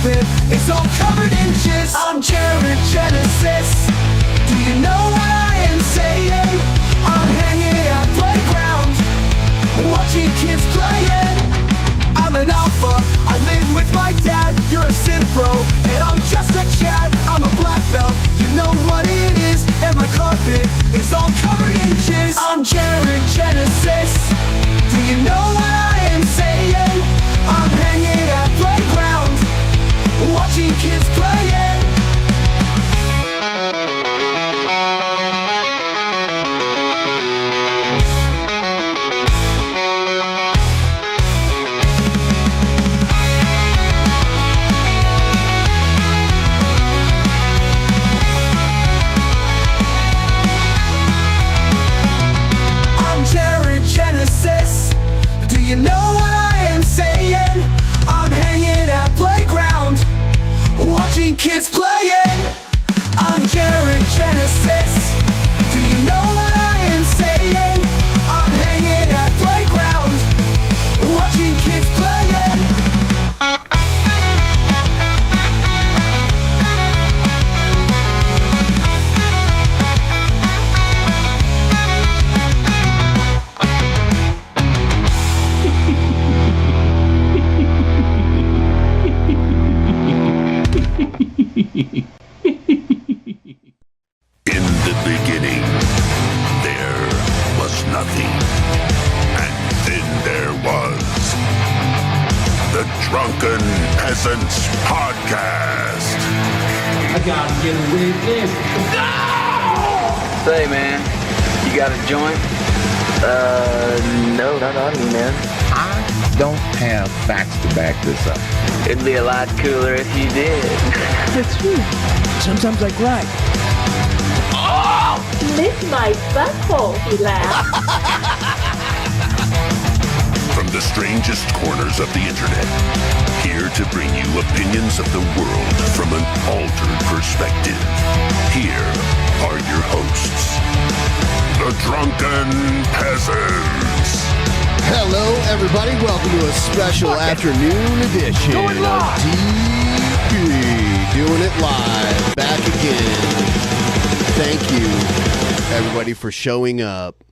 carpet is all covered in jizz. I'm Jared Genesis. Do you know what I am saying? I'm hanging at playground, watching kids playing. I'm an alpha, I live with my dad. You're a synth bro, and I'm just a Chad. I'm a black belt, you know what it is. And my carpet is all covered in jizz. I'm Jared Genesis. Do you know what I am saying? I'm hanging at playground, watching kids playing. Do you know what I am saying? I'm hanging at playground, watching kids playing. I'm Jared Genesis. Do you know what I am saying? I'm hanging at playground, watching kids playing. In the beginning, there was nothing. And then there was the Drunken Peasants Podcast. I gotta get away with this. No! Say, man, you got a joint? No, not on me, man. I don't have facts to back this up. It'd be a lot cooler if you did. That's true. Sometimes I cry. Lick my butthole, he laughed. From the strangest corners of the internet, here to bring you opinions of the world from an altered perspective. Here are your hosts, the Drunken Peasants. Hello, everybody. Welcome to a special afternoon edition of DP. Doing it live. Back again. Thank you, everybody, for showing up.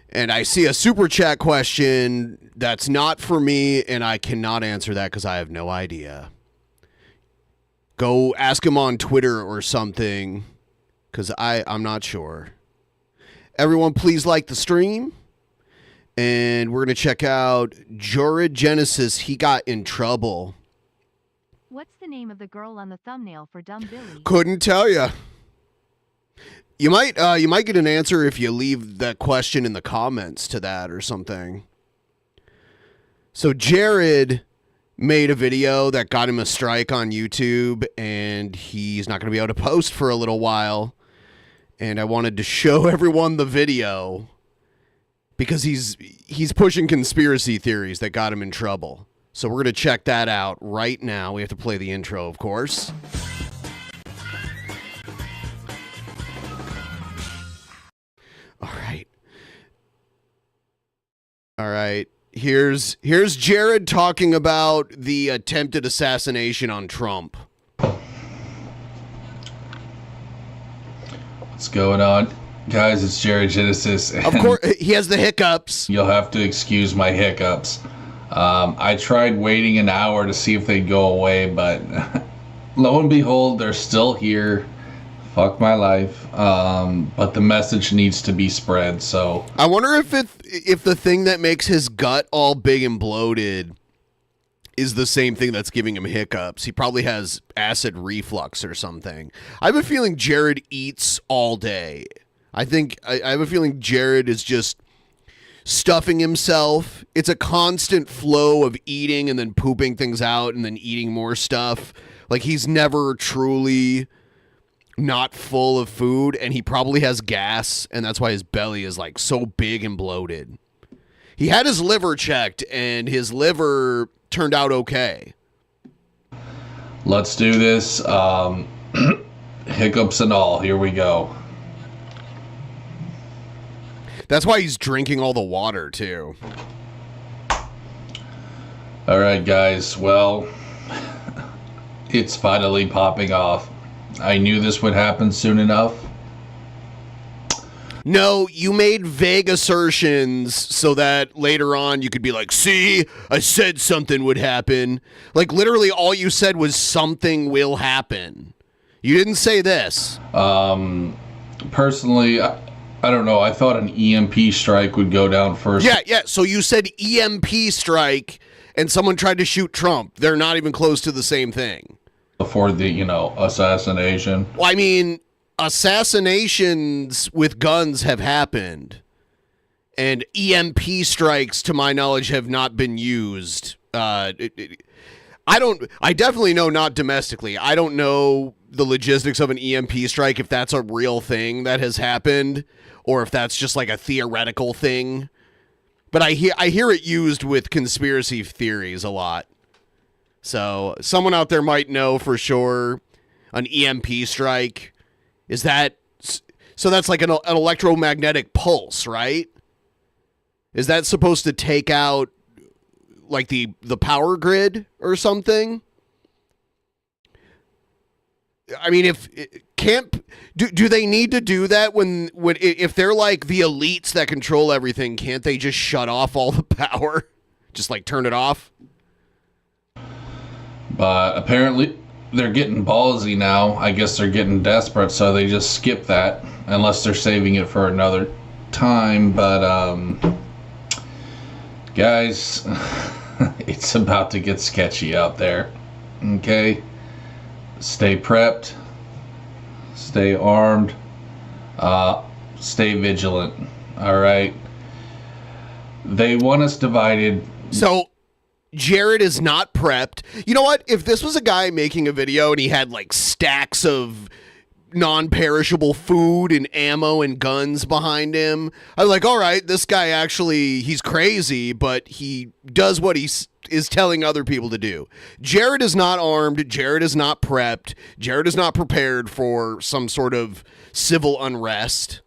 And I see a super chat question that's not for me, and I cannot answer that because I have no idea. Go ask him on Twitter or something, because I'm not sure. Everyone, please like the stream. And we're going to check out Jared Genesis. He got in trouble. What's the name of the girl on the thumbnail for Dumb Billy? Couldn't tell you. You might get an answer if you leave that question in the comments to that or something. So Jared made a video that got him a strike on YouTube, and he's not going to be able to post for a little while. And I wanted to show everyone the video because he's pushing conspiracy theories that got him in trouble. So we're going to check that out right now. We have to play the intro, of course. All right. Here's Jared talking about the attempted assassination on Trump. What's going on? Guys, it's Jared Genesis. Of course, he has the hiccups. You'll have to excuse my hiccups. I tried waiting an hour to see if they'd go away, but lo and behold, they're still here. Fuck my life. But the message needs to be spread, so... I wonder if the thing that makes his gut all big and bloated is the same thing that's giving him hiccups. He probably has acid reflux or something. I have a feeling Jared eats all day. I have a feeling Jared is just stuffing himself. It's a constant flow of eating and then pooping things out and then eating more stuff. Like, he's never truly not full of food, and he probably has gas, and that's why his belly is like so big and bloated. He had his liver checked, and his liver turned out okay. Let's do this. Hiccups and all. Here we go. That's why he's drinking all the water, too. All right, guys. Well, it's finally popping off. I knew this would happen soon enough. No, you made vague assertions so that later on you could be like, see, I said something would happen. Like, literally all you said was something will happen. You didn't say this. Personally, I don't know. I thought an EMP strike would go down first. Yeah. So you said EMP strike and someone tried to shoot Trump. They're not even close to the same thing. Before the, assassination. Well, I mean, assassinations with guns have happened. And EMP strikes, to my knowledge, have not been used. I definitely know not domestically. I don't know the logistics of an EMP strike, if that's a real thing that has happened, or if that's just like a theoretical thing. But I hear it used with conspiracy theories a lot. So someone out there might know for sure an EMP strike. Is that so? That's like an electromagnetic pulse, right? Is that supposed to take out like the power grid or something? I mean, do they need to do that when if they're like the elites that control everything? Can't they just shut off all the power? Just like turn it off? But apparently they're getting ballsy now. I guess they're getting desperate, so they just skip that unless they're saving it for another time. But guys, it's about to get sketchy out there. Okay? Stay prepped. Stay armed. Stay vigilant. All right? They want us divided. So Jared is not prepped. You know what? If this was a guy making a video and he had like stacks of non-perishable food and ammo and guns behind him, I'm like, all right, this guy actually, he's crazy, but he does what he is telling other people to do. Jared is not armed. Jared is not prepped. Jared is not prepared for some sort of civil unrest.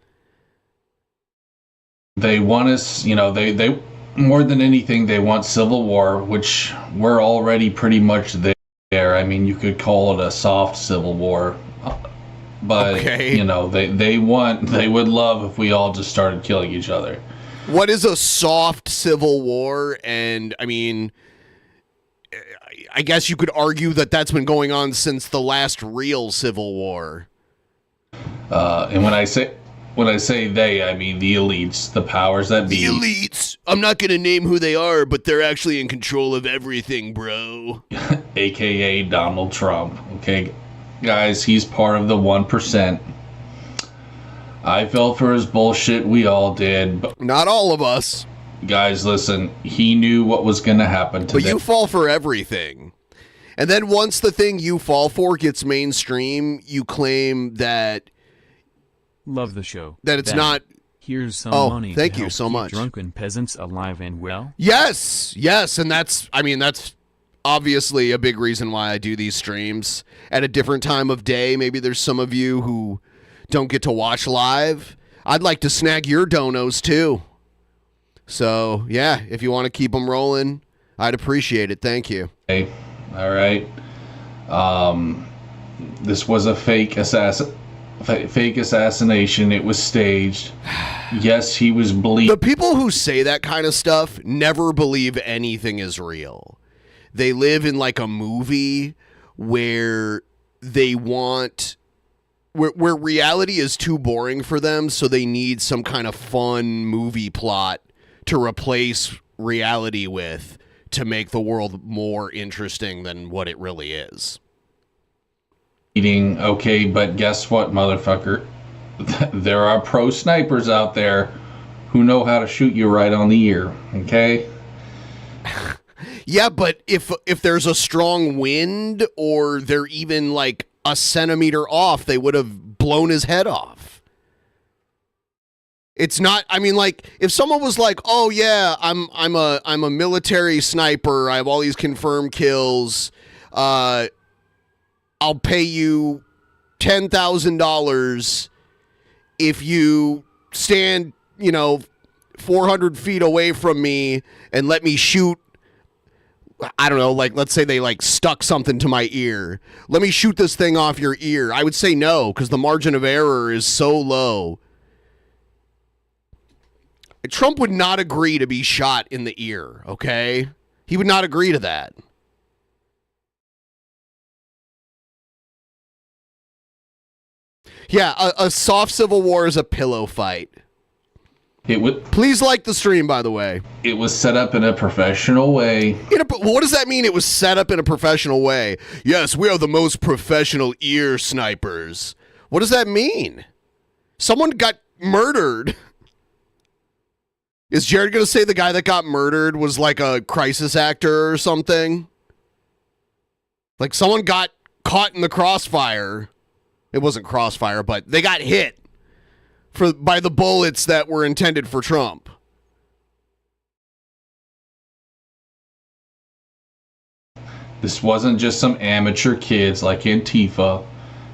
They want us, they more than anything, they want civil war, which we're already pretty much there. I mean, you could call it a soft civil war, but okay. They would love if we all just started killing each other. What is a soft civil war? And I mean, I guess you could argue that that's been going on since the last real civil war. And when I say they, I mean the elites, the powers that be. The elites. I'm not going to name who they are, but they're actually in control of everything, bro. AKA Donald Trump. Okay, guys, he's part of the 1%. I fell for his bullshit. We all did. But not all of us. Guys, listen, he knew what was going to happen to them. But you fall for everything. And then once the thing you fall for gets mainstream, you claim that... Love the show. That it's not... Here's some money. Thank you so much. Drunken Peasants alive and well. Yes. And that's obviously a big reason why I do these streams at a different time of day. Maybe there's some of you who don't get to watch live. I'd like to snag your donos too. So, yeah, if you want to keep them rolling, I'd appreciate it. Thank you. Hey, all right. This was a fake assassination. It was staged. Yes, he was bleeding. The people who say that kind of stuff never believe anything is real. They live in like a movie where they want... Where reality is too boring for them, so they need some kind of fun movie plot to replace reality with to make the world more interesting than what it really is. Okay, but guess what, motherfucker? There are pro snipers out there who know how to shoot you right on the ear, okay? Yeah, but if there's a strong wind or they're even like a centimeter off, they would have blown his head off. It's not, I mean, like, if someone was like, oh yeah, I'm a military sniper, I have all these confirmed kills, I'll pay you $10,000 if you stand, 400 feet away from me and let me shoot I don't know, like, let's say they, like, stuck something to my ear. Let me shoot this thing off your ear. I would say no, because the margin of error is so low. Trump would not agree to be shot in the ear, okay? He would not agree to that. Yeah, a soft civil war is a pillow fight. Please like the stream, by the way. It was set up in a professional way. What does that mean, it was set up in a professional way? Yes, we are the most professional ear snipers. What does that mean? Someone got murdered. Is Jared going to say the guy that got murdered was like a crisis actor or something? Like someone got caught in the crossfire. It wasn't crossfire, but they got hit by the bullets that were intended for Trump. This wasn't just some amateur kids like Antifa.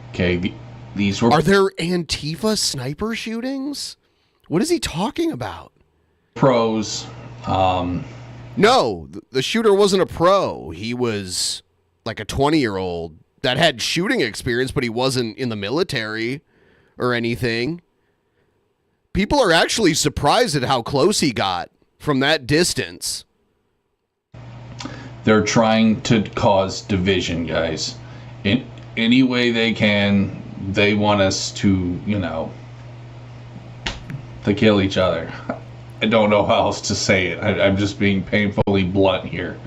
Okay, these were... Are there Antifa sniper shootings? What is he talking about? Pros. No, the shooter wasn't a pro. He was like a 20-year-old that had shooting experience, but he wasn't in the military or anything. People are actually surprised at how close he got from that distance. They're trying to cause division, guys. In any way they can, they want us to, to kill each other. I don't know how else to say it. I'm just being painfully blunt here.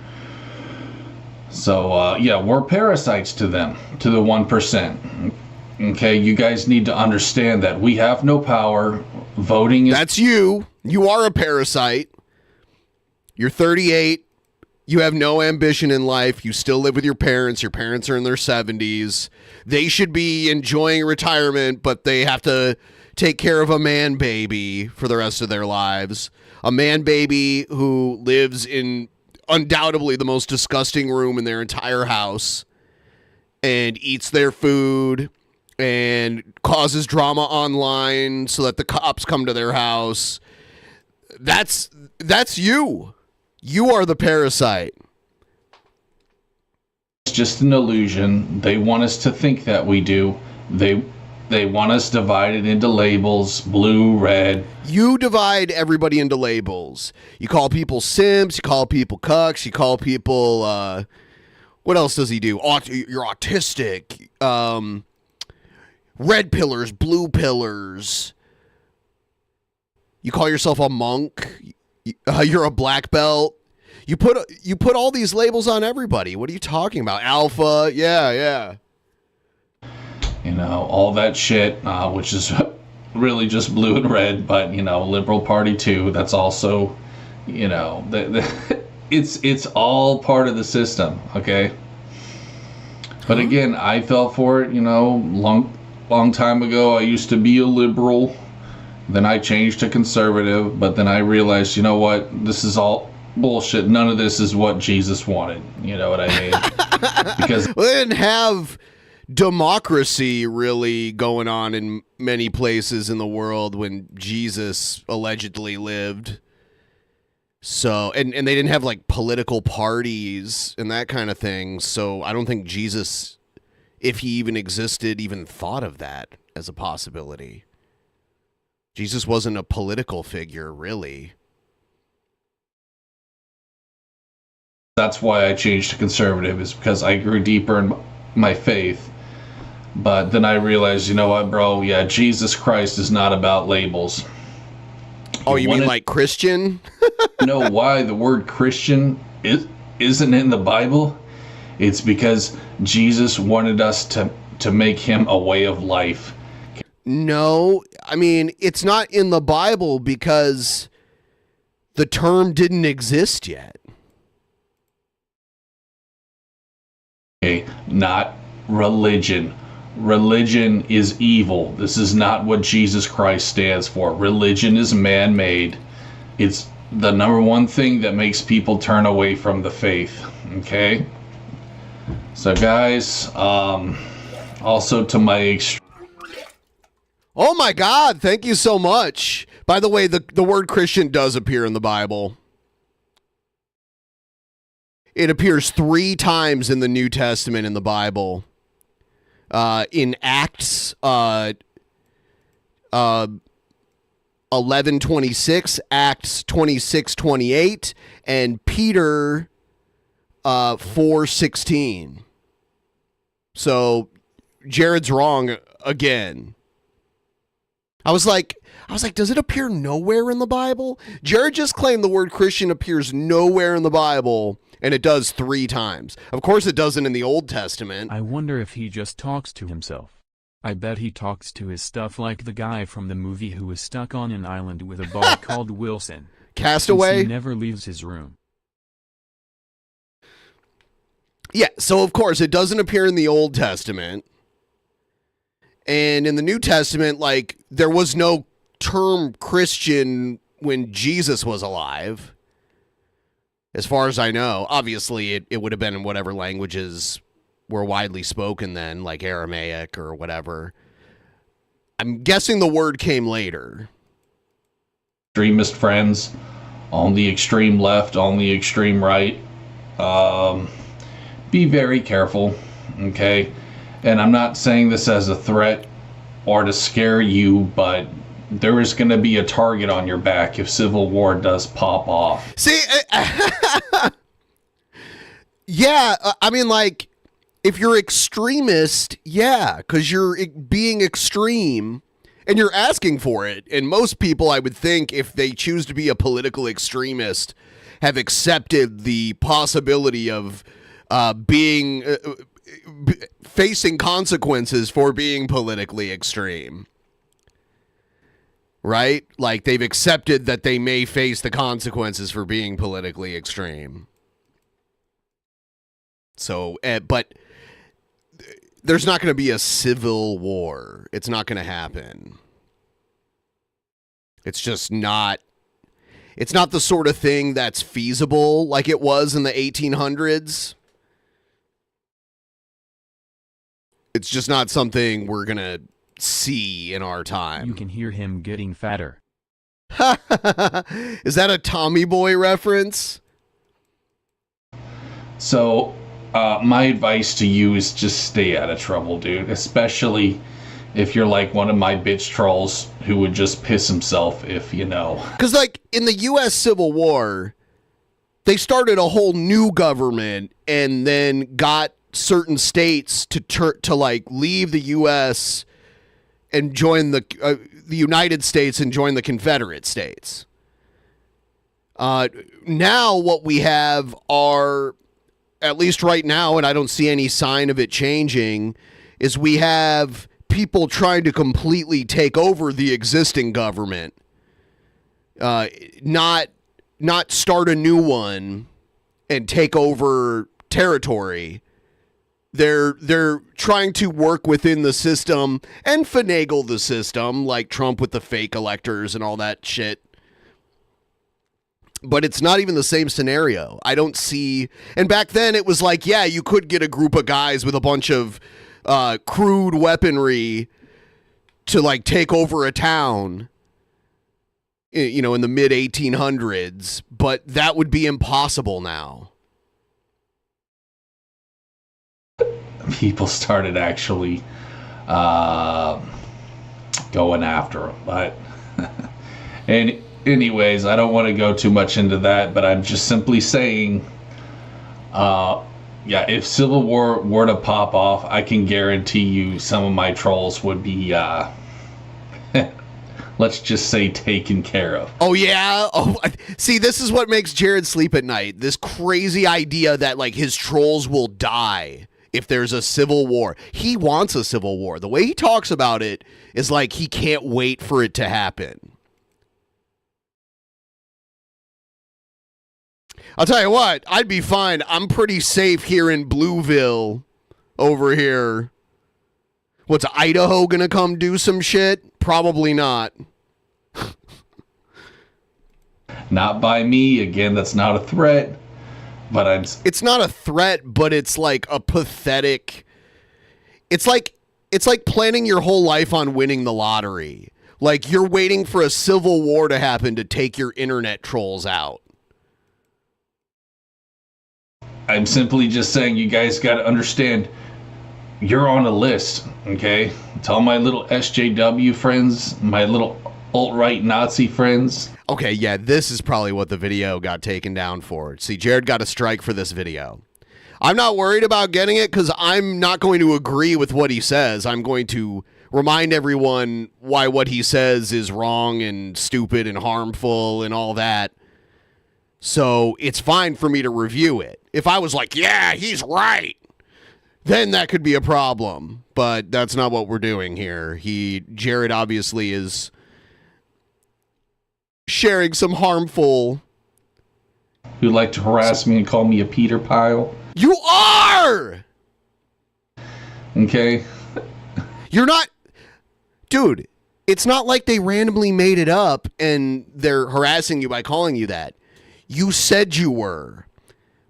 So, yeah, we're parasites to them, to the 1%. Okay, you guys need to understand that we have no power. Voting is... That's you. You are a parasite. You're 38. You have no ambition in life. You still live with your parents. Your parents are in their 70s. They should be enjoying retirement, but they have to take care of a man baby for the rest of their lives. A man baby who lives in undoubtedly the most disgusting room in their entire house and eats their food and causes drama online so that the cops come to their house. That's you. You are the parasite. It's just an illusion. They want us to think that we do. They want us divided into labels, blue, red. You divide everybody into labels. You call people simps, you call people cucks, you call people, what else does he do? You're autistic. Red pillars, blue pillars. You call yourself a monk. You're a black belt. You put all these labels on everybody. What are you talking about? Alpha, yeah. All that shit, which is really just blue and red, but, Liberal Party too. That's also, it's all part of the system, okay? But again, I fell for it, long time ago. I used to be a liberal. Then I changed to conservative, but then I realized, you know what? This is all bullshit. None of this is what Jesus wanted. You know what I mean? Because they didn't have democracy really going on in many places in the world when Jesus allegedly lived. So, and they didn't have like political parties and that kind of thing. So I don't think Jesus, if he even existed, even thought of that as a possibility. Jesus wasn't a political figure, really. That's why I changed to conservative, is because I grew deeper in my faith. But then I realized, you know what, bro? Yeah, Jesus Christ is not about labels. Oh, you mean like Christian? You know why the word Christian isn't in the Bible? It's because Jesus wanted us to make him a way of life. No, I mean, it's not in the Bible because the term didn't exist yet. Okay, not religion. Religion is evil. This is not what Jesus Christ stands for. Religion is man-made. It's the number one thing that makes people turn away from the faith. Okay? So guys, also to my Oh my God, thank you so much. By the way, the word Christian does appear in the Bible. It appears 3 times in the New Testament in the Bible. In Acts 11:26, Acts 26:28, and Peter 4:16. So Jared's wrong again. I was like, does it appear nowhere in the Bible? Jared just claimed the word Christian appears nowhere in the Bible, and it does 3 times. Of course it doesn't in the Old Testament. I wonder if he just talks to himself. I bet he talks to his stuff like the guy from the movie who was stuck on an island with a bug called Wilson. Castaway? He never leaves his room. Yeah, so of course it doesn't appear in the Old Testament. And in the New Testament, like, there was no term Christian when Jesus was alive. As far as I know. Obviously, it would have been in whatever languages were widely spoken then, like Aramaic or whatever. I'm guessing the word came later. Extremist friends on the extreme left, on the extreme right. Be very careful, okay? And I'm not saying this as a threat or to scare you, but there is going to be a target on your back if civil war does pop off. See, yeah, I mean, like, if you're extremist, yeah, because you're being extreme and you're asking for it. And most people, I would think, if they choose to be a political extremist, have accepted the possibility of being facing consequences for being politically extreme. Right? Like, they've accepted that they may face the consequences for being politically extreme. So, but there's not going to be a civil war. It's not going to happen. It's just not. It's not the sort of thing that's feasible like it was in the 1800s. It's just not something we're going to see in our time. You can hear him getting fatter. Is that a Tommy Boy reference? So, my advice to you is just stay out of trouble, dude. Especially if you're like one of my bitch trolls who would just piss himself if you know. Because, like, in the U.S. Civil War, they started a whole new government and then got certain states to like leave the U.S. and join the United States and join the Confederate States. Now what we have are, at least right now, and I don't see any sign of it changing, is we have people trying to completely take over the existing government, not start a new one and take over territory. They're trying to work within the system and finagle the system, like Trump with the fake electors and all that shit. But it's not even the same scenario. I don't see. And back then it was like, yeah, you could get a group of guys with a bunch of crude weaponry to like take over a town, you know, in the mid 1800s. But that would be impossible now. People started actually going after him. But and anyways, I don't want to go too much into that, but I'm just simply saying, yeah, if civil war were to pop off, I can guarantee you some of my trolls would be, let's just say, taken care of. Oh, yeah? Oh, see, this is what makes Jared sleep at night. This crazy idea that, like, his trolls will die if there's a civil war. He wants a civil war. The way he talks about it is like he can't wait for it to happen. I'll tell you what, I'd be fine. I'm pretty safe here in Blueville over here. What's Idaho gonna come do some shit? Probably not. Not by me. Again, that's not a threat. But it's not a threat, but it's like a pathetic. It's like planning your whole life on winning the lottery. Like you're waiting for a civil war to happen to take your internet trolls out. I'm simply just saying you guys got to understand you're on a list, okay? Tell my little SJW friends, my little alt-right Nazi friends. Okay, yeah, this is probably what the video got taken down for. See, Jared got a strike for this video. I'm not worried about getting it because I'm not going to agree with what he says. I'm going to remind everyone why what he says is wrong and stupid and harmful and all that. So it's fine for me to review it. If I was like, yeah, he's right, then that could be a problem. But that's not what we're doing here. Jared obviously is sharing some harmful... Who'd like to harass me and call me a Peter Pile? You are! Okay. You're not... Dude, it's not like they randomly made it up and they're harassing you by calling you that. You said you were.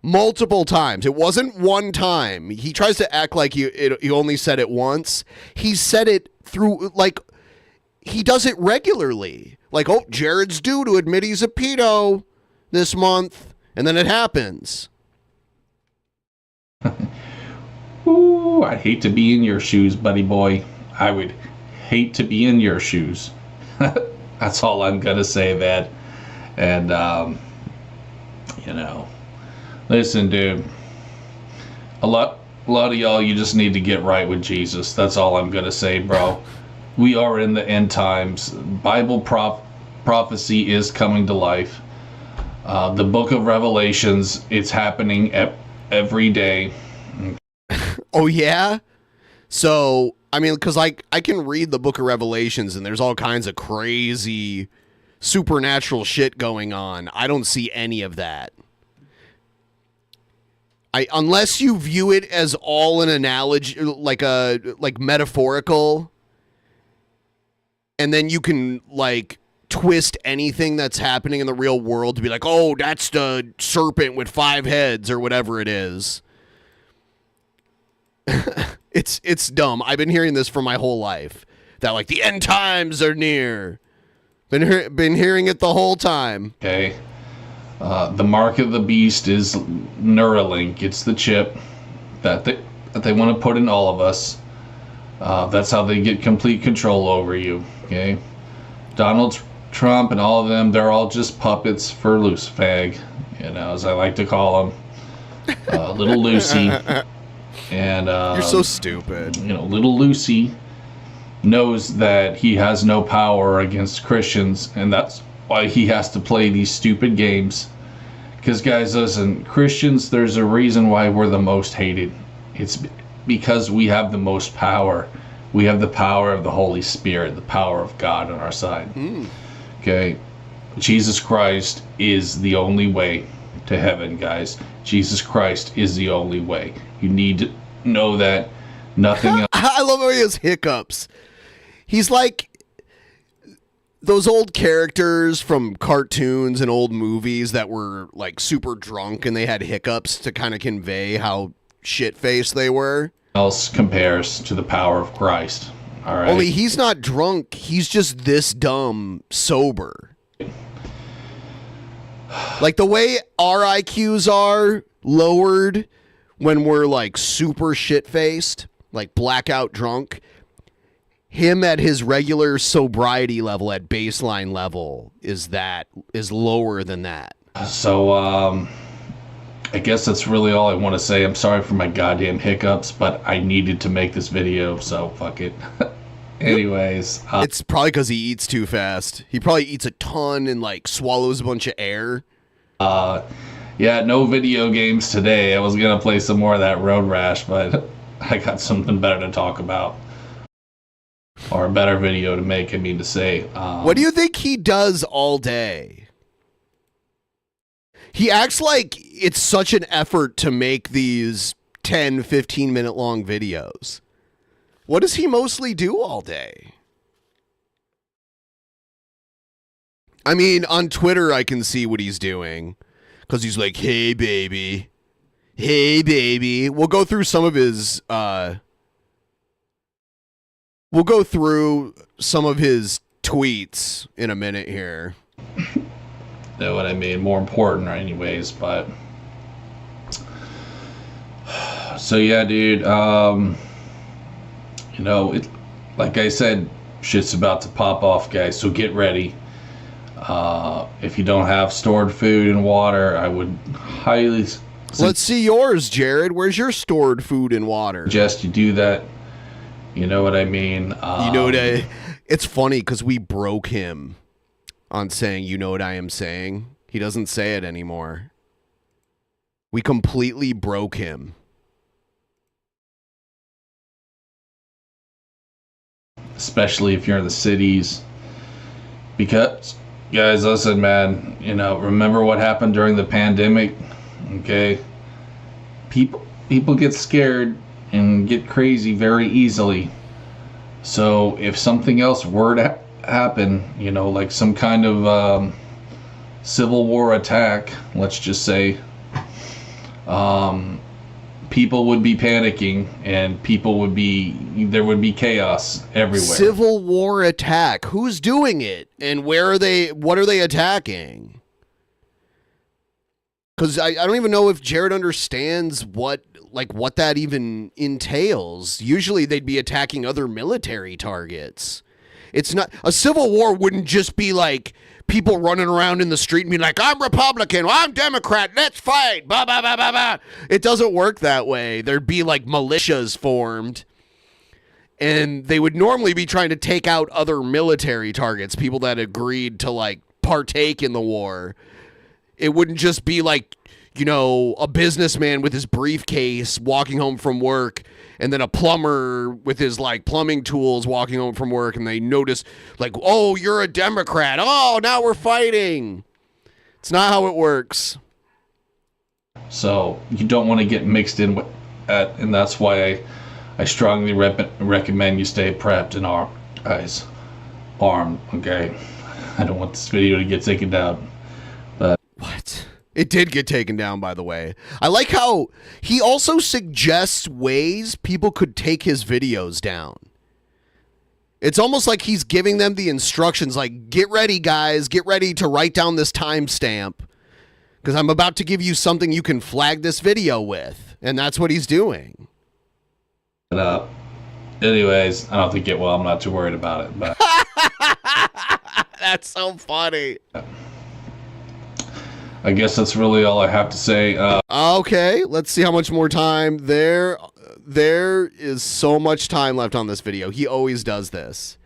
Multiple times. It wasn't one time. He tries to act like you only said it once. He said it through, like, he does it regularly. Like, oh, Jared's due to admit he's a pedo this month. And then it happens. Ooh, I'd hate to be in your shoes, buddy boy. I would hate to be in your shoes. That's all I'm gonna say, man. And, you know, listen, dude. A lot of y'all, you just need to get right with Jesus. That's all I'm gonna say, bro. We are in the end times. Bible prophecy is coming to life. The book of Revelations, it's happening every day. Oh, yeah? So, I mean, because I can read the book of Revelations and there's all kinds of crazy supernatural shit going on. I don't see any of that. Unless you view it as all an analogy, like metaphorical, and then you can, like, twist anything that's happening in the real world to be like, oh, that's the serpent with 5 heads or whatever it is. It's dumb. I've been hearing this for my whole life. That, like, the end times are near. Been hearing it the whole time. Okay. The mark of the beast is Neuralink. It's the chip that they want to put in all of us. That's how they get complete control over you. Okay. Donald Trump and all of them, they're all just puppets for Lucifag, you know, as I like to call them. Little Lucy. And you're so stupid. You know, little Lucy knows that he has no power against Christians, and that's why he has to play these stupid games. Because, guys, listen, Christians, there's a reason why we're the most hated. It's because we have the most power. We have the power of the Holy Spirit, the power of God on our side. Okay? Jesus Christ is the only way to heaven, guys. Jesus Christ is the only way. You need to know that. Nothing else. I love how he has hiccups. He's like those old characters from cartoons and old movies that were like super drunk and they had hiccups to kind of convey how shit-faced they were. Else compares to the power of Christ. All right. Only he's not drunk. He's just this dumb sober. Like the way our IQs are lowered when we're like super shit-faced, like blackout drunk. Him at his regular sobriety level, at baseline level, is lower than that. So, I guess that's really all I want to say. I'm sorry for my goddamn hiccups, but I needed to make this video, so fuck it. Anyways. It's probably because he eats too fast. He probably eats a ton and, like, swallows a bunch of air. Yeah, no video games today. I was going to play some more of that Road Rash, but I got something better to talk about. Or a better video to make, I mean to say. What do you think he does all day? He acts like it's such an effort to make these 10, 15-minute long videos. What does he mostly do all day? I mean, on Twitter, I can see what he's doing. Because he's like, hey, baby. Hey, baby. We'll go through some of his... We'll go through some of his tweets in a minute here. Know what I mean? More important anyways, but... So yeah, dude. You know, it, like I said, shit's about to pop off, guys. So get ready. If you don't have stored food and water, I would highly Let's see yours, Jared. Where's your stored food and water? suggest you do that. You know what I mean? You know what it's funny because we broke him on saying, you know what I am saying? He doesn't say it anymore. We completely broke him. Especially if you're in the cities. Because, guys, listen, man, you know, remember what happened during the pandemic? Okay? People get scared and get crazy very easily. So if something else were to happen, you know, like some kind of civil war attack, let's just say, people would be panicking and there would be chaos everywhere. Civil war attack. Who's doing it? And what are they attacking? Because I don't even know if Jared understands what that even entails. Usually they'd be attacking other military targets. It's not, a civil war wouldn't just be like people running around in the street and being like, I'm Republican, well, I'm Democrat, let's fight, blah, blah, blah, blah, blah. It doesn't work that way. There'd be like militias formed, and they would normally be trying to take out other military targets, people that agreed to like partake in the war. It wouldn't just be like, you know, a businessman with his briefcase walking home from work, and then a plumber with his like plumbing tools walking home from work, and they notice like, oh, you're a Democrat. Oh, now we're fighting. It's not how it works. So you don't want to get mixed in with that, and that's why I strongly recommend you stay prepped and armed, okay? I don't want this video to get taken down. But what? It did get taken down, by the way. I like how he also suggests ways people could take his videos down. It's almost like he's giving them the instructions, like, get ready, guys. Get ready to write down this timestamp, because I'm about to give you something you can flag this video with. And that's what he's doing. Anyways, I don't think it will. I'm not too worried about it. But that's so funny. I guess that's really all I have to say. Okay, let's see how much more time. There is so much time left on this video. He always does this.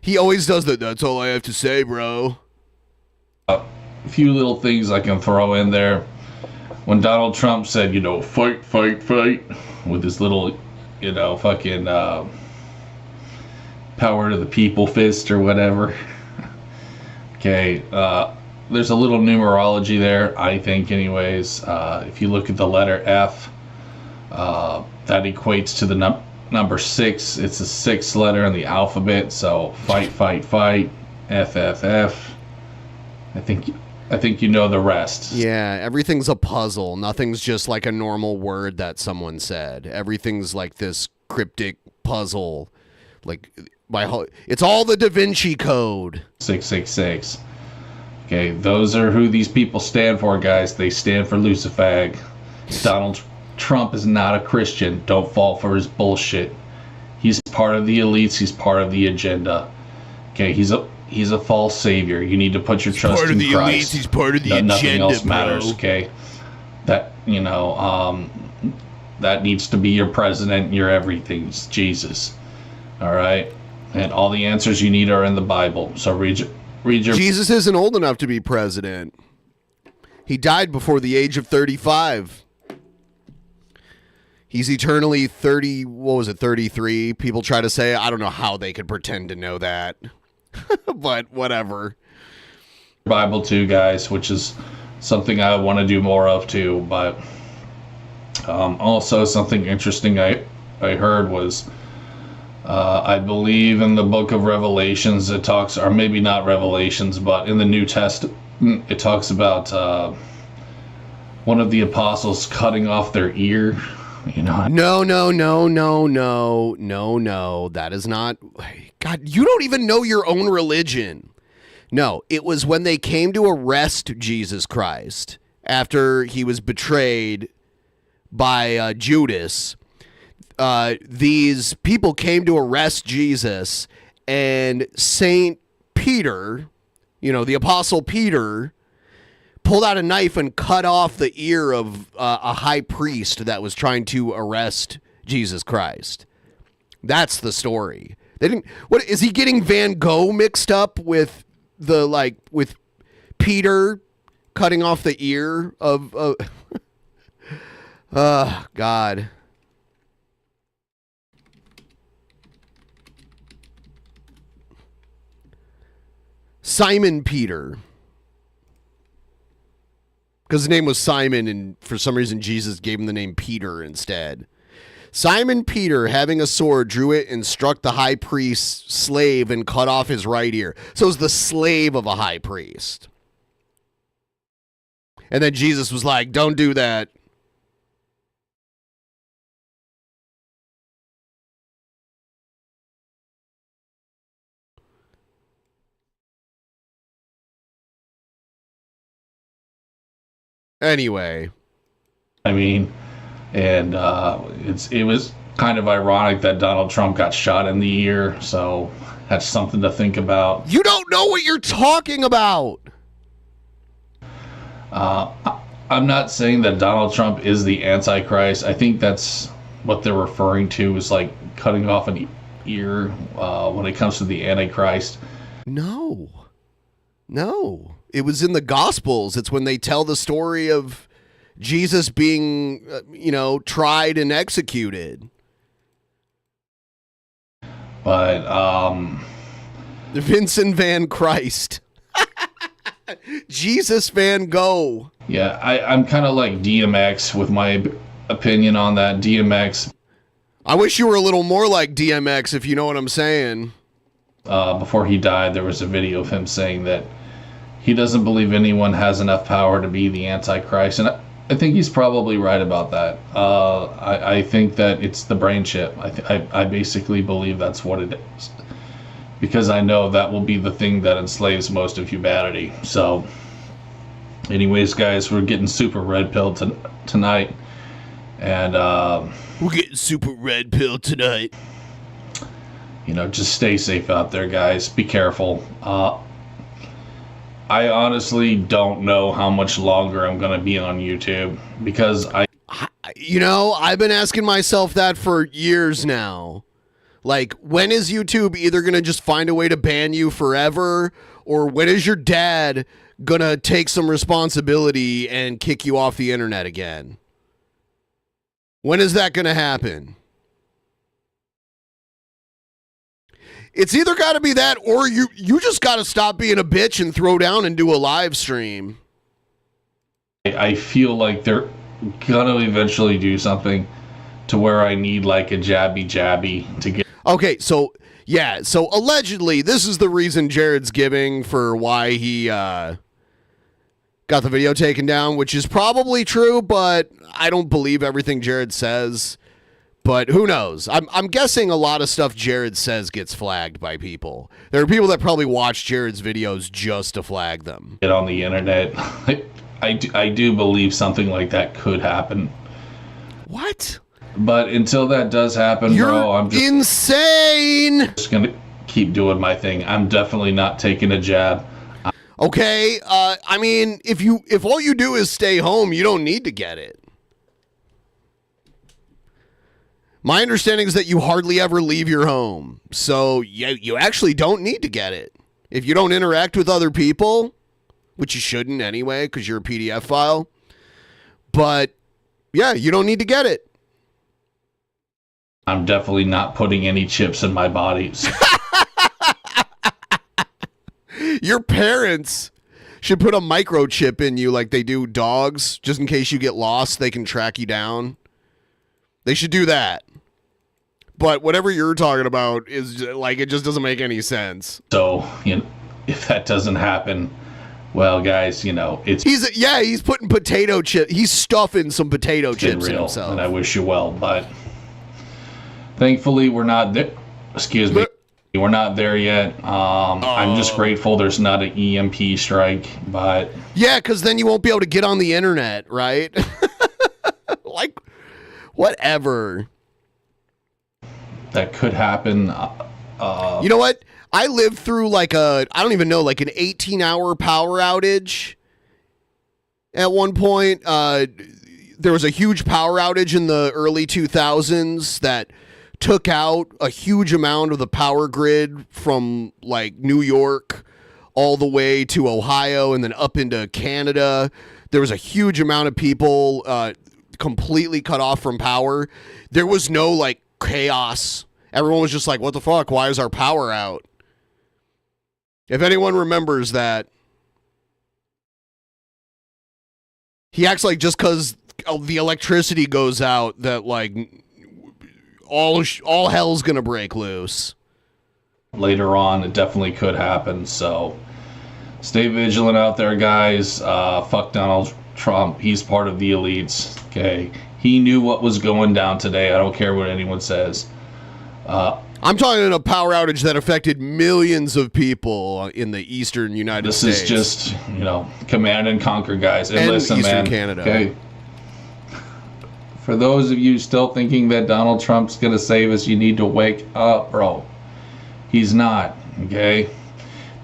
He always does that. That's all I have to say, bro. A few little things I can throw in there. When Donald Trump said, you know, fight, fight, fight, with his little, you know, fucking power to the people fist or whatever. Okay, there's a little numerology there, I think, anyways. If you look at the letter F, that equates to the number 6. It's the 6th letter in the alphabet. So fight, fight, fight, F, F, F. I think you know the rest. Yeah, everything's a puzzle. Nothing's just like a normal word that someone said. Everything's like this cryptic puzzle. Like it's all the Da Vinci Code. 666. Okay, those are who these people stand for, guys. They stand for Lucifag. Donald Trump is not a Christian. Don't fall for his bullshit. He's part of the elites. He's part of the agenda. Okay, he's a false savior. You need to put your trust in Christ. He's part of the agenda, nothing else bro. matters, okay? That, you know, that needs to be your president, your everything. It's Jesus. All right? And all the answers you need are in the Bible. So read your Jesus isn't old enough to be president. He died before the age of 35. He's eternally 33? People try to say, I don't know how they could pretend to know that. But whatever. Bible too, guys, which is something I want to do more of too. But also something interesting I heard was, I believe in the book of Revelations, it talks, or maybe not Revelations, but in the New Testament, it talks about one of the apostles cutting off their ear. You know? No. That is not. God, you don't even know your own religion. No, it was when they came to arrest Jesus Christ after he was betrayed by Judas, these people came to arrest Jesus, and Saint Peter, the Apostle Peter, pulled out a knife and cut off the ear of a high priest that was trying to arrest Jesus Christ. That's the story. They didn't. What is he getting Van Gogh mixed up with with Peter cutting off the ear of? God. Simon Peter. Because his name was Simon, and for some reason Jesus gave him the name Peter instead. Simon Peter, having a sword, drew it and struck the high priest's slave and cut off his right ear. So it was the slave of a high priest. And then Jesus was like, don't do that. Anyway. I mean, and it was kind of ironic that Donald Trump got shot in the ear, so that's something to think about. You don't know what you're talking about. I'm not saying that Donald Trump is the Antichrist. I think that's what they're referring to, is like cutting off an ear when it comes to the Antichrist. No. It was in the Gospels. It's when they tell the story of Jesus being, tried and executed. But, Vincent Van Christ. Jesus Van Gogh. Yeah, I'm kind of like DMX with my opinion on that. DMX. I wish you were a little more like DMX, if you know what I'm saying. Before he died, there was a video of him saying that he doesn't believe anyone has enough power to be the Antichrist. And I think he's probably right about that. I think that it's the brain chip. I basically believe that's what it is. Because I know that will be the thing that enslaves most of humanity. So, anyways, guys, we're getting super red pilled tonight. And, we're getting super red pilled tonight. Just stay safe out there, guys. Be careful. I honestly don't know how much longer I'm going to be on YouTube because I've been asking myself that for years now. Like, when is YouTube either going to just find a way to ban you forever, or when is your dad going to take some responsibility and kick you off the internet again? When is that going to happen? It's either got to be that, or you just got to stop being a bitch and throw down and do a live stream. I feel like they're going to eventually do something to where I need like a jabby to get. Okay, so allegedly this is the reason Jared's giving for why he got the video taken down, which is probably true, but I don't believe everything Jared says. But who knows? I'm guessing a lot of stuff Jared says gets flagged by people. There are people that probably watch Jared's videos just to flag them. Get on the internet. I do believe something like that could happen. What? But until that does happen, bro, I'm just insane. Just gonna keep doing my thing. I'm definitely not taking a jab. Okay. I mean, if all you do is stay home, you don't need to get it. My understanding is that you hardly ever leave your home. So you actually don't need to get it. If you don't interact with other people, which you shouldn't anyway, because you're a PDF file. But yeah, you don't need to get it. I'm definitely not putting any chips in my body. Your parents should put a microchip in you like they do dogs, just in case you get lost, they can track you down. They should do that. But whatever you're talking about is like, it just doesn't make any sense. So, if that doesn't happen, well, guys, he's putting potato chip. He's stuffing some potato chips in himself. And I wish you well, but thankfully we're not there. Excuse me. We're not there yet. I'm just grateful there's not an EMP strike, but yeah, because then you won't be able to get on the internet, right? Whatever. That could happen. You know what? I lived through like I don't even know, like an 18-hour power outage. At one point, there was a huge power outage in the early 2000s that took out a huge amount of the power grid from like New York all the way to Ohio and then up into Canada. There was a huge amount of people completely cut off from power. There was no like chaos. Everyone was just like, what the fuck? Why is our power out? If anyone remembers that. He acts like just because the electricity goes out that like all hell's gonna break loose. Later on, it definitely could happen. So stay vigilant out there, guys. Fuck Donald Trump. He's part of the elites. Okay, he knew what was going down today. I don't care what anyone says. I'm talking a power outage that affected millions of people in the eastern United States. This is just, command and conquer, guys. And listen, eastern man. Canada. Okay. For those of you still thinking that Donald Trump's going to save us, you need to wake up, bro. He's not, okay?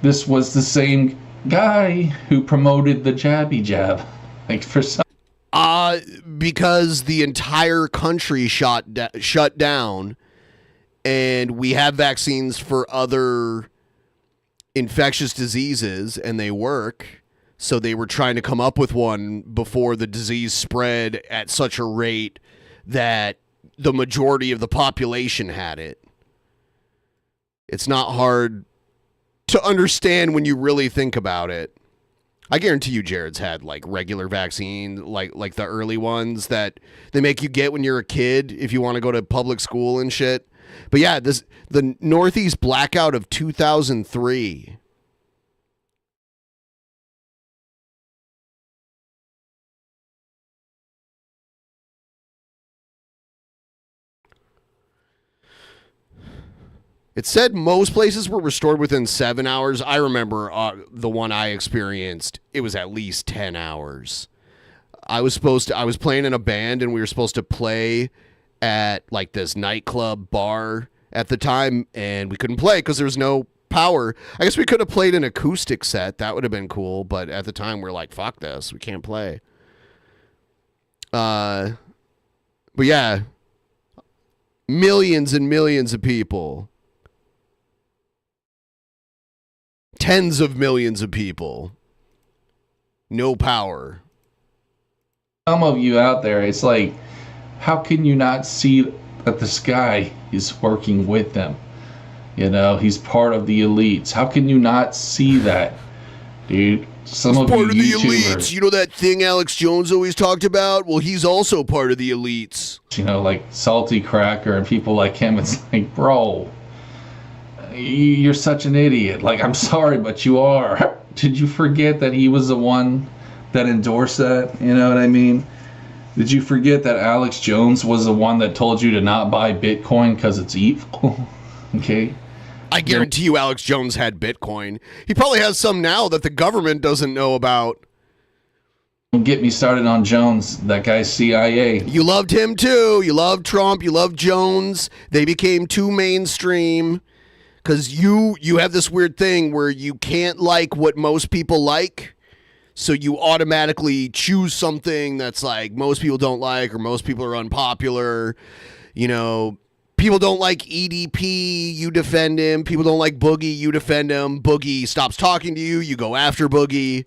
This was the same guy who promoted the jabby jab. Like, for some... Because the entire country shut down, and we have vaccines for other infectious diseases, and they work. So they were trying to come up with one before the disease spread at such a rate that the majority of the population had it. It's not hard to understand when you really think about it. I guarantee you Jared's had like regular vaccine, like the early ones that they make you get when you're a kid if you want to go to public school and shit. But yeah, the Northeast blackout of 2003. It said most places were restored within 7 hours. I remember the one I experienced, it was at least 10 hours. I was playing in a band, and we were supposed to play at like this nightclub bar at the time, and we couldn't play because there was no power. I guess we could have played an acoustic set. That would have been cool, but at the time we were like, fuck this, we can't play. But yeah, millions and millions of people. Tens of millions of people. No power. Some of you out there, it's like, how can you not see that this guy is working with them? He's part of the elites. How can you not see that, dude? Some of part you of the YouTubers, elites. You know that thing Alex Jones always talked about? Well, he's also part of the elites. Like Salty Cracker and people like him. It's like, bro, you're such an idiot. Like, I'm sorry, but you are. Did you forget that he was the one that endorsed that? You know what I mean? Did you forget that Alex Jones was the one that told you to not buy Bitcoin because it's evil? Okay? I guarantee you Alex Jones had Bitcoin. He probably has some now that the government doesn't know about. Don't get me started on Jones. That guy's CIA. You loved him too. You loved Trump. You loved Jones. They became too mainstream. Because you have this weird thing where you can't like what most people like, so you automatically choose something that's like most people don't like or most people are unpopular. People don't like EDP, you defend him. People don't like Boogie, you defend him. Boogie stops talking to you, you go after Boogie.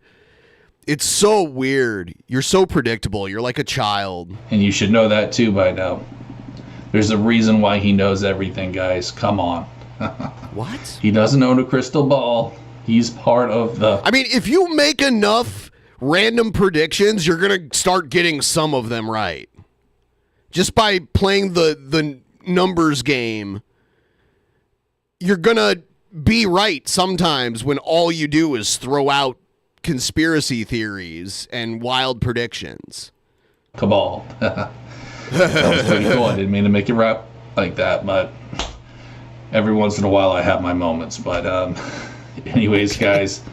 It's so weird. You're so predictable. You're like a child. And you should know that too by now. There's a reason why he knows everything, guys. Come on. What? He doesn't own a crystal ball. He's part of the... I mean, if you make enough random predictions, you're going to start getting some of them right. Just by playing the numbers game, you're going to be right sometimes when all you do is throw out conspiracy theories and wild predictions. Cabal. That was pretty cool. I didn't mean to make it rap like that, but... every once in a while I have my moments. But anyways, guys,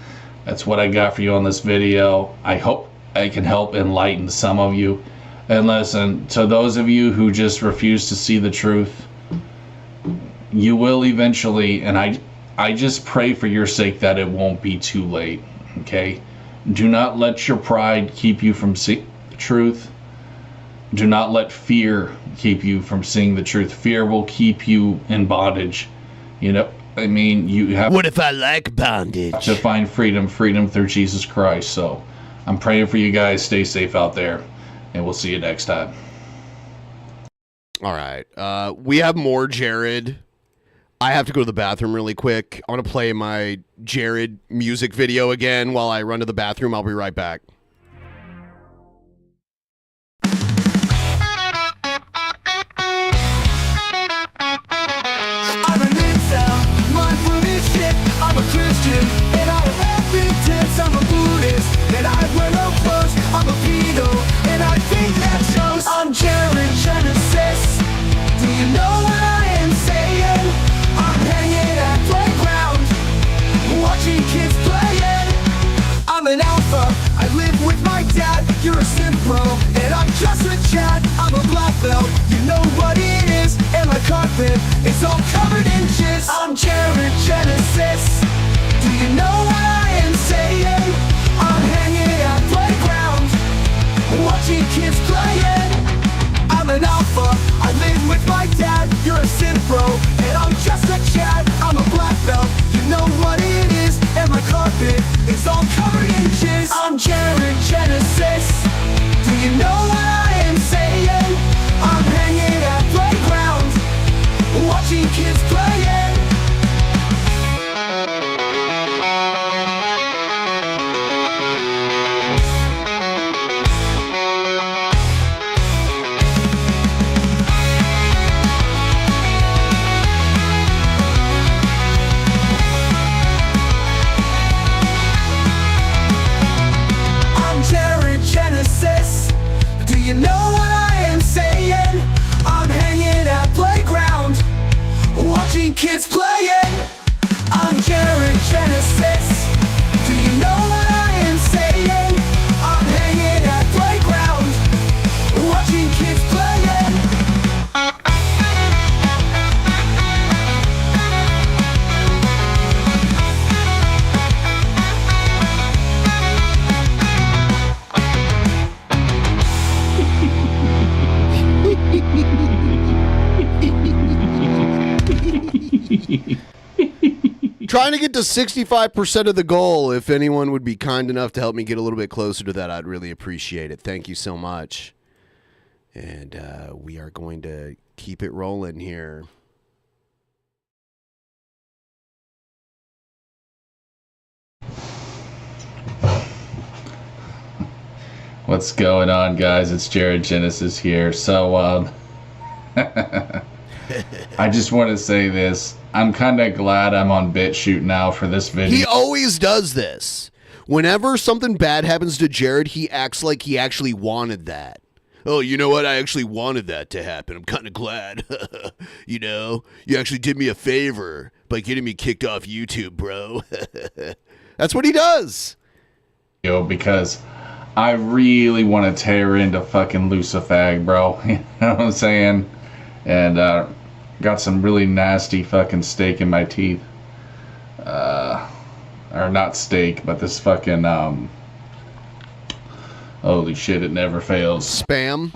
that's what I got for you on this video. I hope I can help enlighten some of you. And listen, to those of you who just refuse to see the truth, you will eventually, and I just pray for your sake that it won't be too late, okay? Do not let your pride keep you from seeing the truth. Do not let fear keep you from seeing the truth. Fear will keep you in bondage. You know, I mean, you have What if I like bondage? to find freedom through Jesus Christ. So I'm praying for you guys. Stay safe out there, and we'll see you next time. All right. We have more Jared. I have to go to the bathroom really quick. I want to play my Jared music video again while I run to the bathroom. I'll be right back. I'm an incel, mindful as shit. I'm a Christian, and I have pretense. I'm a Buddhist, and I wear no clothes. I'm a pedo, and I think that shows. I'm Jared Genesis. Do you know what I am saying? I'm hanging at playground, watching kids playing. I'm an alpha, I live with my dad. You're a sim pro, and I'm just a Chad. I'm a black belt, you know what it is. And my carpet is all covered in jizz. I'm Jared Genesis. Do you know what I am saying? I'm hanging at playground, watching kids playing. I'm an alpha, I live with my dad. You're a sim pro, and I'm just a Chad. I'm a black belt, you know what it is. And my carpet is all covered in jizz. I'm Jared Genesis. Do you know what I am saying? I'm hanging at playground, watching kids playing. I'm Jared Genesis. Do you know what I am saying? I'm hanging at playground, watching kids playing. I'm Jared Genesis. Do you know what I am saying? I'm hanging at playground, watching kids playing. Trying to get to 65% of the goal. If anyone would be kind enough to help me get a little bit closer to that, I'd really appreciate it. Thank you so much. And we are going to keep it rolling here. What's going on, guys? It's Jared Genesis here. So, I just want to say this. I'm kind of glad I'm on BitChute now for this video. He always does this. Whenever something bad happens to Jared, he acts like he actually wanted that. Oh, you know what? I actually wanted that to happen. I'm kind of glad. You know, you actually did me a favor by getting me kicked off YouTube, bro. That's what he does. Because I really want to tear into fucking Lucifag, bro. You know what I'm saying? And got some really nasty fucking steak in my teeth. Or not steak, but this fucking holy shit, it never fails. Spam.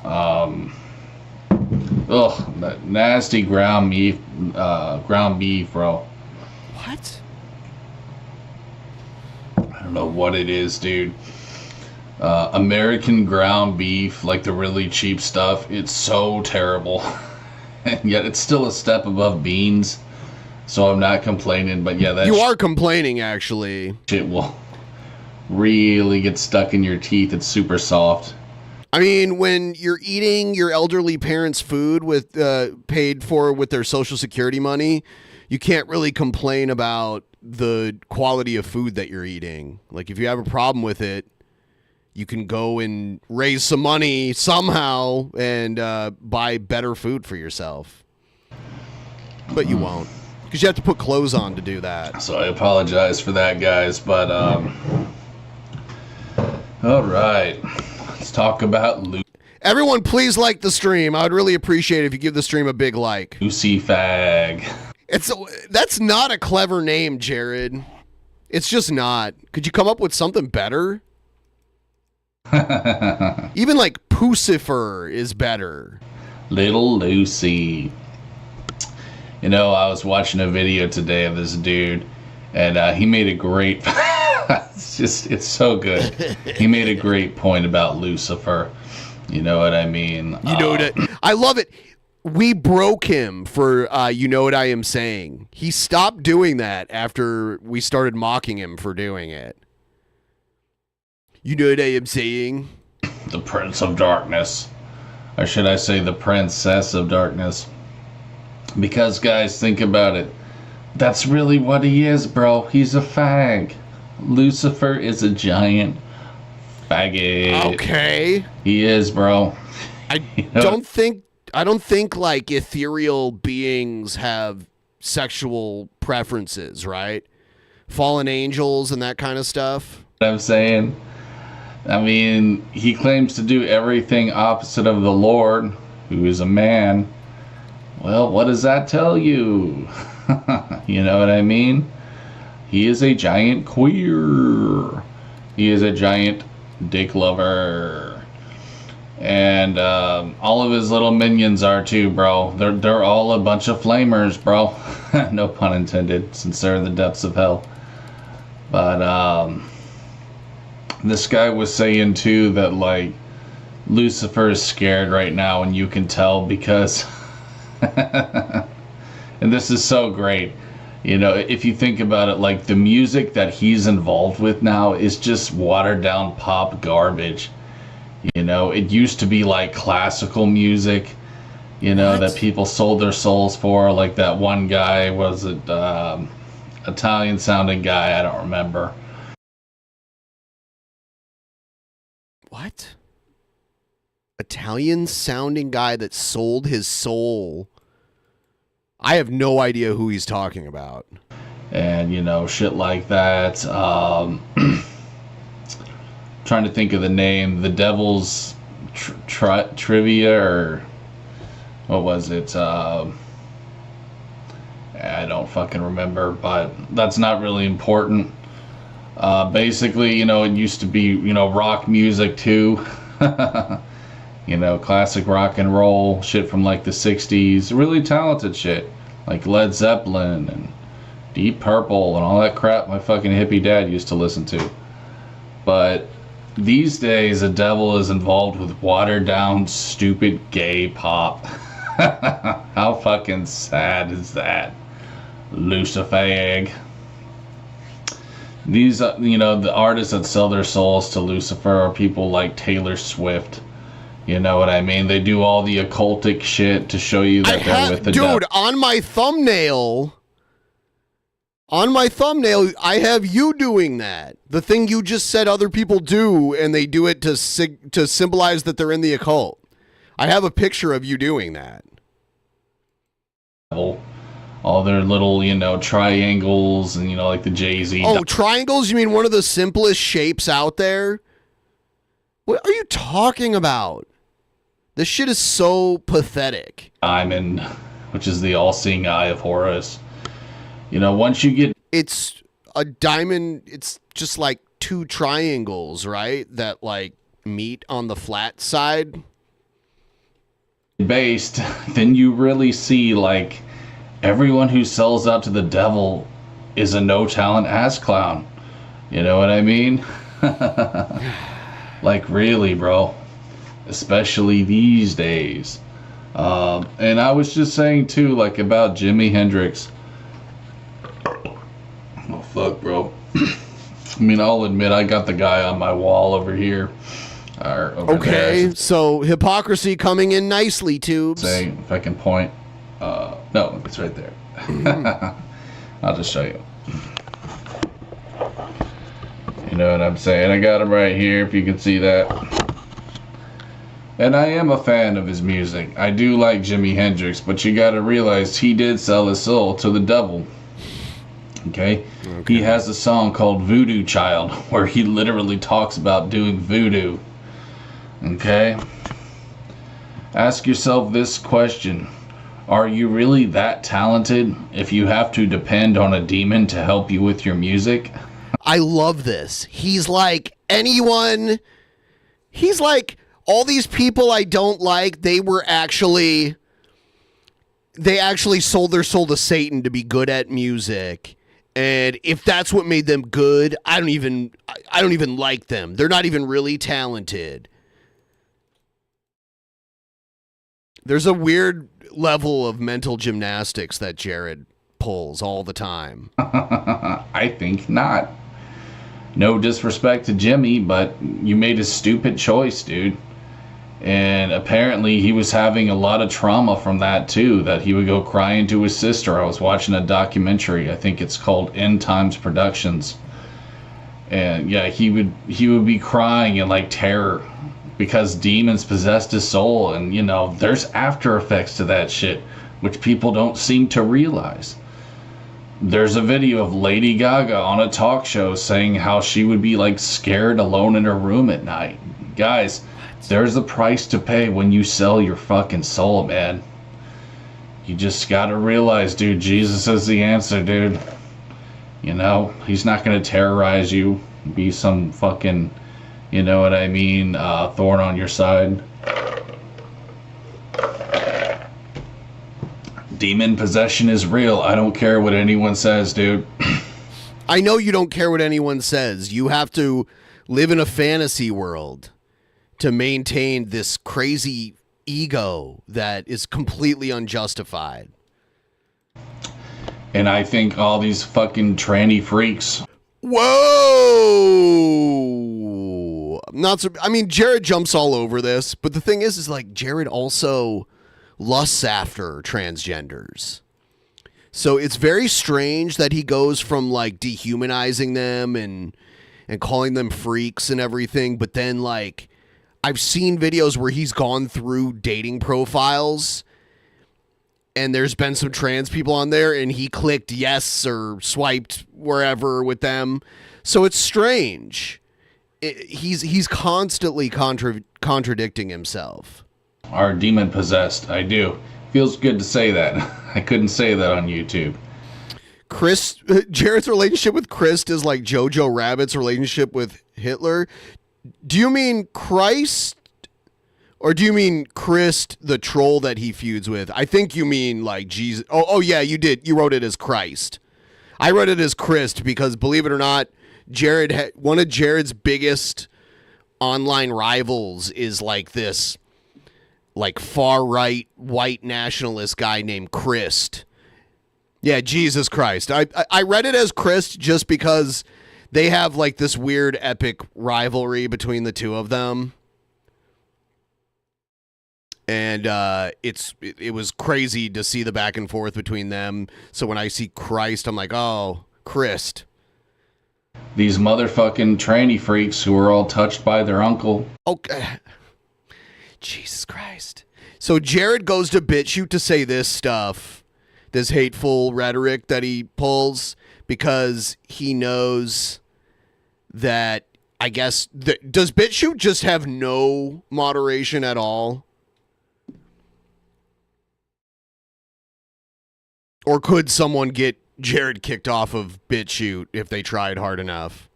That nasty ground beef, bro. What? I don't know what it is, dude. American ground beef, like the really cheap stuff, it's so terrible. And yet it's still a step above beans, so I'm not complaining. But yeah, that you are complaining, actually. Shit will really get stuck in your teeth. It's super soft. I mean, when you're eating your elderly parents' food with paid for with their Social Security money, you can't really complain about the quality of food that you're eating. Like, if you have a problem with it, you can go and raise some money somehow and buy better food for yourself. But you won't, because you have to put clothes on to do that. So I apologize for that, guys. But all right, let's talk about loot. Everyone, please like the stream. I would really appreciate it if you give the stream a big like. Lucy Fag. That's not a clever name, Jared. It's just not. Could you come up with something better? Even like Pucifer is better. Little Lucy. You know, I was watching a video today of this dude, and he made a great... it's so good. He made a great point about Lucifer. You know what I mean? You know what I love it. We broke him for you know what I am saying. He stopped doing that after we started mocking him for doing it. You know what I am saying? The Prince of Darkness. Or should I say the Princess of Darkness? Because, guys, think about it. That's really what he is, bro. He's a fag. Lucifer is a giant faggot. Okay. He is, bro. I don't think like ethereal beings have sexual preferences, right? Fallen angels and that kind of stuff. I'm saying, I mean, he claims to do everything opposite of the Lord, who is a man. Well, what does that tell you? You know what I mean? He is a giant queer. He is a giant dick lover. And all of his little minions are too, bro. They're all a bunch of flamers, bro. No pun intended, since they're in the depths of hell. But this guy was saying too that like Lucifer is scared right now, and you can tell because and this is so great. You know, if you think about it, like the music that he's involved with now is just watered down pop garbage. You know, it used to be like classical music, you know, that people sold their souls for. Like that one guy, was it Italian sounding guy? I don't remember. What? Italian sounding guy that sold his soul. I have no idea who he's talking about. And, you know, shit like that. Trying to think of the name. The Devil's Trivia, or what was it? I don't fucking remember, but that's not really important. Basically, you know, it used to be, you know, rock music too. You know, classic rock and roll shit from like the 60s. Really talented shit. Like Led Zeppelin and Deep Purple and all that crap my fucking hippie dad used to listen to. But these days, the devil is involved with watered down, stupid gay pop. How fucking sad is that? Lucifer. These, you know, the artists that sell their souls to Lucifer are people like Taylor Swift. You know what I mean? They do all the occultic shit to show you that they're with the devil. Dude, on my thumbnail, I have you doing that. The thing you just said other people do, and they do it to symbolize that they're in the occult. I have a picture of you doing that. All their little, you know, triangles and, you know, like the Jay-Z. Oh, triangles? You mean one of the simplest shapes out there? What are you talking about? This shit is so pathetic. Diamond, which is the all-seeing eye of Horus. You know, once you get... It's a diamond, it's just like two triangles, right? That, like, meet on the flat side. Based, then you really see, like, everyone who sells out to the devil is a no-talent ass clown. You know what I mean? Like, really, bro. Especially these days. And I was just saying, too, like, about Jimi Hendrix. Oh, fuck, bro. I mean, I'll admit, I got the guy on my wall over here. Okay, so hypocrisy coming in nicely, Tubes. Say, if I can point. No, it's right there. I'll just show you. You know what I'm saying? I got him right here, if you can see that. And I am a fan of his music. I do like Jimi Hendrix, but you gotta realize he did sell his soul to the devil. Okay? He has a song called Voodoo Child, where he literally talks about doing voodoo. Okay? Ask yourself this question. Are you really that talented if you have to depend on a demon to help you with your music? I love this. He's like anyone. He's like all these people I don't like. They actually sold their soul to Satan to be good at music. And if that's what made them good, I don't even like them. They're not even really talented. There's a weird level of mental gymnastics that Jared pulls all the time. I think not. No disrespect to Jimmy, but you made a stupid choice, dude. And apparently he was having a lot of trauma from that too, that he would go crying to his sister. I was watching a documentary, I think it's called End Times Productions. And yeah, he would be crying in like terror because demons possessed his soul. And you know, there's after effects to that shit, which people don't seem to realize. There's a video of Lady Gaga on a talk show saying how she would be like scared alone in her room at night. Guys, there's a price to pay when you sell your fucking soul, man. You just gotta realize, dude, Jesus is the answer, dude. You know, he's not gonna terrorize you, be some fucking, you know what I mean, thorn on your side. Demon possession is real. I don't care what anyone says, dude. I know you don't care what anyone says. You have to live in a fantasy world to maintain this crazy ego that is completely unjustified. And I think all these fucking tranny freaks. Whoa! I mean, Jared jumps all over this, but the thing is like Jared also lusts after transgenders. So it's very strange that he goes from like dehumanizing them and calling them freaks and everything, but then like I've seen videos where he's gone through dating profiles and there's been some trans people on there and he clicked yes or swiped wherever with them. So it's strange. He's constantly contradicting himself. Are demon possessed. I do. Feels good to say that. I couldn't say that on YouTube. Jared's relationship with Christ is like Jojo Rabbit's relationship with Hitler. Do you mean Christ, or do you mean Christ, the troll that he feuds with? I think you mean like Jesus. Oh yeah, you did. You wrote it as Christ. I wrote it as Christ because, believe it or not, one of Jared's biggest online rivals is like this, like far right white nationalist guy named Christ. Yeah, Jesus Christ. I read it as Christ just because they have like this weird epic rivalry between the two of them. And it was crazy to see the back and forth between them. So when I see Christ, I'm like, oh, Christ. These motherfucking tranny freaks who are all touched by their uncle. Okay. Jesus Christ. So Jared goes to BitChute to say this stuff, this hateful rhetoric that he pulls, because he knows that, I guess, does BitChute just have no moderation at all? Or could someone get Jared kicked off of BitChute if they tried hard enough?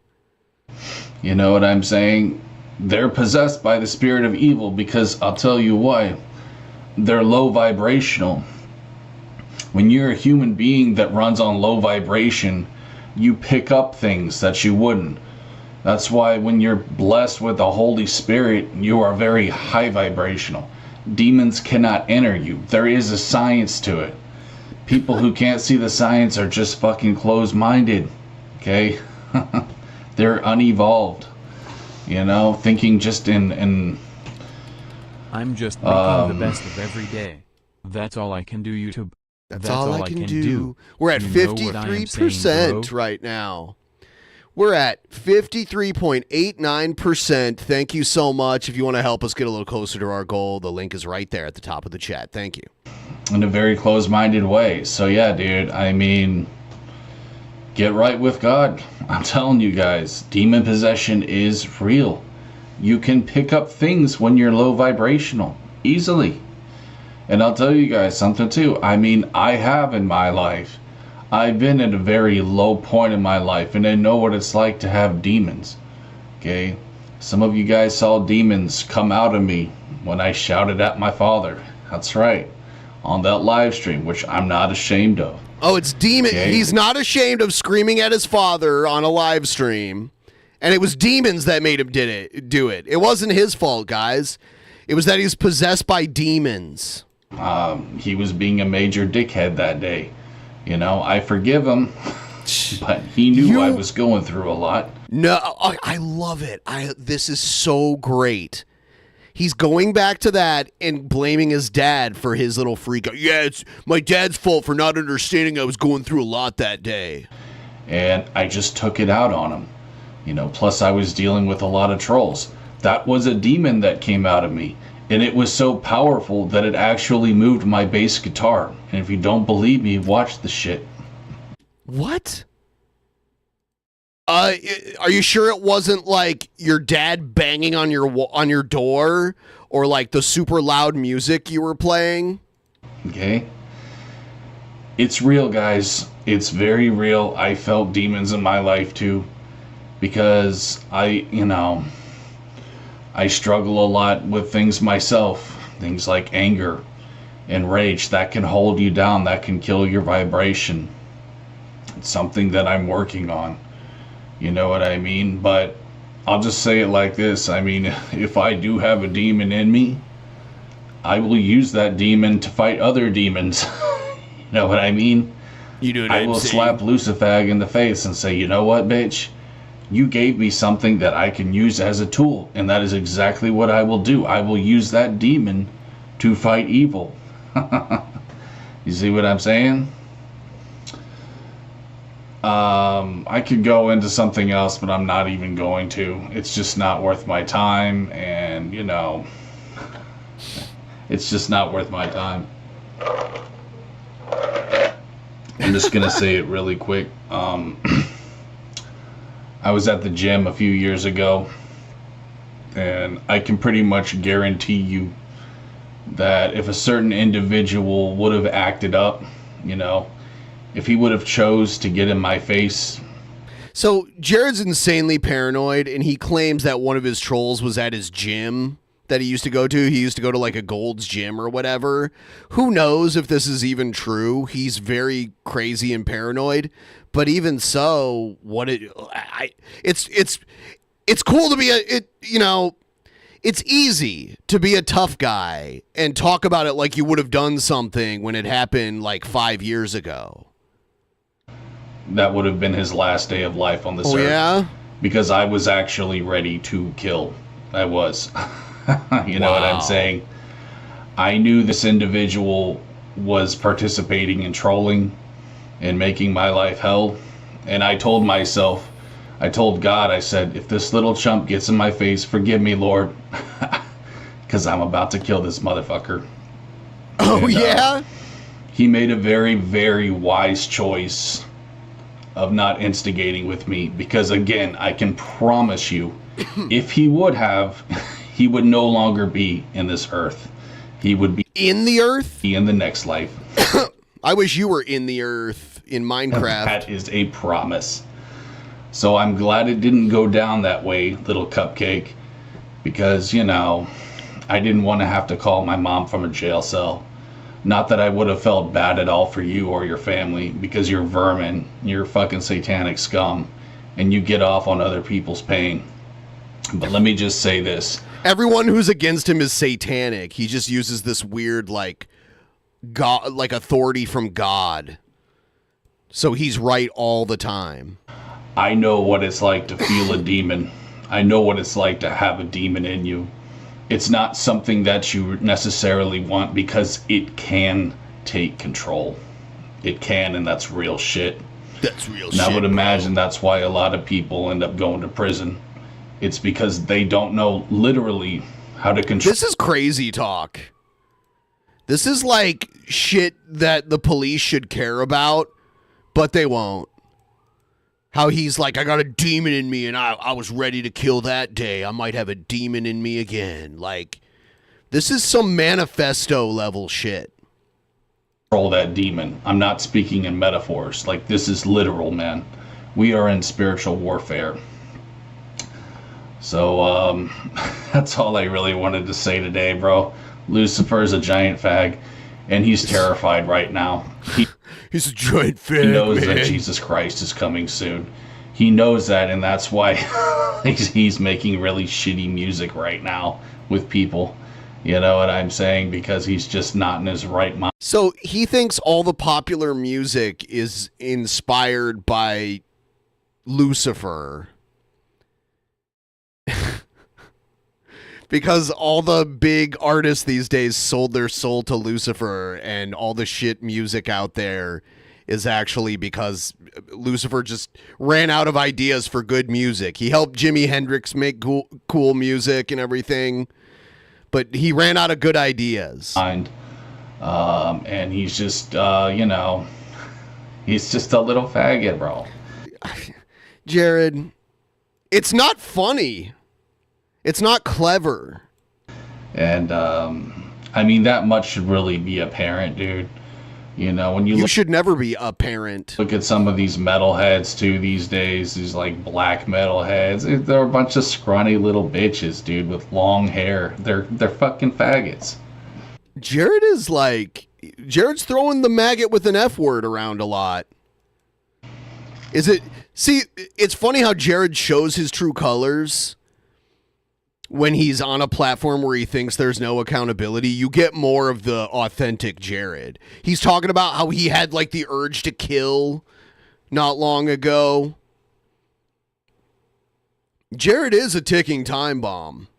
You know what I'm saying? They're possessed by the spirit of evil because I'll tell you why. They're low vibrational. When you're a human being that runs on low vibration, you pick up things that you wouldn't. That's why when you're blessed with the Holy Spirit, you are very high vibrational. Demons cannot enter you. There is a science to it. People who can't see the science are just fucking closed-minded. Okay? They're unevolved. You know, thinking just in I'm just making the best of every day. That's all I can do, YouTube. That's all I can do. We're at 53% right now. We're at 53.89%. Thank you so much. If you want to help us get a little closer to our goal, the link is right there at the top of the chat. Thank you. In a very closed-minded way. So yeah, dude, I mean, get right with God. I'm telling you guys, demon possession is real. You can pick up things when you're low vibrational easily. And I'll tell you guys something too. I mean, I have in my life. I've been at a very low point in my life, and I know what it's like to have demons. Okay? Some of you guys saw demons come out of me when I shouted at my father. That's right. On that live stream, which I'm not ashamed of. Oh, it's demon. Okay? He's not ashamed of screaming at his father on a live stream. And it was demons that made him do it. It wasn't his fault, guys. It was that he was possessed by demons. He was being a major dickhead that day. You know, I forgive him, but he knew I was going through a lot. No, I love it. This is so great. He's going back to that and blaming his dad for his little freak out. Yeah, it's my dad's fault for not understanding I was going through a lot that day. And I just took it out on him. You know, plus I was dealing with a lot of trolls. That was a demon that came out of me. And it was so powerful that it actually moved my bass guitar. And if you don't believe me, watch the shit. What? Are you sure it wasn't like your dad banging on your door, or like the super loud music you were playing? Okay. It's real, guys. It's very real. I felt demons in my life too, because I struggle a lot with things myself. Things like anger and rage that can hold you down, that can kill your vibration. It's something that I'm working on. You know what I mean? But I'll just say it like this. I mean, if I do have a demon in me, I will use that demon to fight other demons. You know what I mean? You do what I will slap Lucifag in the face and say, you know what, bitch? You gave me something that I can use as a tool, and that is exactly what I will do. I will use that demon to fight evil. You see what I'm saying? I could go into something else, but I'm not even going to. It's just not worth my time, and, you know, it's just not worth my time. I'm just going to say it really quick. I was at the gym a few years ago, and I can pretty much guarantee you that if a certain individual would have acted up, you know, if he would have chose to get in my face. So Jared's insanely paranoid, and he claims that one of his trolls was at his gym that he used to go to. He used to go to like a Gold's Gym or whatever. Who knows if this is even true? He's very crazy and paranoid. But even so, it's cool to be it's easy to be a tough guy and talk about it like you would have done something when it happened like 5 years ago. That would have been his last day of life on this earth. Oh, yeah? Because I was actually ready to kill. I was. You know what I'm saying? I knew this individual was participating in trolling and making my life hell. And I told myself, I told God, I said, if this little chump gets in my face, forgive me, Lord. Because I'm about to kill this motherfucker. Oh, yeah? He made a very, very wise choice of not instigating with me. Because, again, I can promise you, if he would have, he would no longer be in this earth. He would be in the earth? In the next life. I wish you were in the earth in Minecraft. That is a promise. So I'm glad it didn't go down that way, little cupcake. Because, you know, I didn't want to have to call my mom from a jail cell. Not that I would have felt bad at all for you or your family, because you're vermin, you're fucking satanic scum, and you get off on other people's pain. But let me just say this. Everyone who's against him is satanic. He just uses this weird, like, God, like authority from God. So he's right all the time. I know what it's like to feel a demon. I know what it's like to have a demon in you. It's not something that you necessarily want, because it can take control. It can, and that's real shit. That's real shit. And I would imagine that's why a lot of people end up going to prison. It's because they don't know literally how to control. This is crazy talk. This is like shit that the police should care about, but they won't. How he's like, I got a demon in me, and I was ready to kill that day. I might have a demon in me again. Like, This is some manifesto level shit. Control that demon. I'm not speaking in metaphors. Like, this is literal, man. We are in spiritual warfare. So, that's all I really wanted to say today, bro. Lucifer is a giant fag, and he's terrified right now. He's a giant fag, He knows man. that Jesus Christ is coming soon. He knows that, and that's why he's making really shitty music right now with people. You know what I'm saying? Because he's just not in his right mind. So he thinks all the popular music is inspired by Lucifer. Because all the big artists these days sold their soul to Lucifer, and all the shit music out there is actually because Lucifer just ran out of ideas for good music. He helped Jimi Hendrix make cool music and everything, but he ran out of good ideas. And he's just, you know, he's just a little faggot, bro. Jared, it's not funny. It's not clever. And, I mean, that much should really be apparent, dude. You know, when you should never be a parent. Look at some of these metalheads, too, these days. These, like, black metalheads. They're a bunch of scrawny little bitches, dude, with long hair. They're fucking faggots. Jared's throwing the maggot with an F word around a lot. See, it's funny how Jared shows his true colors when he's on a platform where he thinks there's no accountability. You get more of the authentic Jared. He's talking about how he had like the urge to kill not long ago. Jared is a ticking time bomb.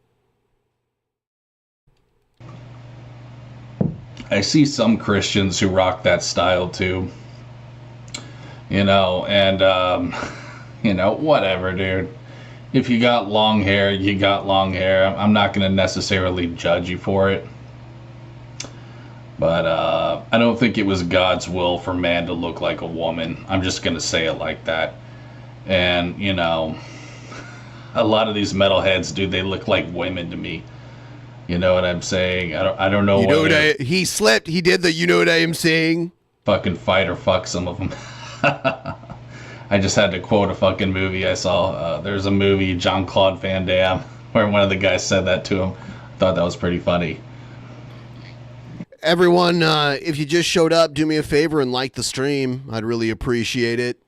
I see some Christians who rock that style too. You know, and, you know, whatever, dude. If you got long hair, you got long hair. I'm not going to necessarily judge you for it. But I don't think it was God's will for man to look like a woman. I'm just going to say it like that. And, you know, a lot of these metalheads, dude, they look like women to me. You know what I'm saying? I don't know. You know what he slipped. He did the you know what I am saying? Fucking fight or fuck some of them. I just had to quote a fucking movie I saw. There's a movie, Jean-Claude Van Damme, where one of the guys said that to him. I thought that was pretty funny. Everyone, if you just showed up, do me a favor and like the stream. I'd really appreciate it.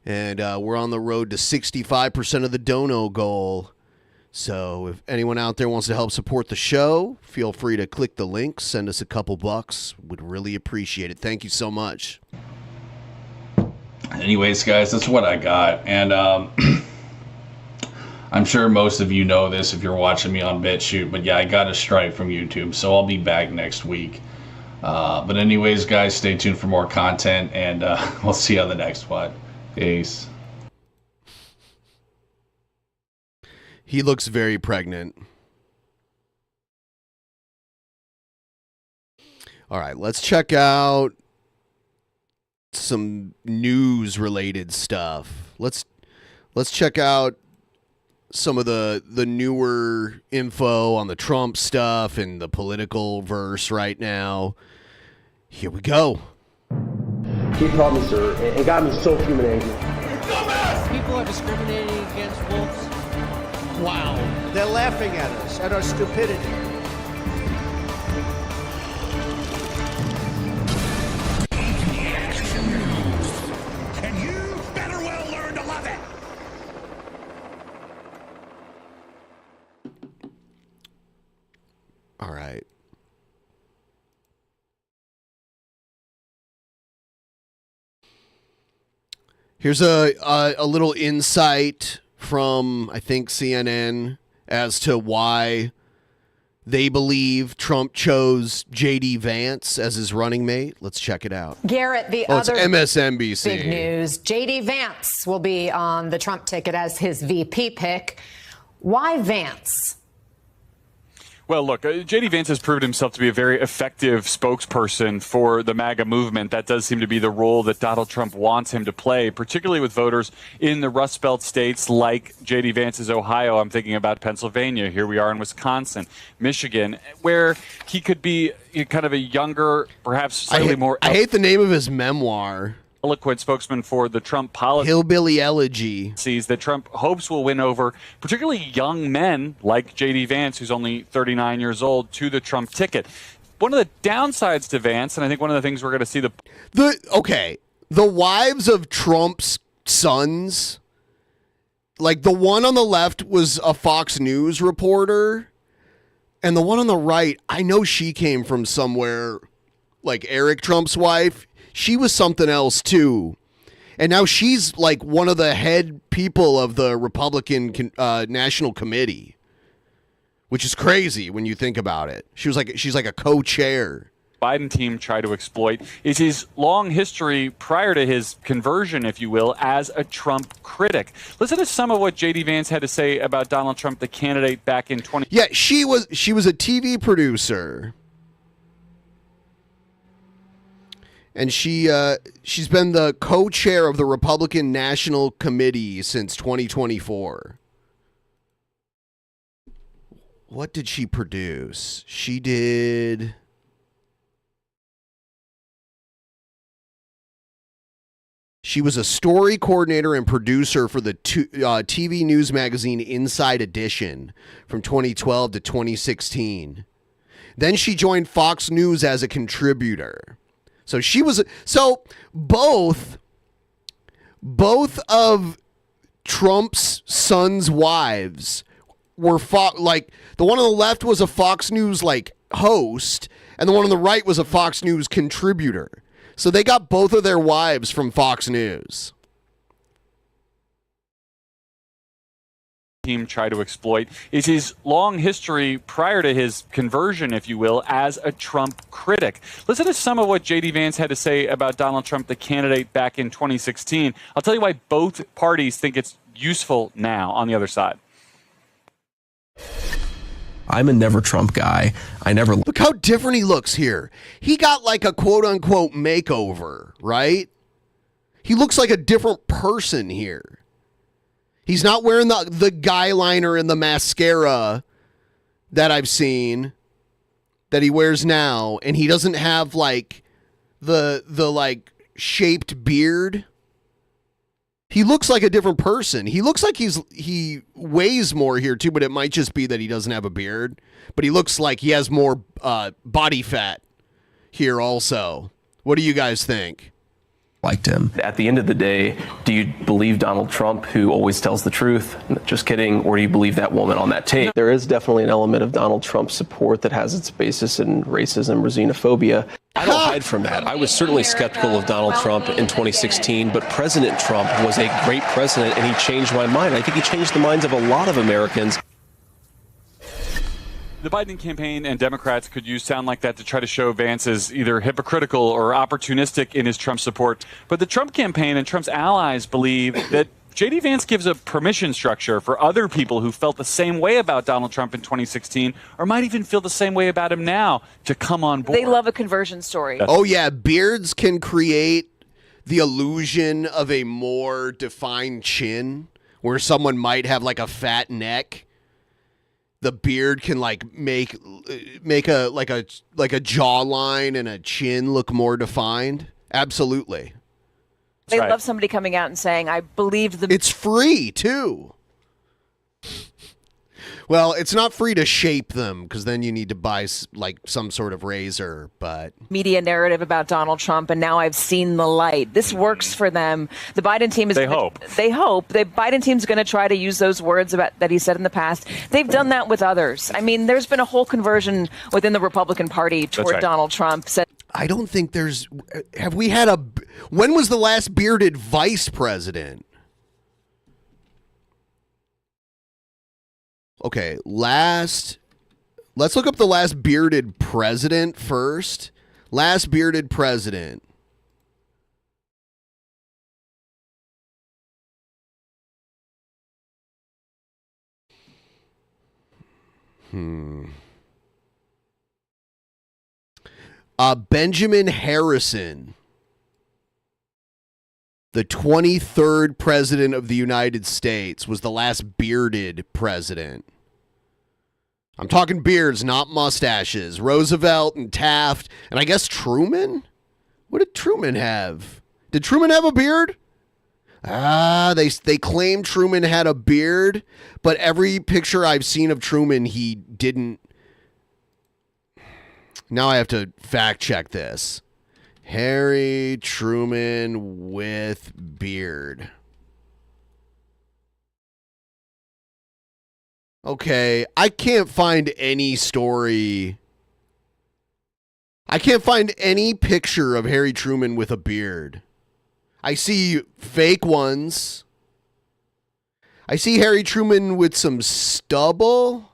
And we're on the road to 65% of the dono goal. So if anyone out there wants to help support the show, feel free to click the link, send us a couple bucks. Would really appreciate it. Thank you so much. Anyways, guys, that's what I got. And I'm sure most of you know this if you're watching me on BitChute, but yeah, I got a strike from YouTube, so I'll be back next week. But anyways, guys, stay tuned for more content, and we'll see you on the next one. Peace. He looks very pregnant. All right, let's check out some news related stuff. Let's check out some of the newer info on the Trump stuff and the political verse right now. Here we go. He called me sir and got me so human angry. People are discriminating against wolves. Wow. They're laughing at us, at our stupidity. And you better well learn to love it. All right. Here's a little insight from, I think, CNN as to why they believe Trump chose J.D. Vance as his running mate. Let's check it out. Garrett, the it's other MSNBC. big news, J.D. Vance will be on the Trump ticket as his VP pick. Why Vance? Well, look, J.D. Vance has proven himself to be a very effective spokesperson for the MAGA movement. That does seem to be the role that Donald Trump wants him to play, particularly with voters in the Rust Belt states like J.D. Vance's Ohio. I'm thinking about Pennsylvania. Here we are in Wisconsin, Michigan, where he could be kind of a younger, perhaps slightly more... I hate the name of his memoir. Eloquent spokesman for the Trump policy. Hillbilly Elegy. Sees that Trump hopes will win over particularly young men like J.D. Vance, who's only 39 years old, to the Trump ticket. One of the downsides to Vance, and I think one of the things we're going to see the wives of Trump's sons, like the one on the left was a Fox News reporter, and the one on the right, I know she came from somewhere like Eric Trump's wife. She was something else too. And now she's like one of the head people of the Republican National Committee, which is crazy when you think about it. She's like a co-chair. Biden team try to exploit is his long history prior to his conversion, if you will, as a Trump critic. Listen to some of what J.D. Vance had to say about Donald Trump, the candidate back in 20. Yeah, she was a TV producer. And she's been the co-chair of the Republican National Committee since 2024. What did she produce? She was a story coordinator and producer for the TV news magazine Inside Edition from 2012 to 2016. Then she joined Fox News as a contributor. So both of Trump's sons' wives were like the one on the left was a Fox News like host, and the one on the right was a Fox News contributor. So they got both of their wives from Fox News. Team try to exploit is his long history prior to his conversion, if you will, as a Trump critic. Listen to some of what J.D. Vance had to say about Donald Trump, the candidate back in 2016. I'll tell you why both parties think it's useful now on the other side. I'm a never Trump guy. I never look how different he looks here. He got like a quote unquote makeover, right? He looks like a different person here. He's not wearing the guy liner and the mascara that I've seen that he wears now, and he doesn't have like the like shaped beard. He looks like a different person. He looks like he weighs more here too, but it might just be that he doesn't have a beard. But he looks like he has more body fat here also. What do you guys think? Liked him. At the end of the day, do you believe Donald Trump, who always tells the truth? Just kidding. Or do you believe that woman on that tape? There is definitely an element of Donald Trump support that has its basis in racism or xenophobia. I don't hide from that. I was certainly skeptical of Donald Trump in 2016, but President Trump was a great president, and he changed my mind. I think he changed the minds of a lot of Americans. The Biden campaign and Democrats could use sound like that to try to show Vance as either hypocritical or opportunistic in his Trump support. But the Trump campaign and Trump's allies believe that J.D. Vance gives a permission structure for other people who felt the same way about Donald Trump in 2016 or might even feel the same way about him now to come on board. They love a conversion story. Oh, yeah. Beards can create the illusion of a more defined chin where someone might have like a fat neck. The beard can like make a jawline and a chin look more defined. Absolutely. They love somebody coming out and saying, I believe the... It's free, too. Well, it's not free to shape them because then you need to buy like some sort of razor, but... media narrative about Donald Trump, and now I've seen the light. This works for them. The Biden team is... They hope. The Biden team's going to try to use those words that he said in the past. They've done that with others. I mean, there's been a whole conversion within the Republican Party toward Donald Trump. I don't think there's... Have we had a... When was the last bearded vice president? Okay, let's look up the last bearded president first. Last bearded president. Benjamin Harrison, the 23rd president of the United States, was the last bearded president. I'm talking beards, not mustaches. Roosevelt and Taft, and I guess Truman? What did Truman have? Did Truman have a beard? They claim Truman had a beard, but every picture I've seen of Truman, he didn't. Now I have to fact check this. Harry Truman with beard. Okay, I can't find any story. I can't find any picture of Harry Truman with a beard. I see fake ones. I see Harry Truman with some stubble.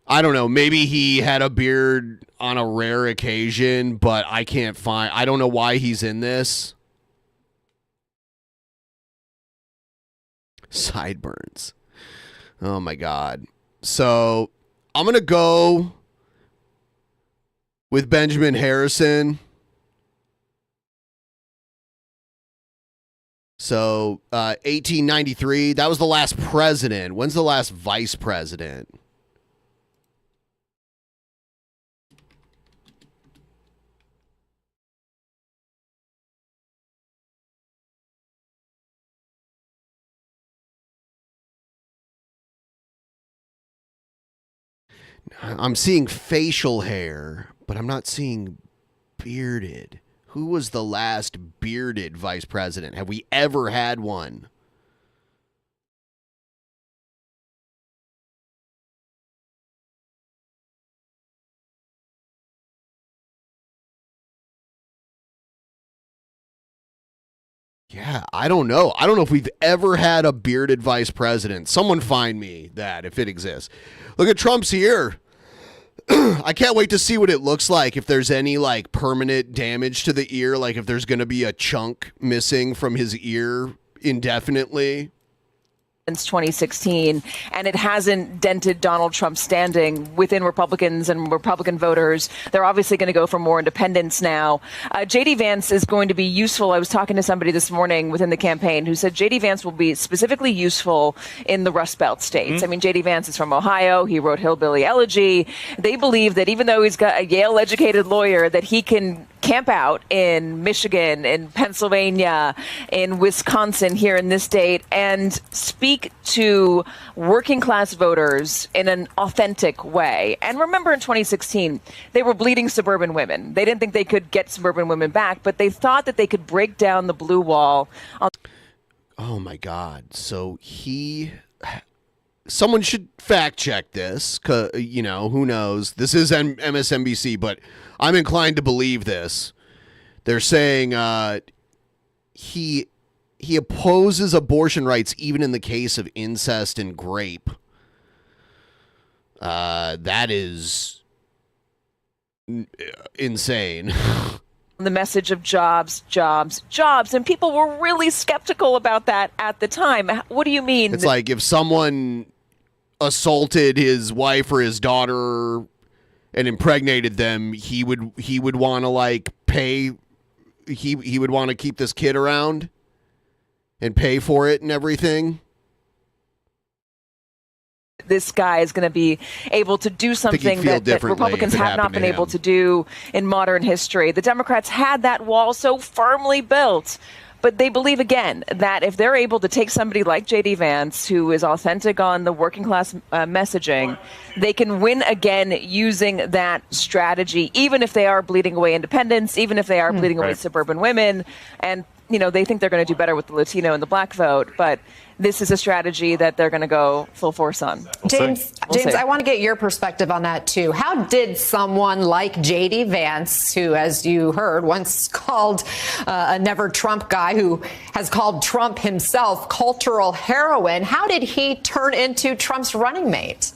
I don't know. Maybe he had a beard on a rare occasion, but I can't find. I don't know why he's in this. Sideburns. Oh my God. So I'm going to go with Benjamin Harrison. So 1893, that was the last president. When's the last vice president? I'm seeing facial hair, but I'm not seeing bearded. Who was the last bearded vice president? Have we ever had one? Yeah, I don't know. I don't know if we've ever had a bearded vice president. Someone find me that if it exists. Look at Trump's ear. I can't wait to see what it looks like, if there's any like permanent damage to the ear, like if there's going to be a chunk missing from his ear indefinitely. Since 2016, and it hasn't dented Donald Trump's standing within Republicans and Republican voters. They're obviously going to go for more independence now. J.D. Vance is going to be useful. I was talking to somebody this morning within the campaign who said J.D. Vance will be specifically useful in the Rust Belt states. Mm-hmm. I mean, J.D. Vance is from Ohio. He wrote Hillbilly Elegy. They believe that even though he's got a Yale-educated lawyer, that he can camp out in Michigan, in Pennsylvania, in Wisconsin, here in this state, and speak to working class voters in an authentic way. And remember in 2016, they were bleeding suburban women. They didn't think they could get suburban women back, but they thought that they could break down the blue wall. Oh my God. So someone should fact check this, 'cause, you know, who knows? This is MSNBC, but I'm inclined to believe this. They're saying he opposes abortion rights even in the case of incest and grape. That is insane. The message of jobs, jobs, jobs. And people were really skeptical about that at the time. What do you mean? It's like if someone assaulted his wife or his daughter and impregnated them, he would want to like pay. He would want to keep this kid around and pay for it and everything. This guy is going to be able to do something that Republicans have not been able to do in modern history. The Democrats had that wall so firmly built. But they believe, again, that if they're able to take somebody like J.D. Vance, who is authentic on the working class messaging, they can win again using that strategy, even if they are bleeding away independents, even if they are bleeding away suburban women. And, you know, they think they're going to do better with the Latino and the black vote. But this is a strategy that they're going to go full force on. James, I want to get your perspective on that, too. How did someone like J.D. Vance, who, as you heard, once called a never Trump guy who has called Trump himself cultural heroin, how did he turn into Trump's running mate?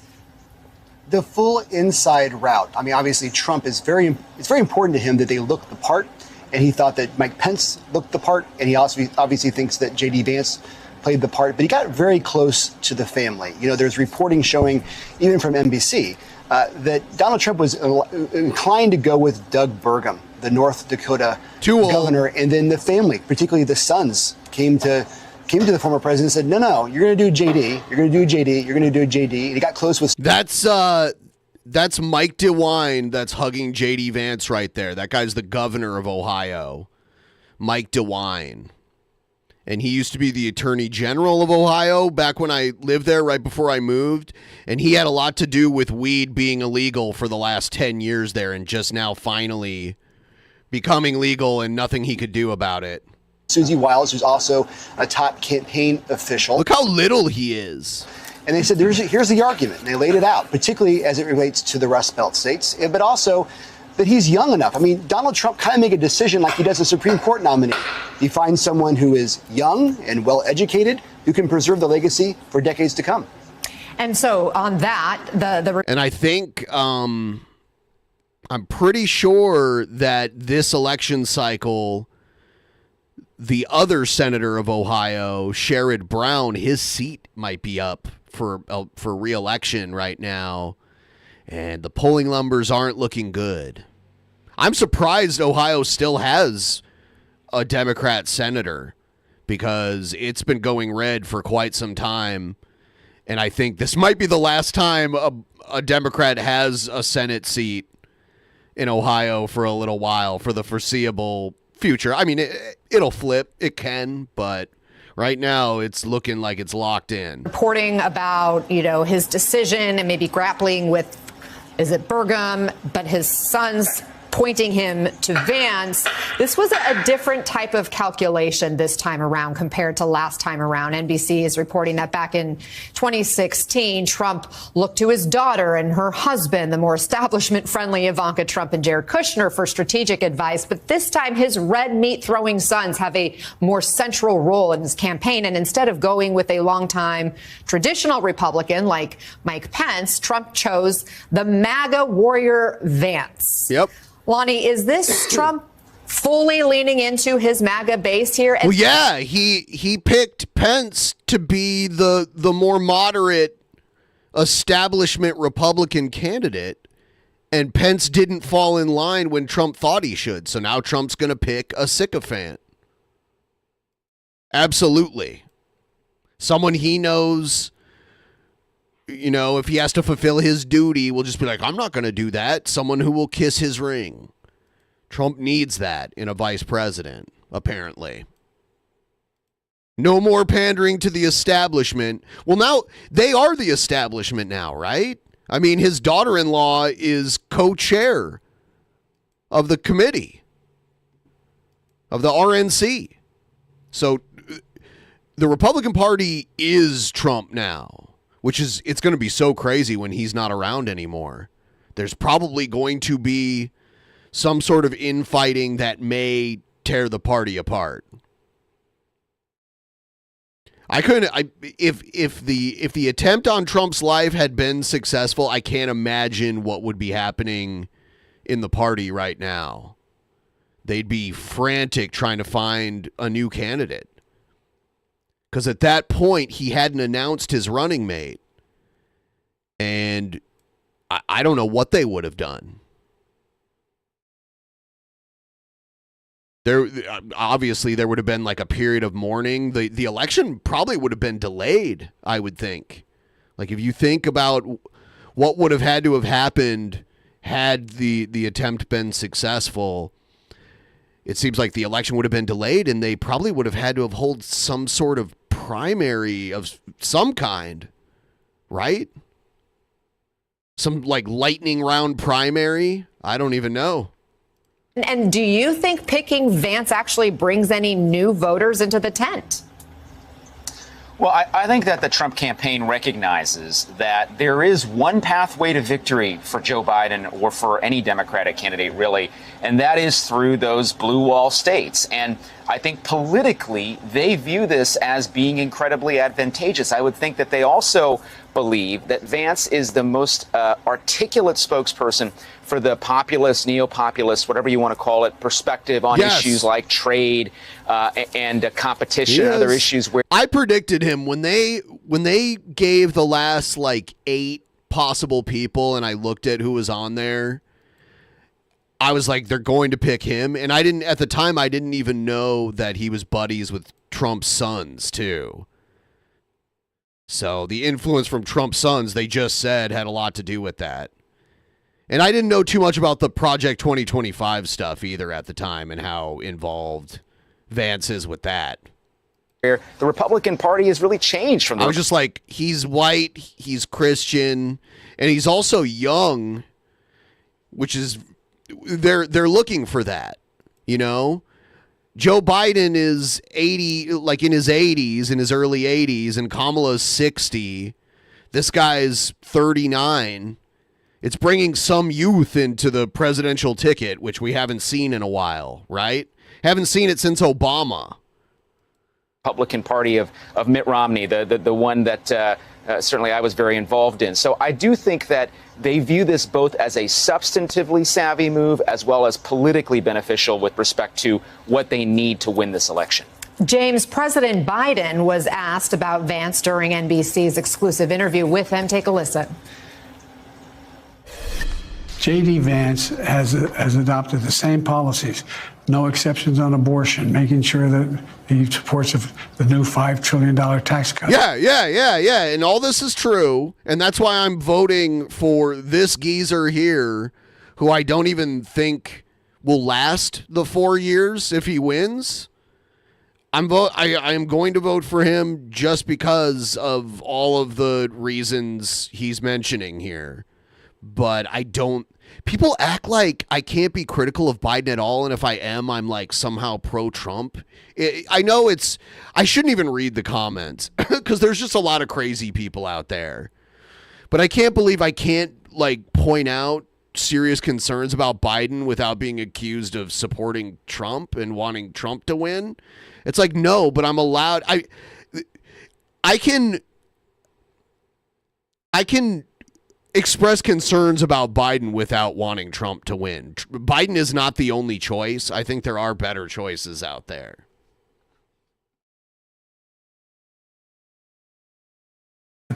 The full inside route. I mean, obviously, Trump is it's very important to him that they look the part. And he thought that Mike Pence looked the part. And he also obviously thinks that J.D. Vance played the part, but he got very close to the family. You know, there's reporting showing, even from NBC, that Donald Trump was inclined to go with Doug Burgum, the North Dakota governor, and then the family, particularly the sons, came to the former president and said, no, you're going to do JD, you're going to do JD, you're going to do JD. And he got close with... That's Mike DeWine that's hugging JD Vance right there. That guy's the governor of Ohio, Mike DeWine. And he used to be the attorney general of Ohio back when I lived there, right before I moved. And he had a lot to do with weed being illegal for the last 10 years there and just now finally becoming legal and nothing he could do about it. Susie Wiles, who's also a top campaign official. Look how little he is. And they said, here's the argument. And they laid it out, particularly as it relates to the Rust Belt states, but also that he's young enough. I mean, Donald Trump kind of make a decision like he does a Supreme Court nominee. He finds someone who is young and well-educated who can preserve the legacy for decades to come. And so on that, and I think I'm pretty sure that this election cycle, the other senator of Ohio, Sherrod Brown, his seat might be up for re-election right now. And the polling numbers aren't looking good. I'm surprised Ohio still has a Democrat senator because it's been going red for quite some time. And I think this might be the last time a Democrat has a Senate seat in Ohio for a little while, for the foreseeable future. I mean, it'll flip. It can, but right now it's looking like it's locked in. Reporting about, his decision and maybe grappling with, is it Burgum, but his sons pointing him to Vance. This was a different type of calculation this time around compared to last time around. NBC is reporting that back in 2016, Trump looked to his daughter and her husband, the more establishment-friendly Ivanka Trump and Jared Kushner, for strategic advice. But this time, his red meat-throwing sons have a more central role in his campaign. And instead of going with a longtime traditional Republican like Mike Pence, Trump chose the MAGA warrior Vance. Yep. Lonnie, is this Trump fully leaning into his MAGA base here? Well, yeah, he picked Pence to be the more moderate establishment Republican candidate, and Pence didn't fall in line when Trump thought he should. So now Trump's going to pick a sycophant. Absolutely. Someone he knows, if he has to fulfill his duty, will just be like, I'm not going to do that. Someone who will kiss his ring. Trump needs that in a vice president, apparently. No more pandering to the establishment. Well, now they are the establishment now, right? I mean, his daughter-in-law is co-chair of the committee, of the RNC. So the Republican Party is Trump now. Which is, it's going to be so crazy when he's not around anymore. There's probably going to be some sort of infighting that may tear the party apart. If the attempt on Trump's life had been successful, I can't imagine what would be happening in the party right now. They'd be frantic trying to find a new candidate. Because at that point, he hadn't announced his running mate. And I don't know what they would have done. Obviously, there would have been like a period of mourning. The election probably would have been delayed, I would think. Like, if you think about what would have had to have happened had the attempt been successful, it seems like the election would have been delayed, and they probably would have had to have held some sort of primary of some kind, right? Some like lightning round primary? I don't even know. And do you think picking Vance actually brings any new voters into the tent? Well, I think that the Trump campaign recognizes that there is one pathway to victory for Joe Biden or for any Democratic candidate, really, and that is through those blue wall states. And I think politically, they view this as being incredibly advantageous. I would think that they also believe that Vance is the most articulate spokesperson for the populist, neo-populist, whatever you want to call it, perspective on issues like trade and competition and other issues. Where I predicted him when they gave the last like 8 possible people, and I looked at who was on there. I was like, they're going to pick him, and at the time I didn't even know that he was buddies with Trump's sons too. So the influence from Trump's sons, they just said, had a lot to do with that. And I didn't know too much about the Project 2025 stuff either at the time and how involved Vance is with that. The Republican Party has really changed from I was just like, he's white, he's Christian, and he's also young, which is they're looking for that, you know? Joe Biden is 80, like in his 80s, in his early 80s, and Kamala's 60. This guy's 39. It's bringing some youth into the presidential ticket, which we haven't seen in a while, right? Haven't seen it since Obama. Republican Party of Mitt Romney, the one that certainly I was very involved in. So I do think that they view this both as a substantively savvy move as well as politically beneficial with respect to what they need to win this election. James, President Biden was asked about Vance during NBC's exclusive interview with him. Take a listen. J.D. Vance has adopted the same policies, no exceptions on abortion, making sure that he supports the new $5 trillion tax cut. Yeah. And all this is true. And that's why I'm voting for this geezer here, who I don't even think will last the 4 years if he wins. I am going to vote for him just because of all of the reasons he's mentioning here. But I don't. People act like I can't be critical of Biden at all, and if I am, I'm like somehow pro-Trump. I know I shouldn't even read the comments because there's just a lot of crazy people out there. But I can't believe I can't like point out serious concerns about Biden without being accused of supporting Trump and wanting Trump to win. It's like, no, but I'm allowed. I can express concerns about Biden without wanting Trump to win. Biden is not the only choice. I think there are better choices out there.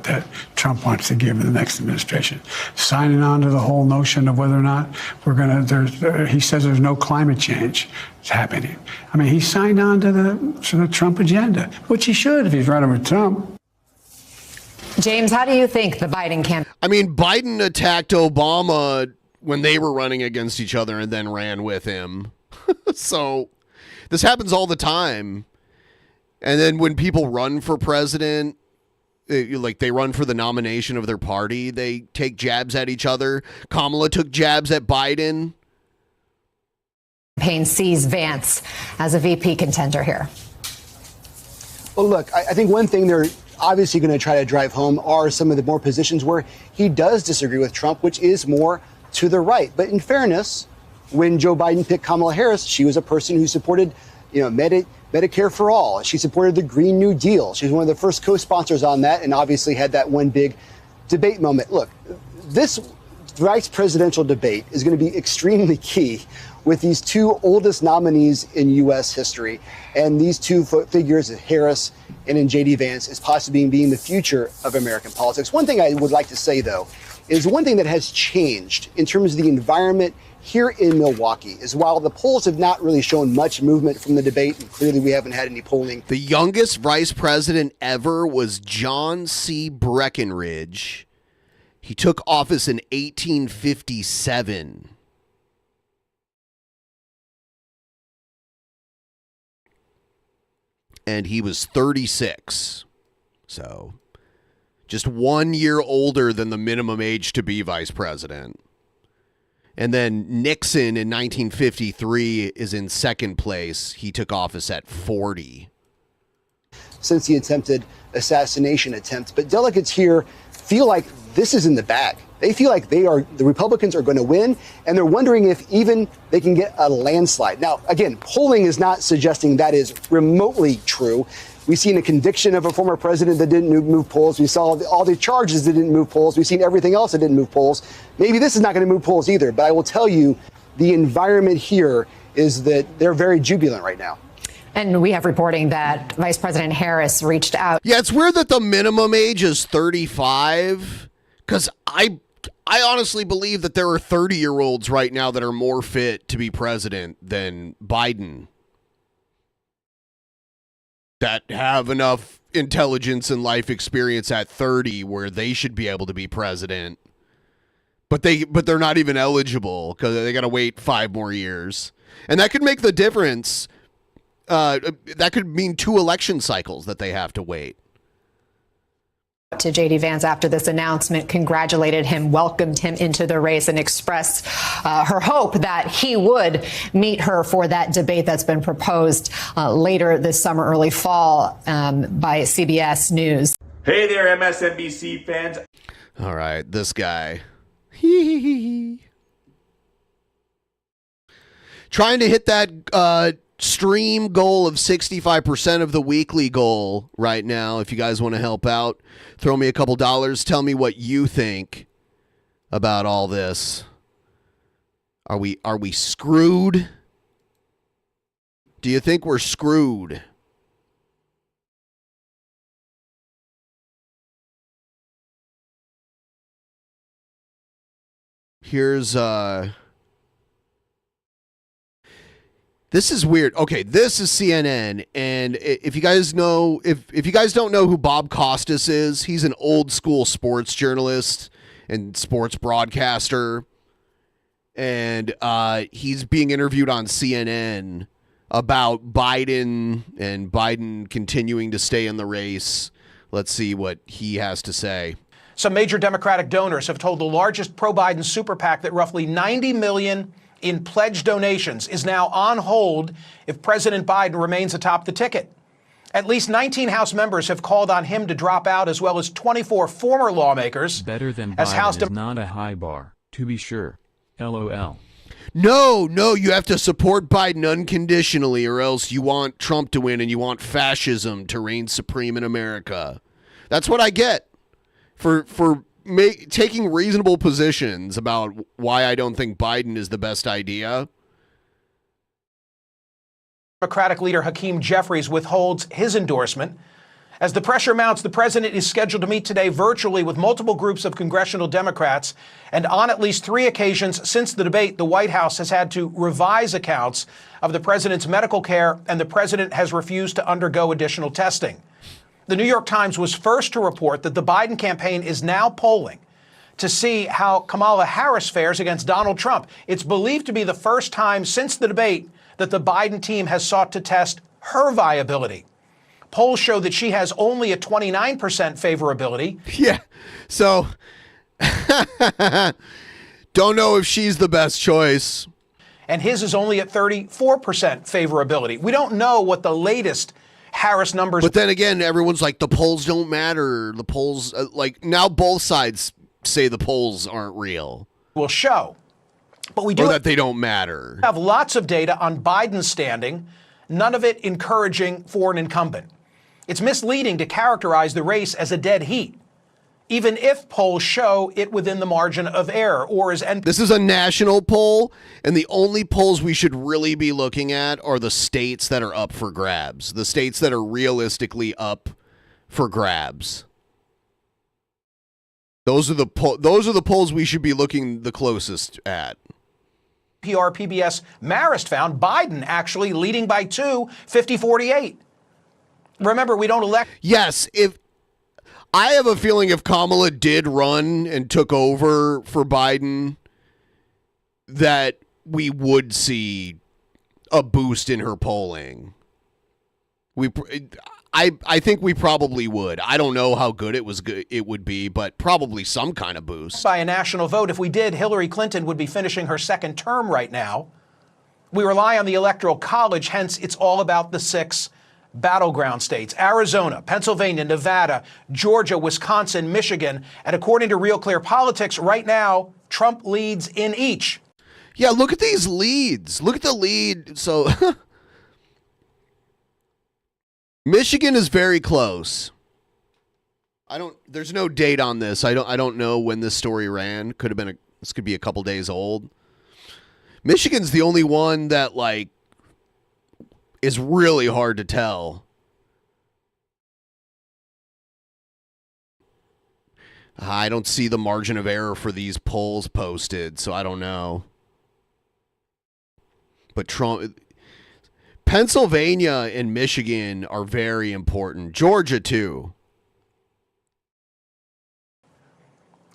That Trump wants to give the next administration, signing on to the whole notion of whether or not he says there's no climate change happening. I mean, he signed on to the Trump agenda, which he should if he's running with Trump. James, how do you think the Biden campaign? I mean, Biden attacked Obama when they were running against each other and then ran with him. So this happens all the time. And then when people run for president, like they run for the nomination of their party, they take jabs at each other. Kamala took jabs at Biden. Campaign sees Vance as a VP contender here. Well, look, I think one thing they're obviously going to try to drive home are some of the more positions where he does disagree with Trump, which is more to the right. But in fairness, when Joe Biden picked Kamala Harris, she was a person who supported, Medicare for all. She supported the Green New Deal. She's one of the first co-sponsors on that and obviously had that one big debate moment. Look, this vice presidential debate is going to be extremely key with these two oldest nominees in U.S. history. And these two figures, Harris and in J.D. Vance, is possibly being the future of American politics. One thing I would like to say, though, is one thing that has changed in terms of the environment here in Milwaukee is while the polls have not really shown much movement from the debate, and clearly we haven't had any polling. The youngest vice president ever was John C. Breckinridge. He took office in 1857. And he was 36. So just 1 year older than the minimum age to be vice president. And then Nixon in 1953 is in second place. He took office at 40. Since the attempted assassination attempt. But delegates here feel like this is in the bag They feel like the Republicans are going to win, and they're wondering if even they can get a landslide. Now, again, polling is not suggesting that is remotely true. We've seen a conviction of a former president that didn't move polls. We saw all the charges that didn't move polls. We've seen everything else that didn't move polls. Maybe this is not going to move polls either, but I will tell you the environment here is that they're very jubilant right now. And we have reporting that Vice President Harris reached out. Yeah, it's weird that the minimum age is 35, because I honestly believe that there are 30-year-olds right now that are more fit to be president than Biden, that have enough intelligence and life experience at 30 where they should be able to be president. But they're not even eligible because they got to wait 5 more years. And that could make the difference. That could mean 2 election cycles that they have to wait. To J.D. Vance after this announcement, congratulated him, welcomed him into the race, and expressed her hope that he would meet her for that debate that's been proposed later this summer, early fall, by CBS News. Hey there, MSNBC fans. All right, this guy. Trying to hit that stream goal of 65% of the weekly goal right now. If you guys want to help out, throw me a couple dollars. Tell me what you think about all this. Are we screwed? Do you think we're screwed? Here's this is weird. Okay, this is CNN, and if you guys know, if you guys don't know who Bob Costas is, he's an old school sports journalist and sports broadcaster, and he's being interviewed on CNN about Biden and Biden continuing to stay in the race. Let's see what he has to say. Some major Democratic donors have told the largest pro-Biden super PAC that roughly $90 million in pledged donations is now on hold if President Biden remains atop the ticket. At least 19 House members have called on him to drop out, as well as 24 former lawmakers. Better than as Biden House is not a high bar, to be sure. LOL. No, you have to support Biden unconditionally, or else you want Trump to win and you want fascism to reign supreme in America. That's what I get for taking reasonable positions about why I don't think Biden is the best idea. Democratic leader Hakeem Jeffries withholds his endorsement. As the pressure mounts, the president is scheduled to meet today virtually with multiple groups of congressional Democrats. And on at least 3 occasions since the debate, the White House has had to revise accounts of the president's medical care, and the president has refused to undergo additional testing. The New York Times was first to report that the Biden campaign is now polling to see how Kamala Harris fares against Donald Trump. It's believed to be the first time since the debate that the Biden team has sought to test her viability. Polls show that she has only a 29% favorability. Yeah, so don't know if she's the best choice. And his is only at 34% favorability. We don't know what the latest Harris numbers. But then again, everyone's like, the polls don't matter. The polls, like, now both sides say the polls aren't real. Will show. But we do or that they don't matter. Have lots of data on Biden's standing, none of it encouraging for an incumbent. It's misleading to characterize the race as a dead heat, even if polls show it within the margin of error, or as This is a national poll, and the only polls we should really be looking at are the states that are up for grabs, the states that are realistically up for grabs. Those are the polls we should be looking the closest at. PBS Marist found Biden actually leading by 2, 50-48. Remember, we don't elect. Yes, I have a feeling if Kamala did run and took over for Biden, that we would see a boost in her polling. I think we probably would. I don't know how good it would be, but probably some kind of boost. By a national vote. If we did, Hillary Clinton would be finishing her 2nd term right now. We rely on the Electoral College, hence it's all about the 6 battleground states: Arizona, Pennsylvania, Nevada, Georgia, Wisconsin, Michigan. And according to Real Clear Politics, right now, Trump leads in each. Yeah, look at these leads. Look at the lead. So Michigan is very close. There's no date on this. I don't know when this story ran. This could be a couple days old. Michigan's the only one that is really hard to tell. I don't see the margin of error for these polls posted, so I don't know. But Pennsylvania and Michigan are very important. Georgia, too.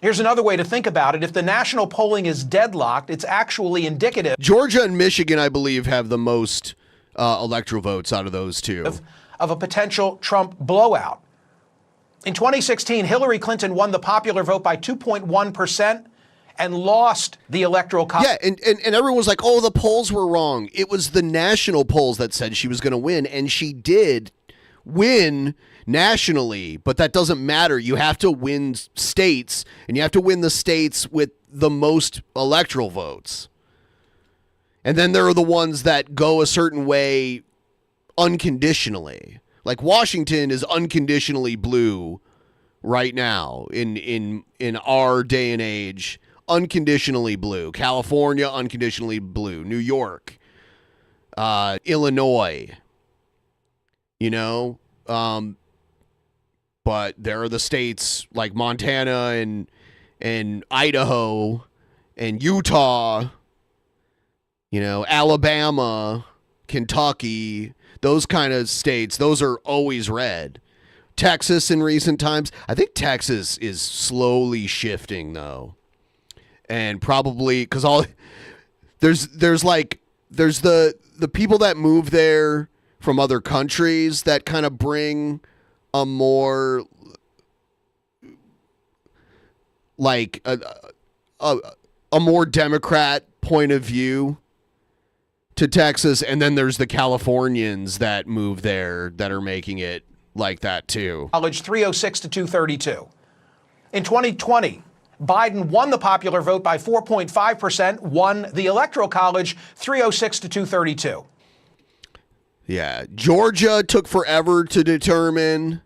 Here's another way to think about it. If the national polling is deadlocked, it's actually indicative. Georgia and Michigan, I believe, have the most electoral votes out of those two. Of a potential Trump blowout. In 2016, Hillary Clinton won the popular vote by 2.1% and lost the electoral college. Yeah, and everyone was like, oh, the polls were wrong. It was the national polls that said she was going to win, and she did win nationally, but that doesn't matter. You have to win states, and you have to win the states with the most electoral votes. And then there are the ones that go a certain way unconditionally. Like Washington is unconditionally blue right now in our day and age. Unconditionally blue. California, unconditionally blue. New York. Illinois. You know? But there are the states like Montana and Idaho and Utah, you know, Alabama, Kentucky, those kind of states. Those are always red. Texas in recent times. I think Texas is slowly shifting though. And probably because there's the people that move there from other countries that kind of bring a more like a more Democrat point of view to Texas, and then there's the Californians that move there that are making it like that too. College 306 to 232. In 2020, Biden won the popular vote by 4.5%, won the Electoral College 306 to 232. Yeah, Georgia took forever to determine.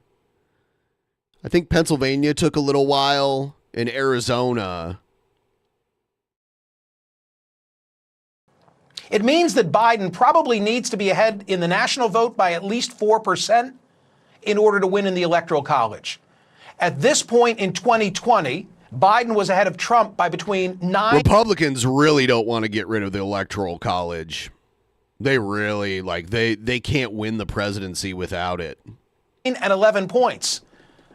I think Pennsylvania took a little while, and Arizona. It means that Biden probably needs to be ahead in the national vote by at least 4% in order to win in the Electoral College. At this point in 2020, Biden was ahead of Trump by between 9. Republicans really don't want to get rid of the Electoral College. They really, they can't win the presidency without it. And 11 points.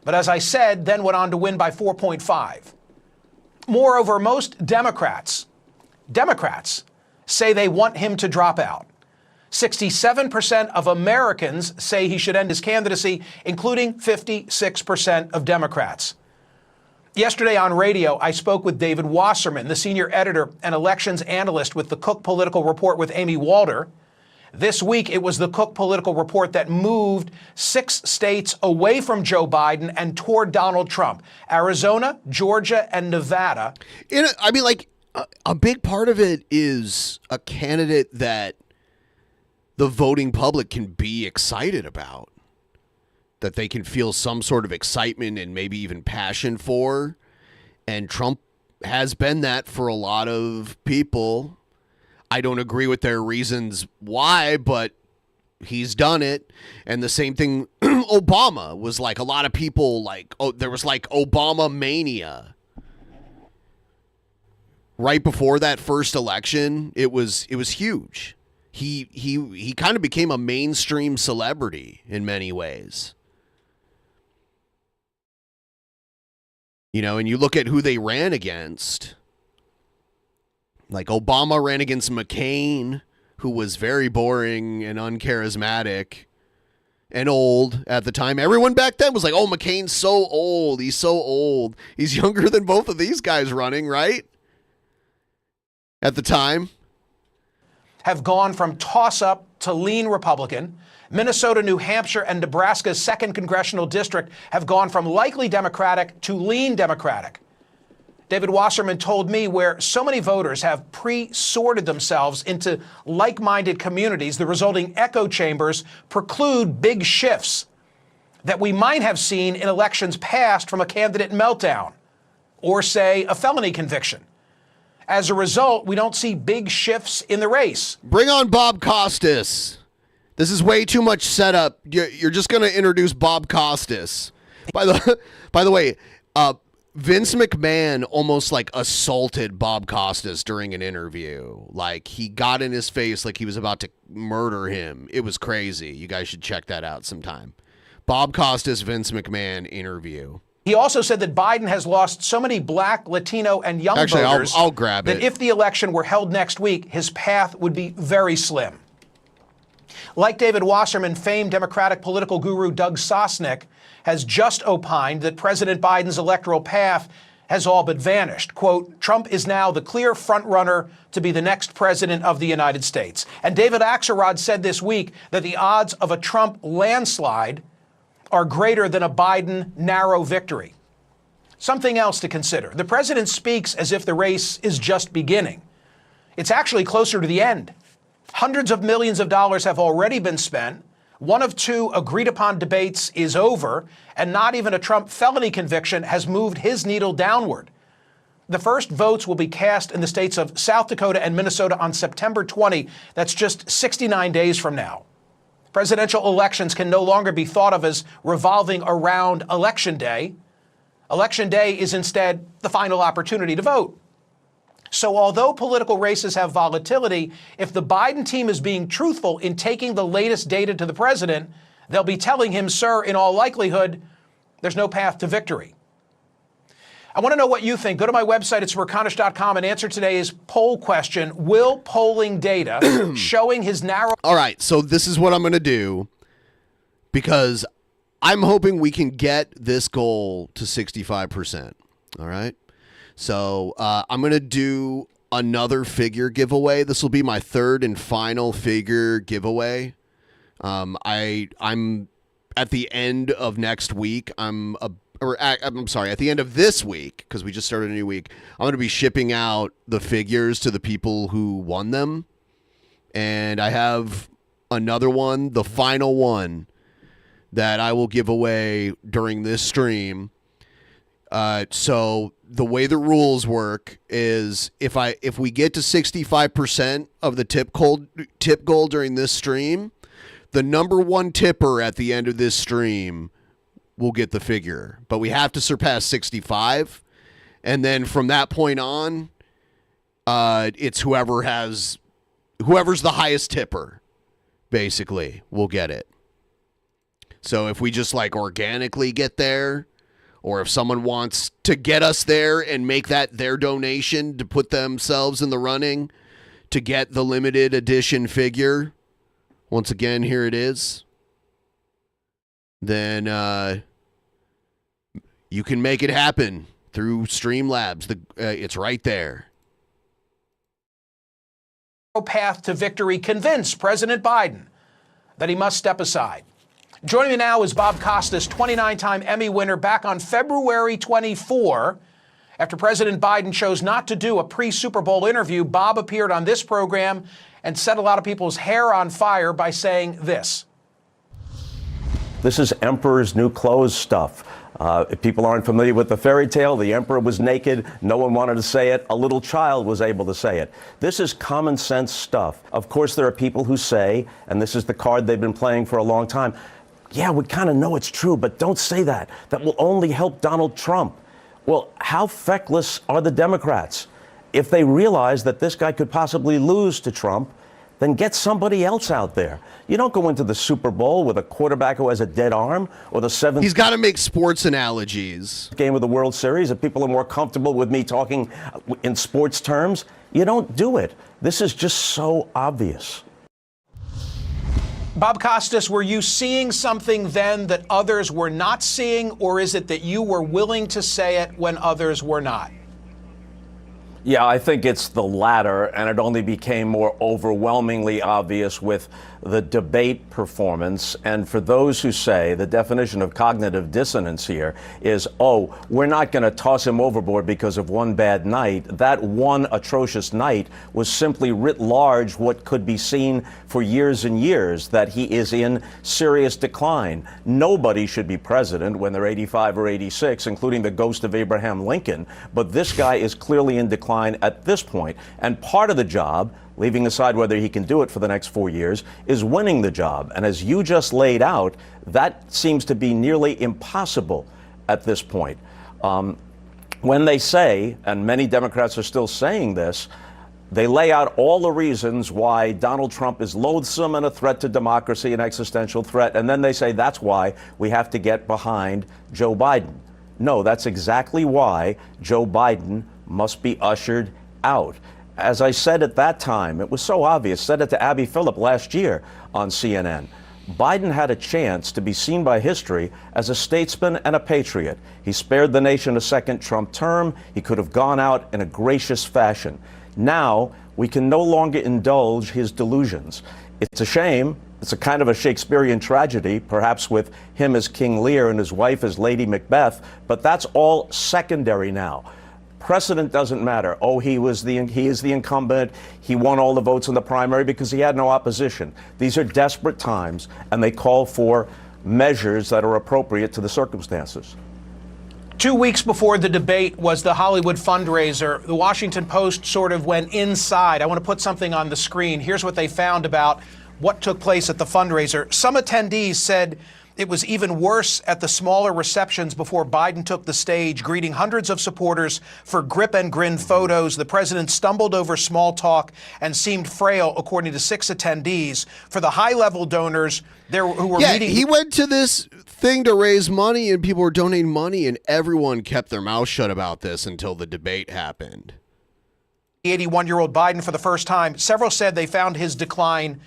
But as I said, then went on to win by 4.5. Moreover, most Democrats say they want him to drop out. 67% of Americans say he should end his candidacy, including 56% of Democrats. Yesterday on radio, I spoke with David Wasserman, the senior editor and elections analyst with the Cook Political Report with Amy Walter. This week, it was the Cook Political Report that moved 6 states away from Joe Biden and toward Donald Trump: Arizona, Georgia, and Nevada. A big part of it is a candidate that the voting public can be excited about, that they can feel some sort of excitement and maybe even passion for. And Trump has been that for a lot of people. I don't agree with their reasons why, but he's done it. And the same thing, Obama was like, a lot of people there was like Obama mania. Right before that first election, it was huge. He kind of became a mainstream celebrity in many ways. You know, and you look at who they ran against. Like Obama ran against McCain, who was very boring and uncharismatic and old at the time. Everyone back then was like, oh, McCain's so old. He's so old. He's younger than both of these guys running, right? At the time. Have gone from toss-up to lean Republican. Minnesota, New Hampshire, and Nebraska's 2nd congressional district have gone from likely Democratic to lean Democratic. David Wasserman told me where so many voters have pre-sorted themselves into like-minded communities, the resulting echo chambers preclude big shifts that we might have seen in elections past from a candidate meltdown or, say, a felony conviction. As a result, we don't see big shifts in the race. Bring on Bob Costas. This is way too much setup. You're just going to introduce Bob Costas. By the way, Vince McMahon almost like assaulted Bob Costas during an interview. Like he got in his face like he was about to murder him. It was crazy. You guys should check that out sometime. Bob Costas, Vince McMahon interview. He also said that Biden has lost so many black, Latino, and young voters I'll grab that it. if the election were held next week, his path would be very slim. Like David Wasserman, famed Democratic political guru Doug Sosnick has just opined that President Biden's electoral path has all but vanished. Quote, Trump is now the clear frontrunner to be the next president of the United States. And David Axelrod said this week that the odds of a Trump landslide are greater than a Biden narrow victory. Something else to consider. The president speaks as if the race is just beginning. It's actually closer to the end. Hundreds of millions of dollars have already been spent. One of 2 agreed-upon debates is over, and not even a Trump felony conviction has moved his needle downward. The first votes will be cast in the states of South Dakota and Minnesota on September 20. That's just 69 days from now. Presidential elections can no longer be thought of as revolving around Election Day. Election Day is instead the final opportunity to vote. So although political races have volatility, if the Biden team is being truthful in taking the latest data to the president, they'll be telling him, sir, in all likelihood, there's no path to victory. I want to know what you think. Go to my website at smirconish.com and answer today's poll question. Will polling data showing his narrow... All right, so this is what I'm going to do because I'm hoping we can get this goal to 65%. All right? So I'm going to do another figure giveaway. This will be my 3rd and final figure giveaway. I'm at the end of next week. I'm sorry, at the end of this week, because we just started a new week, I'm going to be shipping out the figures to the people who won them. And I have another one, the final one, that I will give away during this stream. So the way the rules work is if we get to 65% of the tip goal during this stream, the number 1 tipper at the end of this stream will get the figure. But we have to surpass 65, and then from that point on, it's whoever's the highest tipper, basically, will get it. So if we just like organically get there, or if someone wants to get us there and make that their donation to put themselves in the running to get the limited edition figure, once again, here it is, then you can make it happen through Streamlabs. It's right there. Path to victory convince President Biden that he must step aside. Joining me now is Bob Costas, 29-time Emmy winner, back on February 24. After President Biden chose not to do a pre-Super Bowl interview, Bob appeared on this program and set a lot of people's hair on fire by saying this. This is Emperor's New Clothes stuff. If people aren't familiar with the fairy tale, the emperor was naked, no one wanted to say it, a little child was able to say it. This is common sense stuff. Of course, there are people who say, and this is the card they've been playing for a long time, yeah, we kind of know it's true, but don't say that. That will only help Donald Trump. Well, how feckless are the Democrats? If they realize that this guy could possibly lose to Trump, then get somebody else out there. You don't go into the Super Bowl with a quarterback who has a dead arm, or the 7th... He's got to make sports analogies. ...game of the World Series. If people are more comfortable with me talking in sports terms, you don't do it. This is just so obvious. Bob Costas, were you seeing something then that others were not seeing, or is it that you were willing to say it when others were not? Yeah, I think it's the latter, and it only became more overwhelmingly obvious with the debate performance. And for those who say the definition of cognitive dissonance here is, oh, we're not going to toss him overboard because of one bad night. That one atrocious night was simply writ large what could be seen for years and years, that he is in serious decline. Nobody should be president when they're 85 or 86, including the ghost of Abraham Lincoln. But this guy is clearly in decline at this point. And part of the job, leaving aside whether he can do it for the next 4 years, is winning the job. And as you just laid out, that seems to be nearly impossible at this point. When they say, and many Democrats are still saying this, they lay out all the reasons why Donald Trump is loathsome and a threat to democracy, an existential threat, and then they say that's why we have to get behind Joe Biden. No, that's exactly why Joe Biden must be ushered out. As I said at that time, it was so obvious, said it to Abby Phillip last year on CNN. Biden had a chance to be seen by history as a statesman and a patriot. He spared the nation a second Trump term. He could have gone out in a gracious fashion. Now, we can no longer indulge his delusions. It's a shame. It's a kind of a Shakespearean tragedy, perhaps with him as King Lear and his wife as Lady Macbeth, but that's all secondary now. Precedent doesn't matter. Oh, he is the incumbent. He won all the votes in the primary because he had no opposition. These are desperate times, and they call for measures that are appropriate to the circumstances. 2 weeks before the debate was the Hollywood fundraiser. The Washington Post sort of went inside. I want to put something on the screen. Here's what they found about what took place at the fundraiser. Some attendees said it was even worse at the smaller receptions before Biden took the stage, greeting hundreds of supporters for grip and grin photos. The president stumbled over small talk and seemed frail, according to 6 attendees. For the high-level donors who were meeting... he went to this thing to raise money, and people were donating money, and everyone kept their mouth shut about this until the debate happened. The 81-year-old Biden for the first time. Several said they found his decline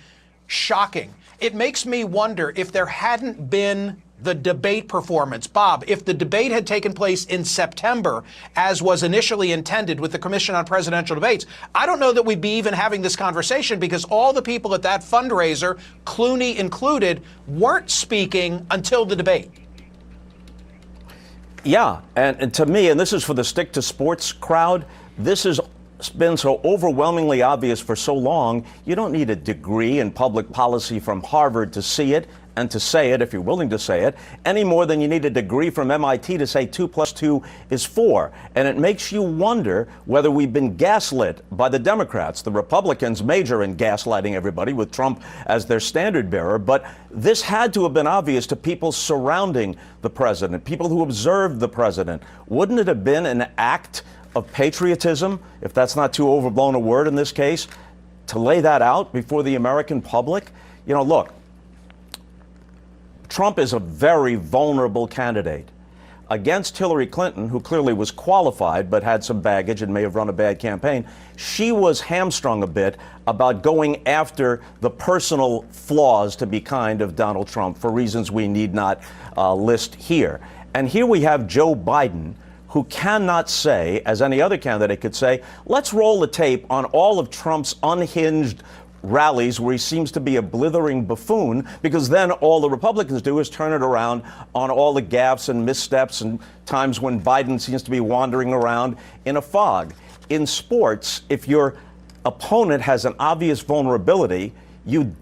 shocking. It makes me wonder if there hadn't been the debate performance. Bob, if the debate had taken place in September, as was initially intended with the Commission on Presidential Debates, I don't know that we'd be even having this conversation, because all the people at that fundraiser, Clooney included, weren't speaking until the debate. Yeah, and to me, and this is for the stick to sports crowd, this has been so overwhelmingly obvious for so long. You don't need a degree in public policy from Harvard to see it and to say it, if you're willing to say it, any more than you need a degree from MIT to say 2 + 2 is 4. And it makes you wonder whether we've been gaslit by the Democrats. The Republicans major in gaslighting everybody with Trump as their standard bearer. But this had to have been obvious to people surrounding the president, people who observed the president. Wouldn't it have been an act of patriotism, if that's not too overblown a word in this case, to lay that out before the American public? You know, look, Trump is a very vulnerable candidate against Hillary Clinton, who clearly was qualified but had some baggage and may have run a bad campaign. She was hamstrung a bit about going after the personal flaws, to be kind, of Donald Trump for reasons we need not list here. And here we have Joe Biden, who cannot say, as any other candidate could say, let's roll the tape on all of Trump's unhinged rallies where he seems to be a blithering buffoon, because then all the Republicans do is turn it around on all the gaffes and missteps and times when Biden seems to be wandering around in a fog. In sports, if your opponent has an obvious vulnerability, you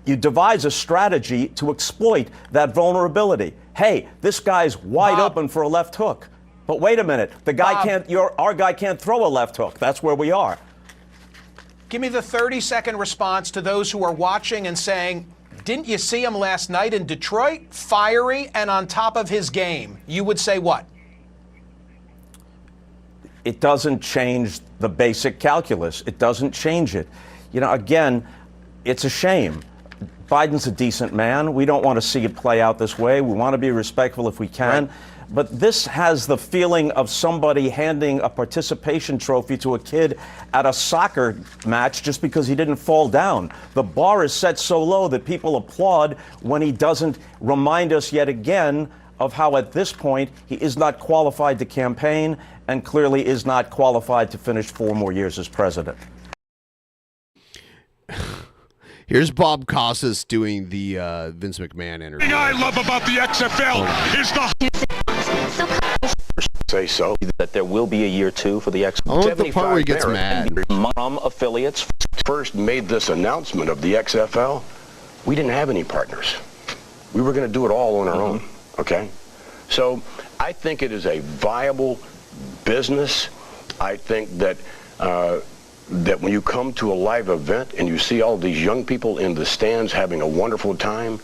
devise a strategy to exploit that vulnerability. Hey, this guy's wide open for a left hook. But wait a minute, the guy our guy can't throw a left hook. That's where we are. Give me the 30-second response to those who are watching and saying, didn't you see him last night in Detroit? Fiery and on top of his game. You would say what? It doesn't change the basic calculus. It doesn't change it. You know, again, it's a shame. Biden's a decent man. We don't want to see it play out this way. We want to be respectful if we can. Right. But this has the feeling of somebody handing a participation trophy to a kid at a soccer match just because he didn't fall down. The bar is set so low that people applaud when he doesn't remind us yet again of how at this point he is not qualified to campaign and clearly is not qualified to finish 4 more years as president. Here's Bob Costas doing the Vince McMahon interview. The thing I love about the XFL is the say so that there will be a year 2 for the XFL. I want the part where he gets mad. From affiliates first made this announcement of the XFL, we didn't have any partners. We were going to do it all on our own. Okay, so I think it is a viable business. I think that that when you come to a live event and you see all these young people in the stands having a wonderful time,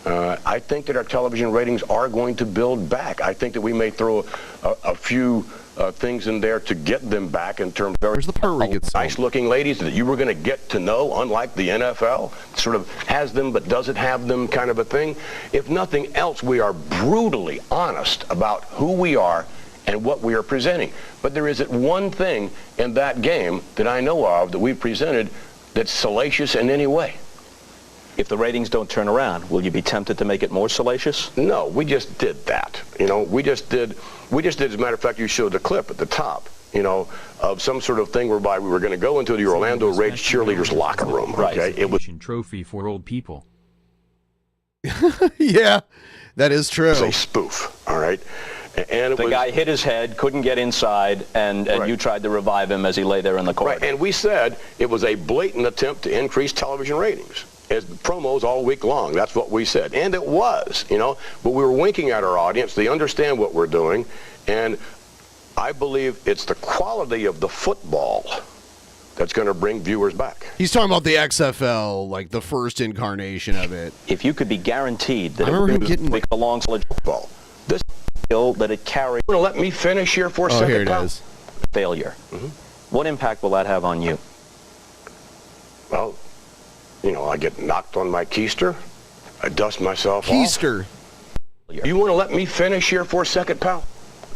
I think that our television ratings are going to build back. I think that we may throw a few things in there to get them back in terms of nice-looking ladies that you were going to get to know, unlike the NFL, sort of has them but doesn't have them kind of a thing. If nothing else, we are brutally honest about who we are and what we are presenting. But there isn't one thing in that game that I know of that we've presented that's salacious in any way. If the ratings don't turn around, will you be tempted to make it more salacious? No, we just did that. You know, we just did, as a matter of fact, you showed the clip at the top, you know, of some sort of thing whereby we were going to go into the Orlando Rage cheerleaders locker room. Okay, it was trophy for old people. Yeah, that is true. It's a spoof, all right? And the guy hit his head, couldn't get inside, and you tried to revive him as he lay there in the corner. Right, and we said it was a blatant attempt to increase television ratings. As promos all week long, that's what we said. And it was, you know, but we were winking at our audience. They understand what we're doing, and I believe it's the quality of the football that's going to bring viewers back. He's talking about the XFL, like the first incarnation of it. If you could be guaranteed that it belongs to football, this skill that it carries. You want to let me finish here for a second? Here it is. Failure. What impact will that have on you? Well, you know, I get knocked on my keister. I dust myself off. Keister. You want to let me finish here for a second, pal?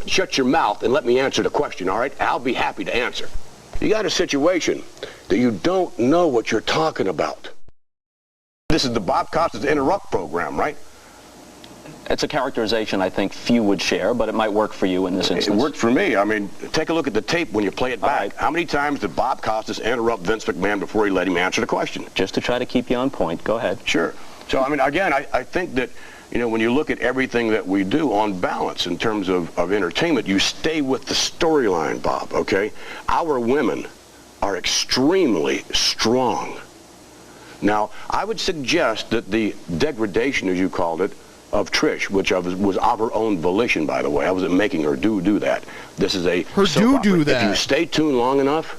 Shut your mouth and let me answer the question, all right? I'll be happy to answer. You got a situation that you don't know what you're talking about. This is the Bob Costas Interrupt program, right? It's a characterization I think few would share, but it might work for you in this instance. It worked for me. I mean, take a look at the tape when you play it back. How many times did Bob Costas interrupt Vince McMahon before he let him answer the question? Just to try to keep you on point. Go ahead. Sure. So, I mean, again, I think that, you know, when you look at everything that we do on balance in terms of entertainment, you stay with the storyline, Bob, okay? Our women are extremely strong. Now, I would suggest that the degradation, as you called it, of Trish, which was of her own volition, by the way. I wasn't making her do that. This is a soap opera. that. If you stay tuned long enough,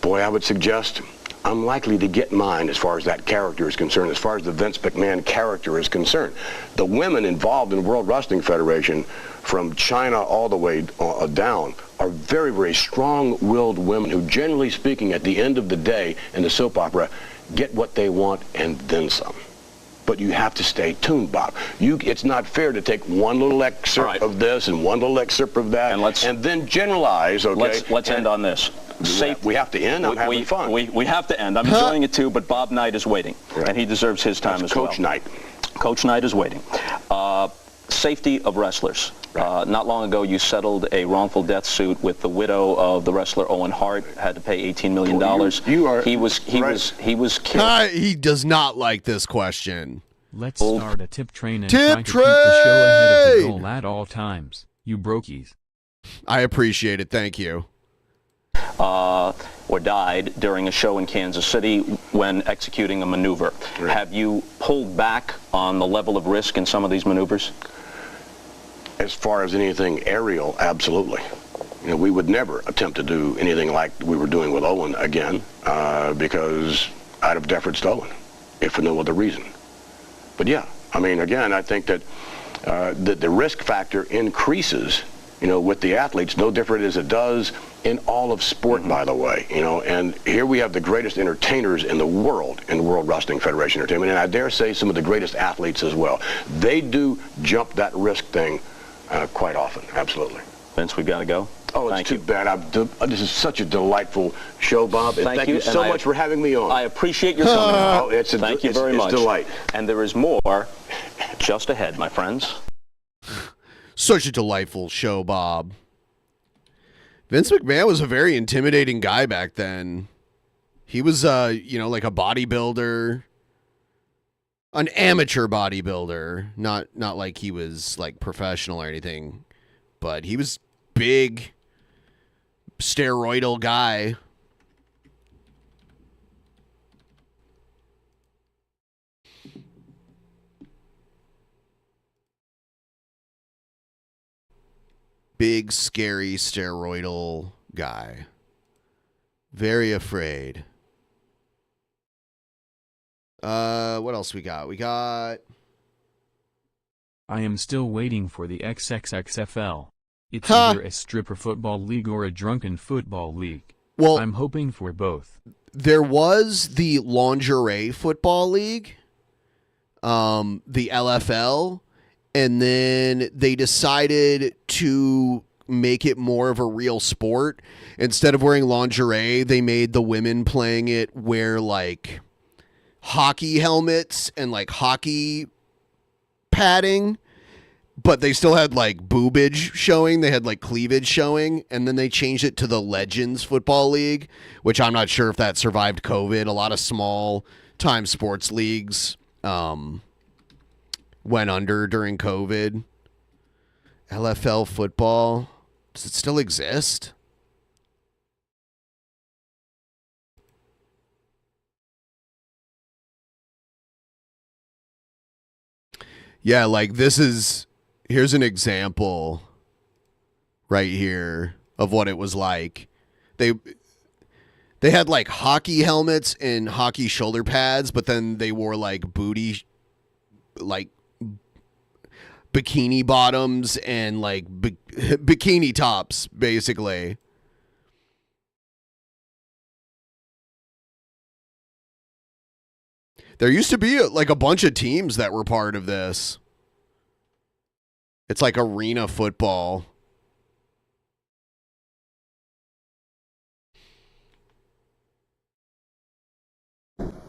boy, I would suggest I'm likely to get mine as far as that character is concerned, as far as the Vince McMahon character is concerned. The women involved in World Wrestling Federation, from China all the way down, are very, very strong-willed women who, generally speaking, at the end of the day in the soap opera, get what they want and then some. But you have to stay tuned, Bob. It's not fair to take one little excerpt of this and one little excerpt of that and then generalize, okay? Let's end on this. We have to end? I'm having fun. We have to end. I'm enjoying it too, but Bob Knight is waiting, and he deserves his time as well. Coach Knight. Coach Knight is waiting. Safety of wrestlers. Not long ago, you settled a wrongful death suit with the widow of the wrestler Owen Hart. Had to pay $18 million. He was killed. He does not like this question. Let's start a tip train and try to keep the show ahead of the goal at all times. You brokies. I appreciate it. Thank you. Or died during a show in Kansas City when executing a maneuver. Have you pulled back on the level of risk in some of these maneuvers? As far as anything aerial, absolutely. You know, we would never attempt to do anything like we were doing with Owen again, because out of deference to Owen, if for no other reason. But yeah, I mean, again, I think that the risk factor increases, you know, with the athletes, no different as it does in all of sport, by the way, you know, and here we have the greatest entertainers in the world in World Wrestling Federation Entertainment, and I dare say some of the greatest athletes as well. They do jump that risk thing quite often, absolutely. Vince, we've got to go. Oh, it's too bad. This is such a delightful show, Bob. And thank you so much for having me on. I appreciate your coming. Thank you very much. It's a delight. And there is more just ahead, my friends. Such a delightful show, Bob. Vince McMahon was a very intimidating guy back then. He was, like a bodybuilder, an amateur bodybuilder, not like he was like professional or anything, but he was big, steroidal guy. Big, scary, steroidal guy. Very afraid. What else we got? I am still waiting for the XXXFL. It's either a stripper football league or a drunken football league. Well, I'm hoping for both. There was the lingerie football league, the LFL, and then they decided to make it more of a real sport. Instead of wearing lingerie, they made the women playing it wear like hockey helmets and like hockey padding, but they still had like boobage showing. They had like cleavage showing, and then they changed it to the Legends Football League, which I'm not sure if that survived COVID. A lot of small time sports leagues went under during COVID. LFL football, does it still exist? Yeah, like here's an example right here of what it was like. They had like hockey helmets and hockey shoulder pads, but then they wore like bikini bottoms and like bikini tops, basically. There used to be like a bunch of teams that were part of this. It's like arena football.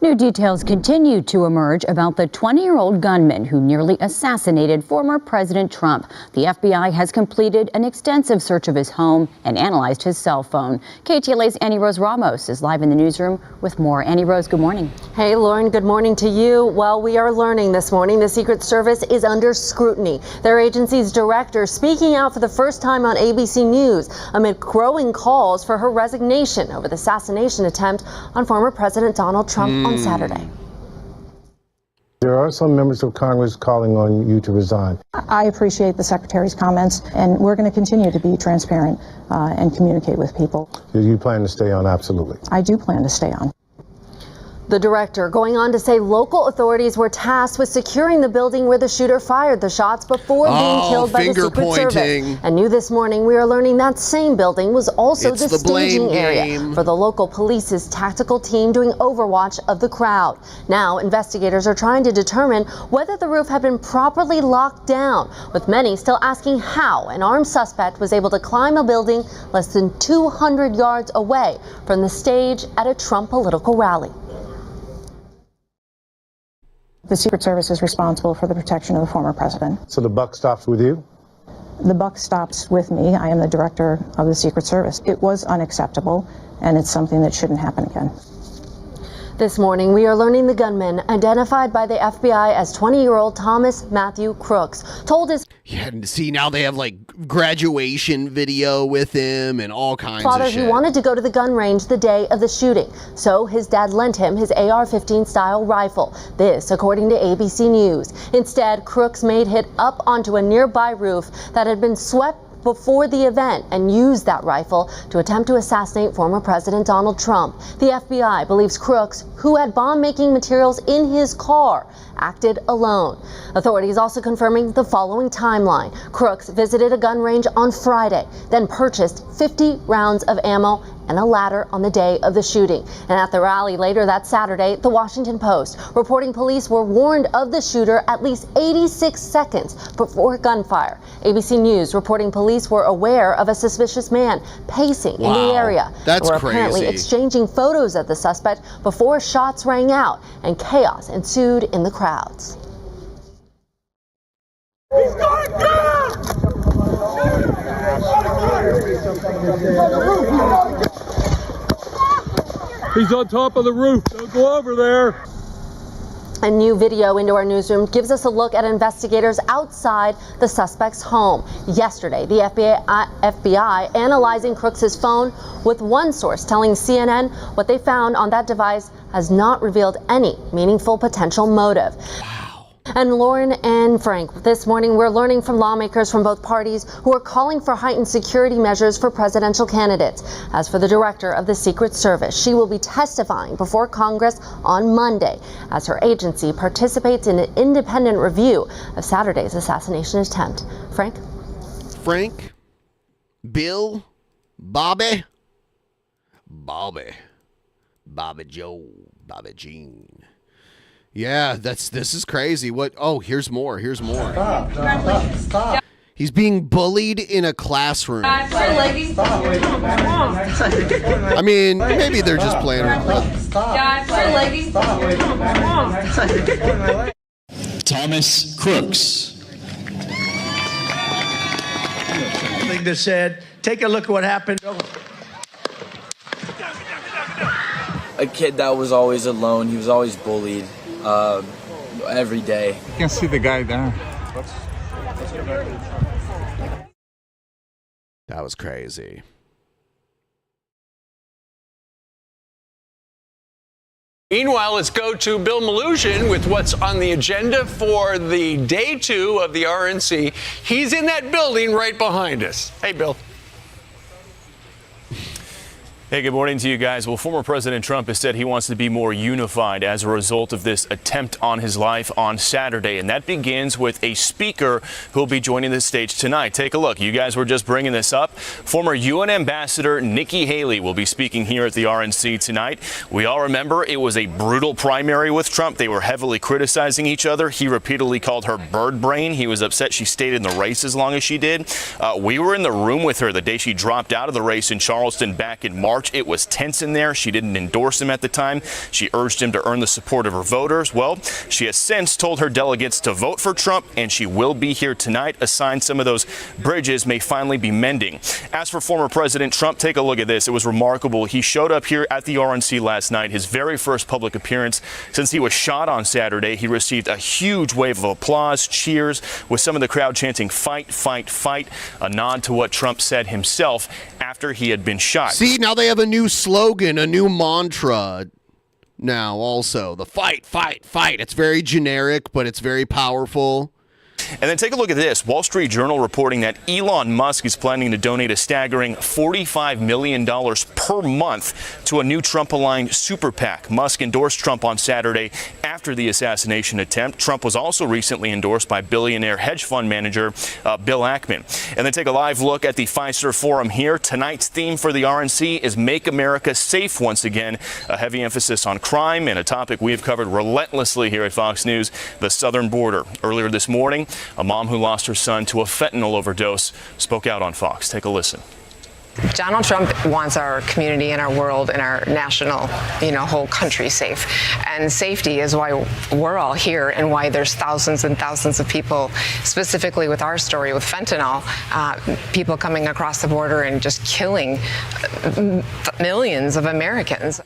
New details continue to emerge about the 20-year-old gunman who nearly assassinated former President Trump. The FBI has completed an extensive search of his home and analyzed his cell phone. KTLA's Annie Rose Ramos is live in the newsroom with more. Annie Rose, good morning. Hey, Lauren, good morning to you. Well, we are learning this morning the Secret Service is under scrutiny. Their agency's director speaking out for the first time on ABC News amid growing calls for her resignation over the assassination attempt on former President Donald Trump on Saturday. There are some members of Congress calling on you to resign. I appreciate the Secretary's comments, and we're going to continue to be transparent and communicate with people. Do you plan to stay on? Absolutely. I do plan to stay on. The director going on to say local authorities were tasked with securing the building where the shooter fired the shots before being killed by the Secret Service. And new this morning, we are learning that same building was also the staging area for the local police's tactical team doing overwatch of the crowd. Now, investigators are trying to determine whether the roof had been properly locked down, with many still asking how an armed suspect was able to climb a building less than 200 yards away from the stage at a Trump political rally. The Secret Service is responsible for the protection of the former president. So the buck stops with you? The buck stops with me. I am the director of the Secret Service. It was unacceptable, and it's something that shouldn't happen again. This morning, we are learning the gunman, identified by the FBI as 20-year-old Thomas Matthew Crooks, told his now they have like graduation video with him and all kinds father of shit. He wanted to go to the gun range the day of the shooting, so his dad lent him his AR-15 style rifle. This, according to ABC News. Instead, Crooks made it up onto a nearby roof that had been swept before the event and used that rifle to attempt to assassinate former President Donald Trump. The FBI believes Crooks, who had bomb-making materials in his car, acted alone. Authorities also confirming the following timeline. Crooks visited a gun range on Friday, then purchased 50 rounds of ammo and a ladder on the day of the shooting. And at the rally later that Saturday, the Washington Post reporting police were warned of the shooter at least 86 seconds before gunfire. ABC News reporting police were aware of a suspicious man pacing in the area. That's were apparently crazy. exchanging photos of the suspect before shots rang out and chaos ensued in the crowds. He's going down! He's on top of the roof. Don't go over there. A new video into our newsroom gives us a look at investigators outside the suspect's home. Yesterday, the FBI analyzing Crooks' phone, with one source telling CNN what they found on that device has not revealed any meaningful potential motive. And Lauren and Frank, this morning we're learning from lawmakers from both parties who are calling for heightened security measures for presidential candidates. As for the director of the Secret Service, she will be testifying before Congress on Monday as her agency participates in an independent review of Saturday's assassination attempt. Frank? Bill? Bobby Joe, Bobby Jean. Yeah, this is crazy. What? Oh, here's more. Stop. He's being bullied in a classroom. I mean, maybe they're just playing around. Thomas Crooks. Thing that said, take a look at what happened. A kid that was always alone. He was always bullied every day. You can see the guy there. That was crazy. Meanwhile, let's go to Bill Malugin with what's on the agenda for the day 2 of the RNC. He's in that building right behind us. Hey, Bill. Hey, good morning to you guys. Well, former President Trump has said he wants to be more unified as a result of this attempt on his life on Saturday. And that begins with a speaker who'll be joining the stage tonight. Take a look. You guys were just bringing this up. Former UN Ambassador Nikki Haley will be speaking here at the RNC tonight. We all remember it was a brutal primary with Trump. They were heavily criticizing each other. He repeatedly called her bird brain. He was upset she stayed in the race as long as she did. We were in the room with her the day she dropped out of the race in Charleston back in March. It was tense in there. She didn't endorse him at the time. She urged him to earn the support of her voters. Well, she has since told her delegates to vote for Trump, and she will be here tonight. A sign some of those bridges may finally be mending. As for former President Trump, take a look at this. It was remarkable. He showed up here at the RNC last night, his very first public appearance since he was shot on Saturday. He received a huge wave of applause, cheers, with some of the crowd chanting, "Fight, fight, fight," a nod to what Trump said himself after he had been shot. See, now they have a new slogan, a new mantra now also. The fight, fight, fight. It's very generic, but it's very powerful. And then take a look at this. Wall Street Journal reporting that Elon Musk is planning to donate a staggering $45 million per month to a new Trump-aligned super PAC. Musk endorsed Trump on Saturday after the assassination attempt. Trump was also recently endorsed by billionaire hedge fund manager Bill Ackman. And then take a live look at the Pfizer Forum here. Tonight's theme for the RNC is Make America Safe once again. A heavy emphasis on crime and a topic we have covered relentlessly here at Fox News, the southern border. Earlier this morning, a mom who lost her son to a fentanyl overdose spoke out on Fox. Take a listen. Donald Trump wants our community and our world and our national, whole country safe. And safety is why we're all here and why there's thousands and thousands of people, specifically with our story with fentanyl, people coming across the border and just killing millions of Americans.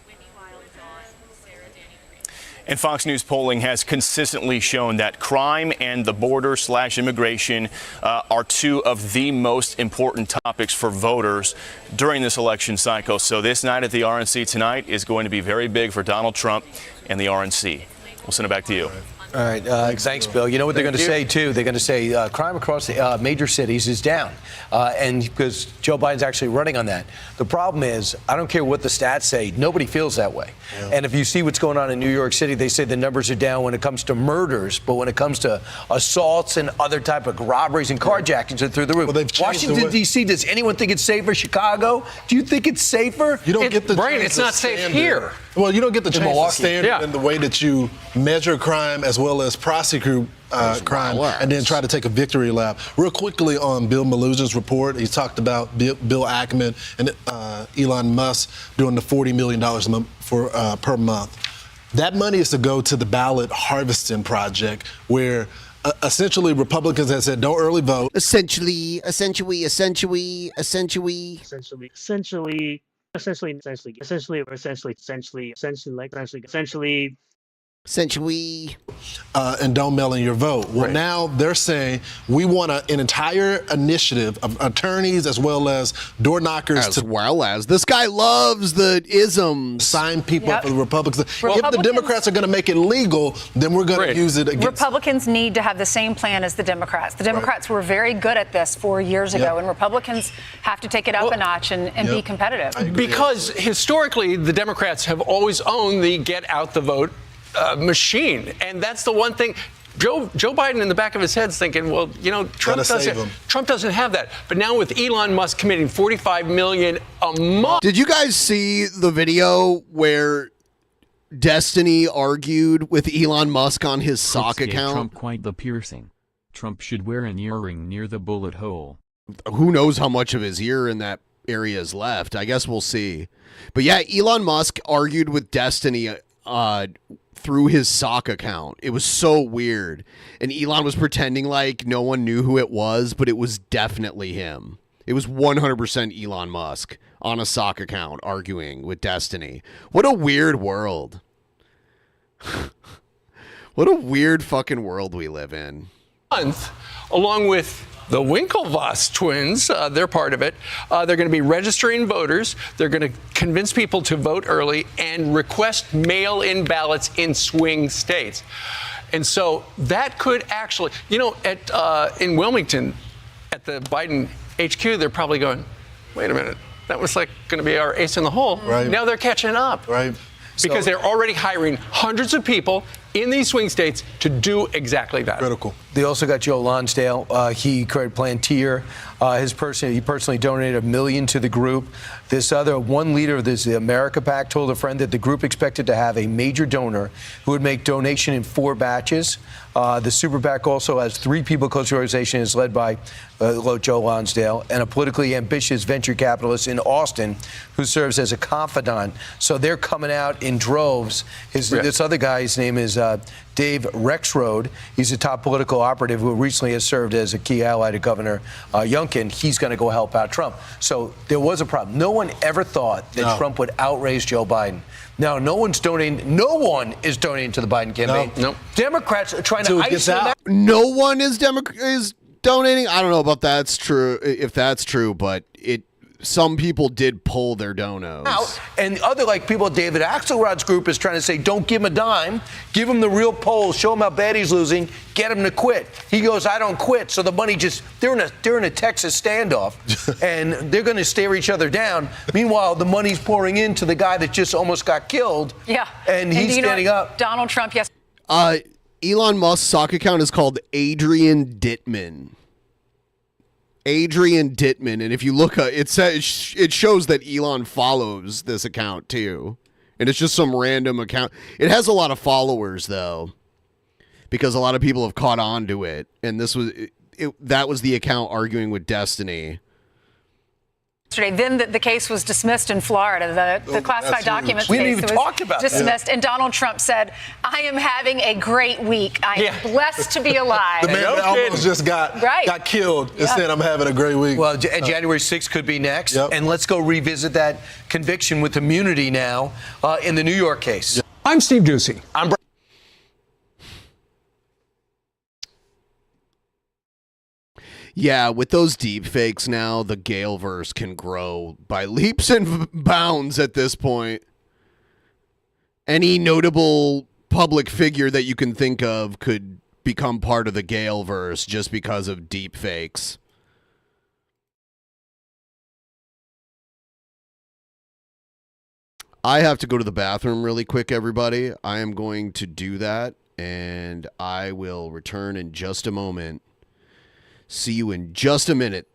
And Fox News polling has consistently shown that crime and the border/immigration are two of the most important topics for voters during this election cycle. So this night at the RNC tonight is going to be very big for Donald Trump and the RNC. We'll send it back to you. All right. Thanks, Bill. You know what they're going to say, too? They're going to say crime across the major cities is down. And because Joe Biden's actually running on that. The problem is, I don't care what the stats say, nobody feels that way. Yeah. And if you see what's going on in New York City, they say the numbers are down when it comes to murders, but when it comes to assaults and other type of robberies and carjackings are through the roof. Well, Washington, D.C., does anyone think it's safer? Chicago? Do you think it's safer? You don't get the Brain, chance it's not safe standard. here. Well, you don't get the chance to stand Yeah. in the way that you measure crime as well as prosecute crime and then try to take a victory lap. Real quickly on Bill Malugin's report, he talked about Bill Ackman and Elon Musk doing the $40 million per month. That money is to go to the ballot harvesting project where essentially Republicans have said don't early vote. Essentially. Essentially, and don't mail in your vote. Well, now they're saying we want an entire initiative of attorneys as well as door knockers. This guy loves the isms. Sign people up for the Republicans. If the Democrats are going to make it legal, then we're going to use it against Republicans need to have the same plan as the Democrats. The Democrats were very good at this 4 years ago, and Republicans have to take it up a notch and be competitive. Because historically, the Democrats have always owned the get out the vote machine. And that's the one thing. Joe Biden in the back of his head is thinking, well, you know, Trump doesn't have that. But now with Elon Musk committing $45 million a month. Did you guys see the video where Destiny argued with Elon Musk on his sock account? Trump quite the piercing. Trump should wear an earring near the bullet hole. Who knows how much of his ear in that area is left? I guess we'll see. But yeah, Elon Musk argued with Destiny through his sock account. It was so weird. And Elon was pretending like no one knew who it was, but it was definitely him. It was 100% Elon Musk on a sock account arguing with Destiny. What a weird world. What a weird fucking world we live in. Along with the Winklevoss twins, they're part of it. They're going to be registering voters. They're going to convince people to vote early and request mail-in ballots in swing states. And so that could actually, you know, in Wilmington, at the Biden HQ, they're probably going, wait a minute, that was like going to be our ace in the hole. Right. Now they're catching up. Right. Because they're already hiring hundreds of people in these swing states to do exactly that. Critical. They also got Joe Lonsdale. He created Plantier. He personally donated $1 million to the group. This other one leader of the America PAC told a friend that the group expected to have a major donor who would make donation in 4 batches. The Super PAC also has 3 people close to the organization. Is led by Joe Lonsdale and a politically ambitious venture capitalist in Austin who serves as a confidant. So they're coming out in droves. This other guy, his name is Dave Rexroad. He's a top political operative who recently has served as a key ally to Governor Youngkin. He's going to go help out Trump. So there was a problem. No one ever thought that Trump would outraise Joe Biden. Now, no one is donating to the Biden campaign. No. Democrats are trying to ice him out. No one is donating. I don't know about that's true. If that's true, but some people did pull their donos. And other people, David Axelrod's group is trying to say, don't give him a dime, give him the real polls, show him how bad he's losing, get him to quit. He goes, I don't quit. So the money they're in a Texas standoff, and they're going to stare each other down. Meanwhile, the money's pouring into the guy that just almost got killed. Yeah. And he's standing up. Donald Trump, yes. Elon Musk's sock account is called Adrian Dittman. Adrian Dittman, and if you look at it, shows that Elon follows this account too, and it's just some random account. It has a lot of followers though, because a lot of people have caught on to it, and that was the account arguing with Destiny. Then the case was dismissed in Florida. The classified documents we didn't case even was talk about dismissed, and Donald Trump said, "I am having a great week. I am blessed to be alive." The man that almost just got killed and said, "I'm having a great week." Well, January 6th could be next, and let's go revisit that conviction with immunity now in the New York case. I'm Steve Doocy. I'm Yeah, with those deep fakes now, the Galeverse can grow by leaps and bounds at this point. Any notable public figure that you can think of could become part of the Galeverse just because of deep fakes. I have to go to the bathroom really quick, everybody. I am going to do that, and I will return in just a moment. See you in just a minute.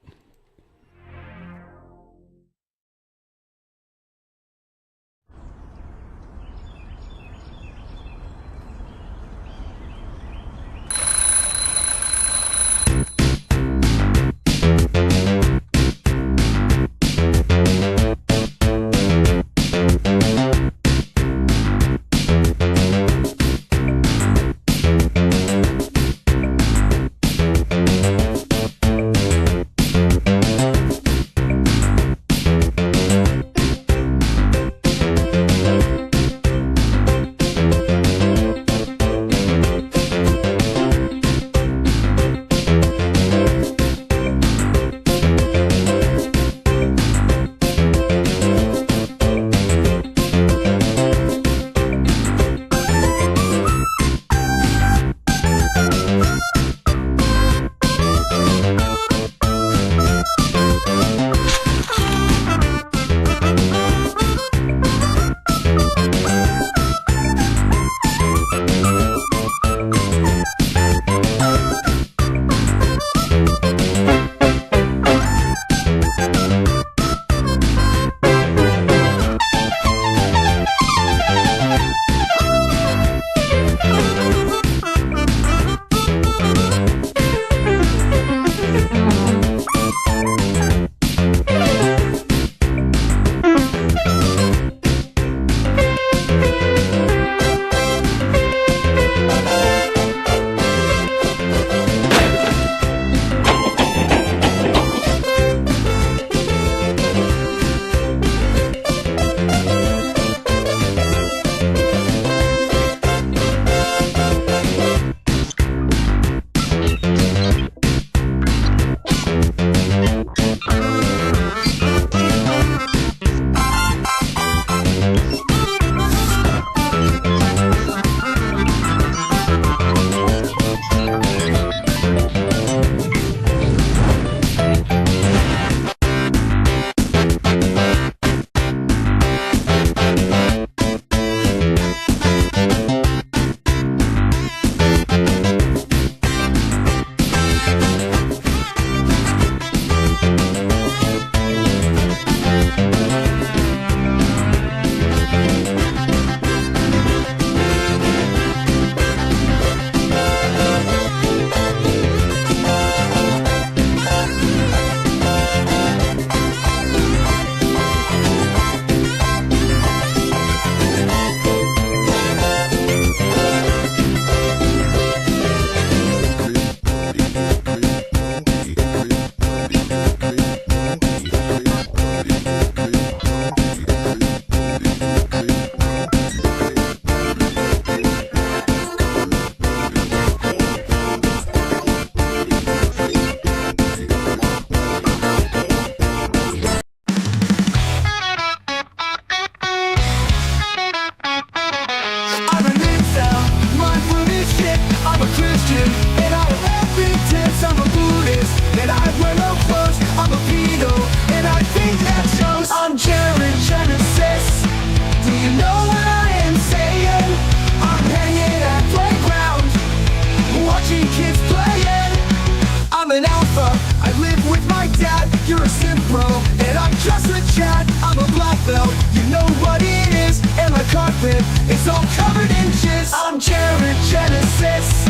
carpet is all covered in jizz. I'm Jared Genesis.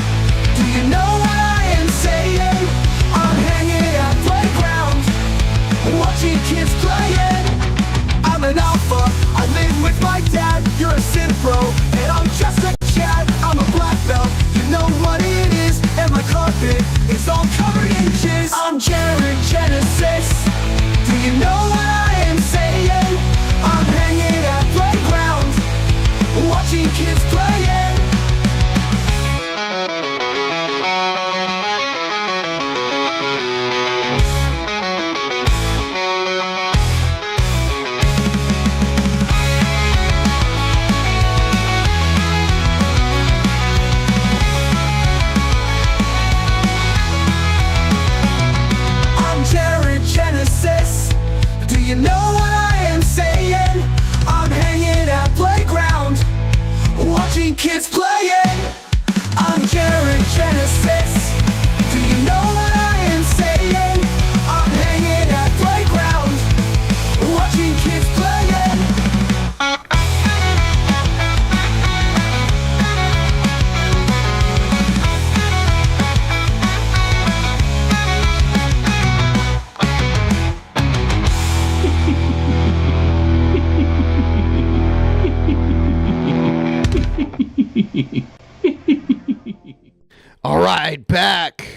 Do you know what I am saying? I'm hanging at playground, watching kids playing. I'm an alpha, I live with my dad. You're a synth bro, and I'm just a Chad. I'm a black belt, you know what it is. And my carpet is all covered in jizz. I'm Jared Genesis. Do you know what I am saying? I'm hanging at playground, watching kids playing. You know what I am saying? I'm hanging at playground, watching kids playing. I'm Jared Genesis. Do you know what I am saying? I'm hanging at playground, watching kids playing. All right, back.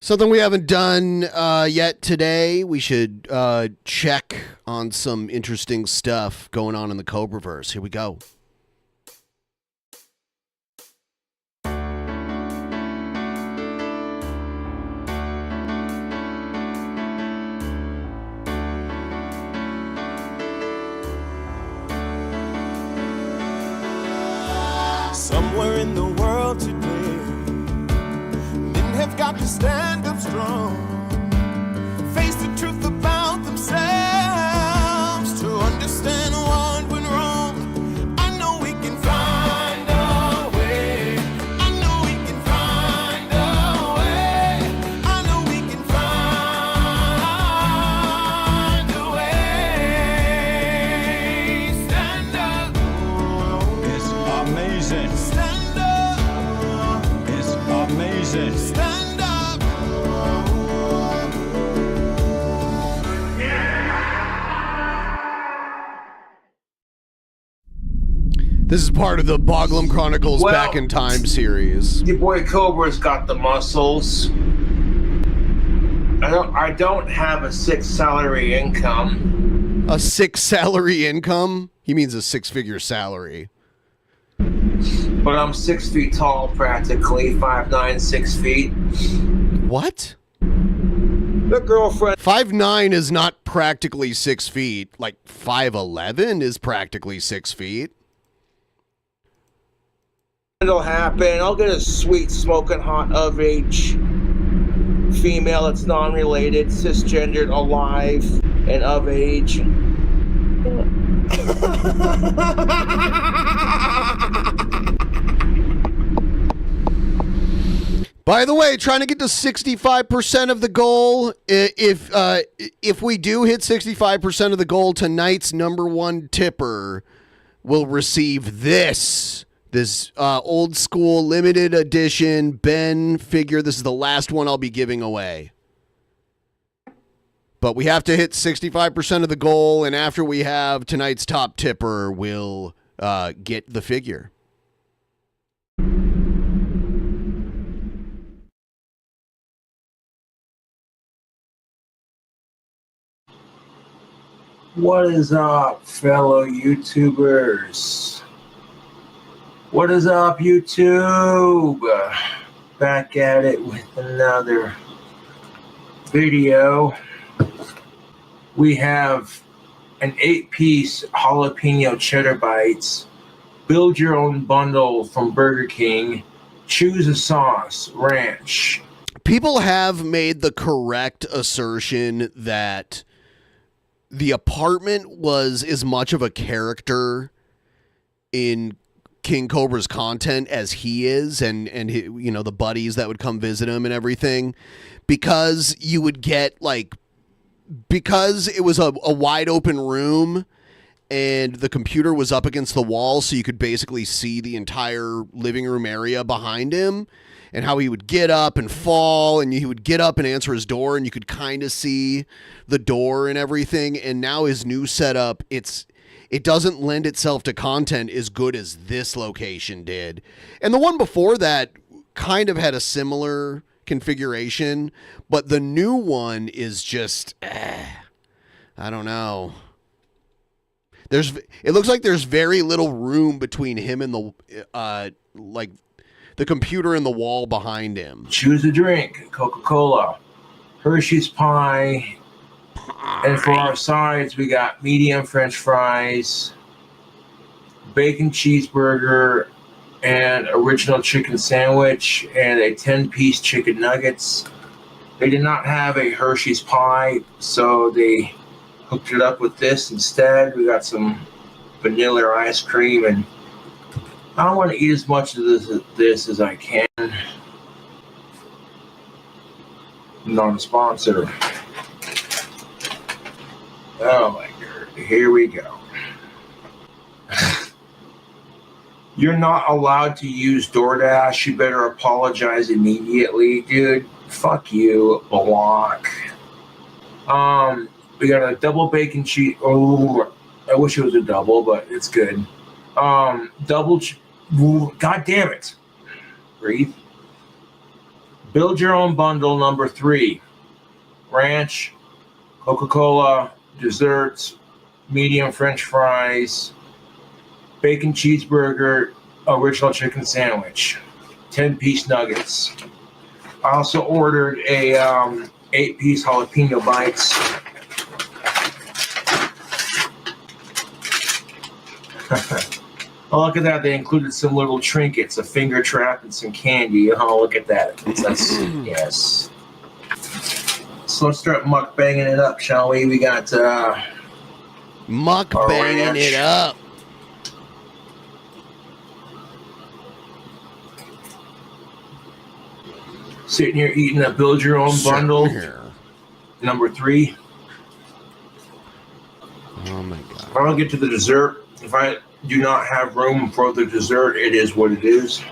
Something we haven't done yet today. We should check on some interesting stuff going on in the Cobraverse. Here we go. Somewhere in the world today, men have got to stand up strong, face the truth about themselves, to understand what went wrong. I know we can find a way. I know we can find a way. I know we can find a way. Stand up. It's amazing. Stand up. It's amazing. Stand up. This is part of the Boglum Chronicles Well, Back in Time series. Your boy Cobra's got the muscles. I don't have a 6 salary income. A 6 salary income? He means a 6-figure salary. But I'm 6 feet tall practically, 5'9", 6 feet. What? The girlfriend 5'9" is not practically 6 feet. Like 5'11" is practically 6 feet. It'll happen. I'll get a sweet, smoking hot of age female that's non-related, cisgendered, alive, and of age. By the way, trying to get to 65% of the goal. If we do hit 65% of the goal, tonight's number one tipper will receive this old school limited edition Ben figure. This is the last one I'll be giving away. But we have to hit 65% of the goal, and after we have tonight's top tipper, we'll get the figure. What is up, fellow YouTubers? What is up, YouTube? Back at it with another video. We have an 8-piece jalapeno cheddar bites. Build your own bundle from Burger King. Choose a sauce, ranch. People have made the correct assertion that the apartment was as much of a character in King Cobra's content as he is, and you know, the buddies that would come visit him and everything, because you would get because it was a wide open room and the computer was up against the wall, so you could basically see the entire living room area behind him, and how he would get up and fall, and he would get up and answer his door, and you could kind of see the door and everything. And now his new setup, it doesn't lend itself to content as good as this location did. And the one before that kind of had a similar configuration, but the new one is just, I don't know. It looks like there's very little room between him and the computer and the wall behind him. Choose a drink: Coca-Cola, Hershey's Pie, and for our sides we got medium French fries, bacon cheeseburger, and original chicken sandwich, and a 10-piece chicken nuggets. They did not have a Hershey's Pie, so they hooked it up with this instead. We got some vanilla ice cream, and I don't want to eat as much of this as I can. Non-sponsor. Oh my god, here we go. You're not allowed to use DoorDash. You better apologize immediately, dude. Fuck you, block. We got a double bacon cheese. Oh, I wish it was a double, but it's good. God damn it. Breathe. Build your own bundle number 3. Ranch, Coca-Cola, desserts, medium French fries, bacon cheeseburger, original chicken sandwich, 10-piece nuggets. I also ordered a 8-piece jalapeno bites. Oh, look at that. They included some little trinkets, a finger trap, and some candy. Oh, look at that. That's yes. So let's start mukbanging it up, shall we? We got mukbanging it up. Sitting here eating a build your own bundle. Number 3. Oh my god. If I don't get to the dessert, if I do not have room for the dessert, it is what it is.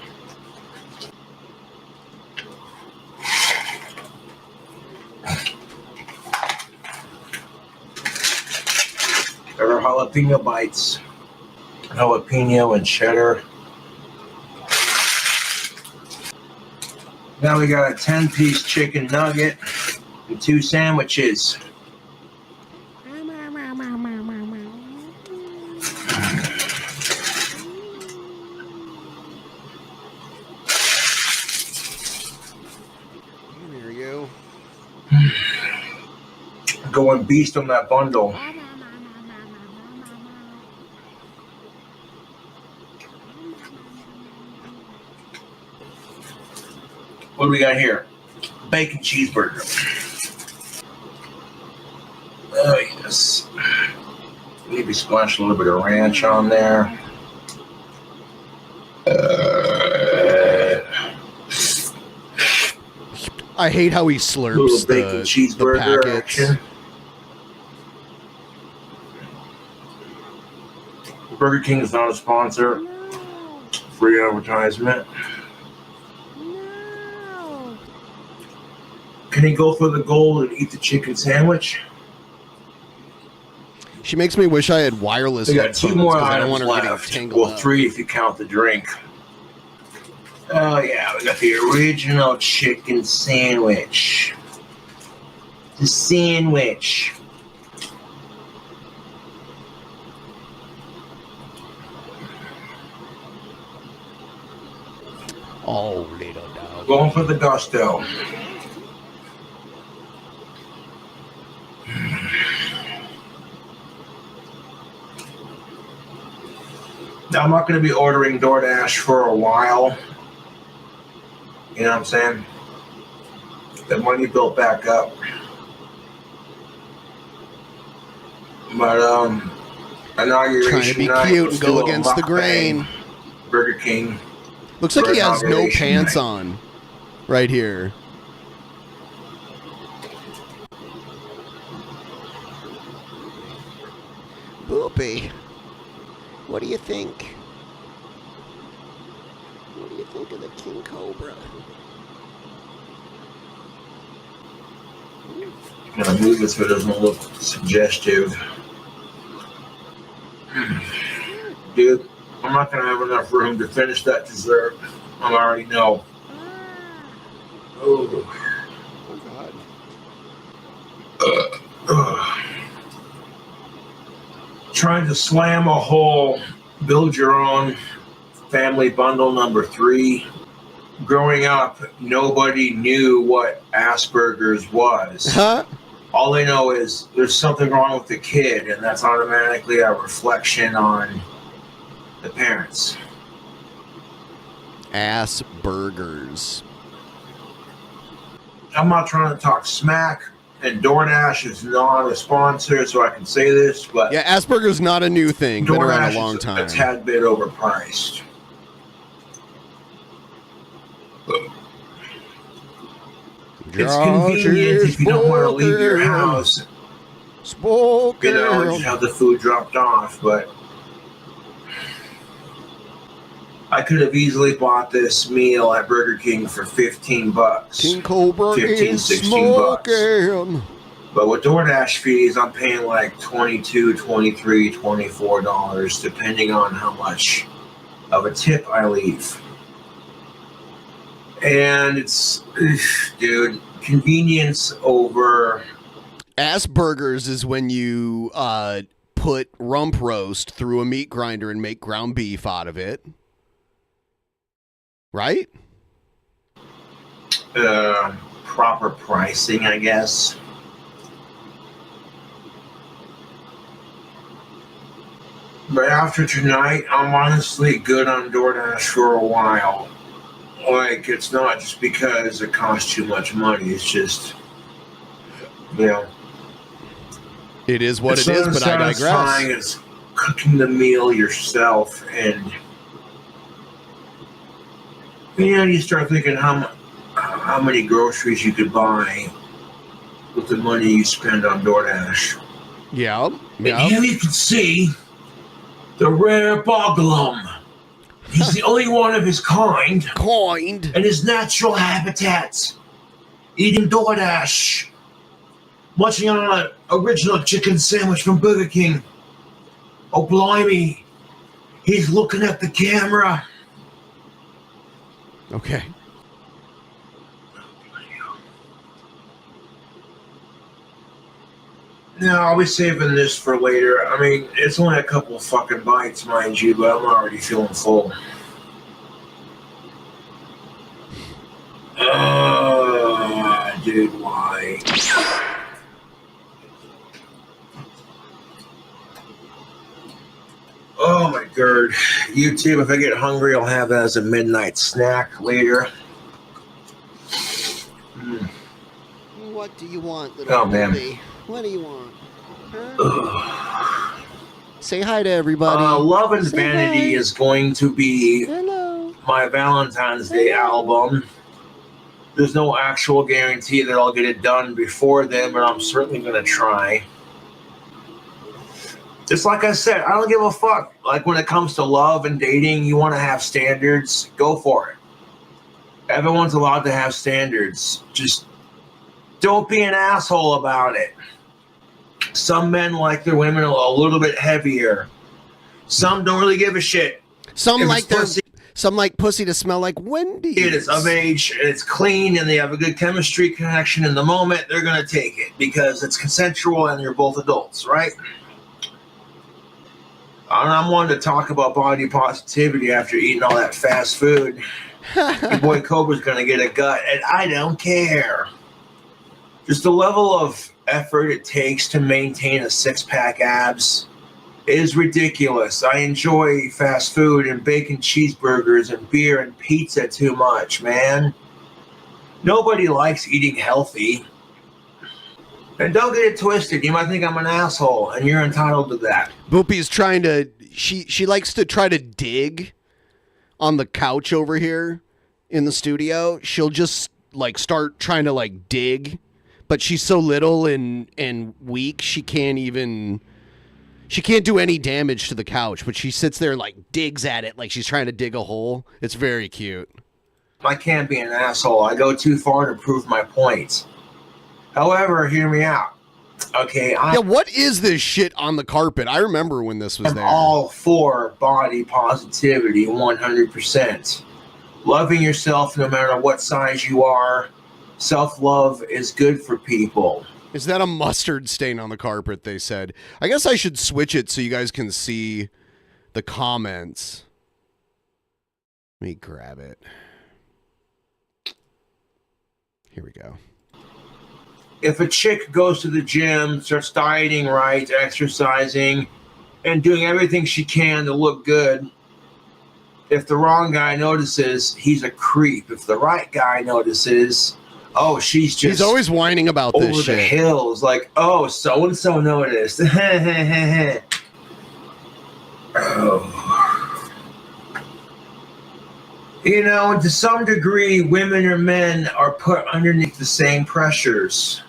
There are jalapeno bites, jalapeno and cheddar. Now we got a 10-piece chicken nugget and 2 sandwiches. There you go. Going beast on that bundle. What do we got here? Bacon cheeseburger. Oh, yes. Maybe splash a little bit of ranch on there. I hate how he slurps bacon cheeseburger the packets. Burger King is not a sponsor. Free advertisement. Can he go for the gold and eat the chicken sandwich? She makes me wish I had wireless. We got 2 more I don't items want her left. getting tangled up. 3 if you count the drink. Oh yeah, we got the original chicken sandwich. The sandwich. Oh, little dog. Going for the gusto. Now, I'm not going to be ordering DoorDash for a while. You know what I'm saying? The money built back up. But inauguration trying to be night, cute and go against the grain. Burger King. Looks like he has no inauguration pants night. on right here. Boopy. What do you think? What do you think of the King Cobra? I'm gonna move it so it doesn't look suggestive. Dude, I'm not gonna have enough room to finish that dessert. I already know. Oh. Trying to slam a hole, build your own family bundle number 3. Growing up, nobody knew what Asperger's was. Huh? All they know is there's something wrong with the kid, and that's automatically a reflection on the parents. Asperger's. I'm not trying to talk smack, and DoorDash is not a sponsor, so I can say this, but Yeah, Asperger's not a new thing. Been around a long is time. a tad bit overpriced. It's convenient if you don't want to leave your house. You know, just have the food dropped off, but I could have easily bought this meal at Burger King for $15. King Cobra 15, is 16 bucks. smoking. But with DoorDash fees, I'm paying like $22, $23, $24, depending on how much of a tip I leave. And it's, dude, convenience over. Asperger's is when you put rump roast through a meat grinder and make ground beef out of it. Right? Proper pricing, I guess. But after tonight, I'm honestly good on DoorDash for a while. Like, it's not just because it costs too much money. It's just, you know. It is what it is, but I digress. Satisfying as cooking the meal yourself, and you start thinking how many groceries you could buy with the money you spend on DoorDash. Yeah. And here you can see the rare boglum. He's the only one of his kind. And his natural habitat. Eating DoorDash. Munching on an original chicken sandwich from Burger King. Oh, blimey. He's looking at the camera. Okay. No, I'll be saving this for later. I mean, it's only a couple of fucking bites, mind you, but I'm already feeling full. Dude, why? Oh my god. YouTube, if I get hungry, I'll have that as a midnight snack later. What do you want, little baby? What do you want? Huh? Say hi to everybody. Love and Vanity is going to be my Valentine's Day album. There's no actual guarantee that I'll get it done before then, but I'm certainly going to try. Just like I said, I don't give a fuck. Like, when it comes to love and dating, you want to have standards, go for it. Everyone's allowed to have standards. Just don't be an asshole about it. Some men like their women a little bit heavier. Some don't really give a shit. Some like pussy to smell like Wendy's. It is of age, and it's clean, and they have a good chemistry connection in the moment. They're going to take it because it's consensual and you're both adults, right? And I'm one to talk about body positivity after eating all that fast food. Your boy Cobra's going to get a gut, and I don't care. Just the level of effort it takes to maintain a six-pack abs is ridiculous. I enjoy fast food and bacon cheeseburgers and beer and pizza too much, man. Nobody likes eating healthy. And don't get it twisted. You might think I'm an asshole, and you're entitled to that. Boopy's trying to... She likes to try to dig on the couch over here in the studio. She'll just, like, start trying to, like, dig. But she's so little and weak, she can't even... She can't do any damage to the couch, but she sits there and like digs at it like she's trying to dig a hole. It's very cute. I can't be an asshole. I go too far to prove my point. However, hear me out. Okay, Yeah, what is this shit on the carpet? I remember when this was I'm there. all for body positivity, 100%. Loving yourself no matter what size you are. Self-love is good for people. Is that a mustard stain on the carpet, they said? I guess I should switch it so you guys can see the comments. Let me grab it. Here we go. If a chick goes to the gym, starts dieting right, exercising, and doing everything she can to look good, if the wrong guy notices, he's a creep. If the right guy notices, oh, she's always whining about over this the shit. hills. Like, oh, so-and-so noticed. Oh. You know, to some degree, women or men are put underneath the same pressures.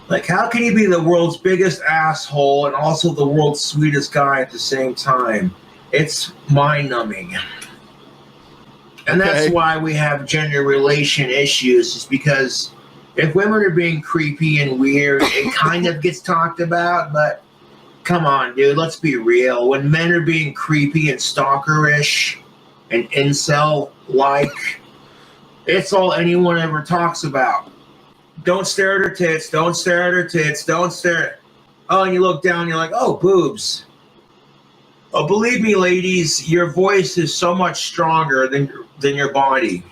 Like, how can you be the world's biggest asshole and also the world's sweetest guy at the same time? It's mind-numbing. And that's why we have gender relation issues, is because if women are being creepy and weird, it kind of gets talked about, but come on, dude, let's be real. When men are being creepy and stalkerish and incel-like, it's all anyone ever talks about. Don't stare at her tits, don't stare at her tits, don't stare. Oh, and you look down, you're like, oh, boobs. Oh, believe me, ladies, your voice is so much stronger than your body.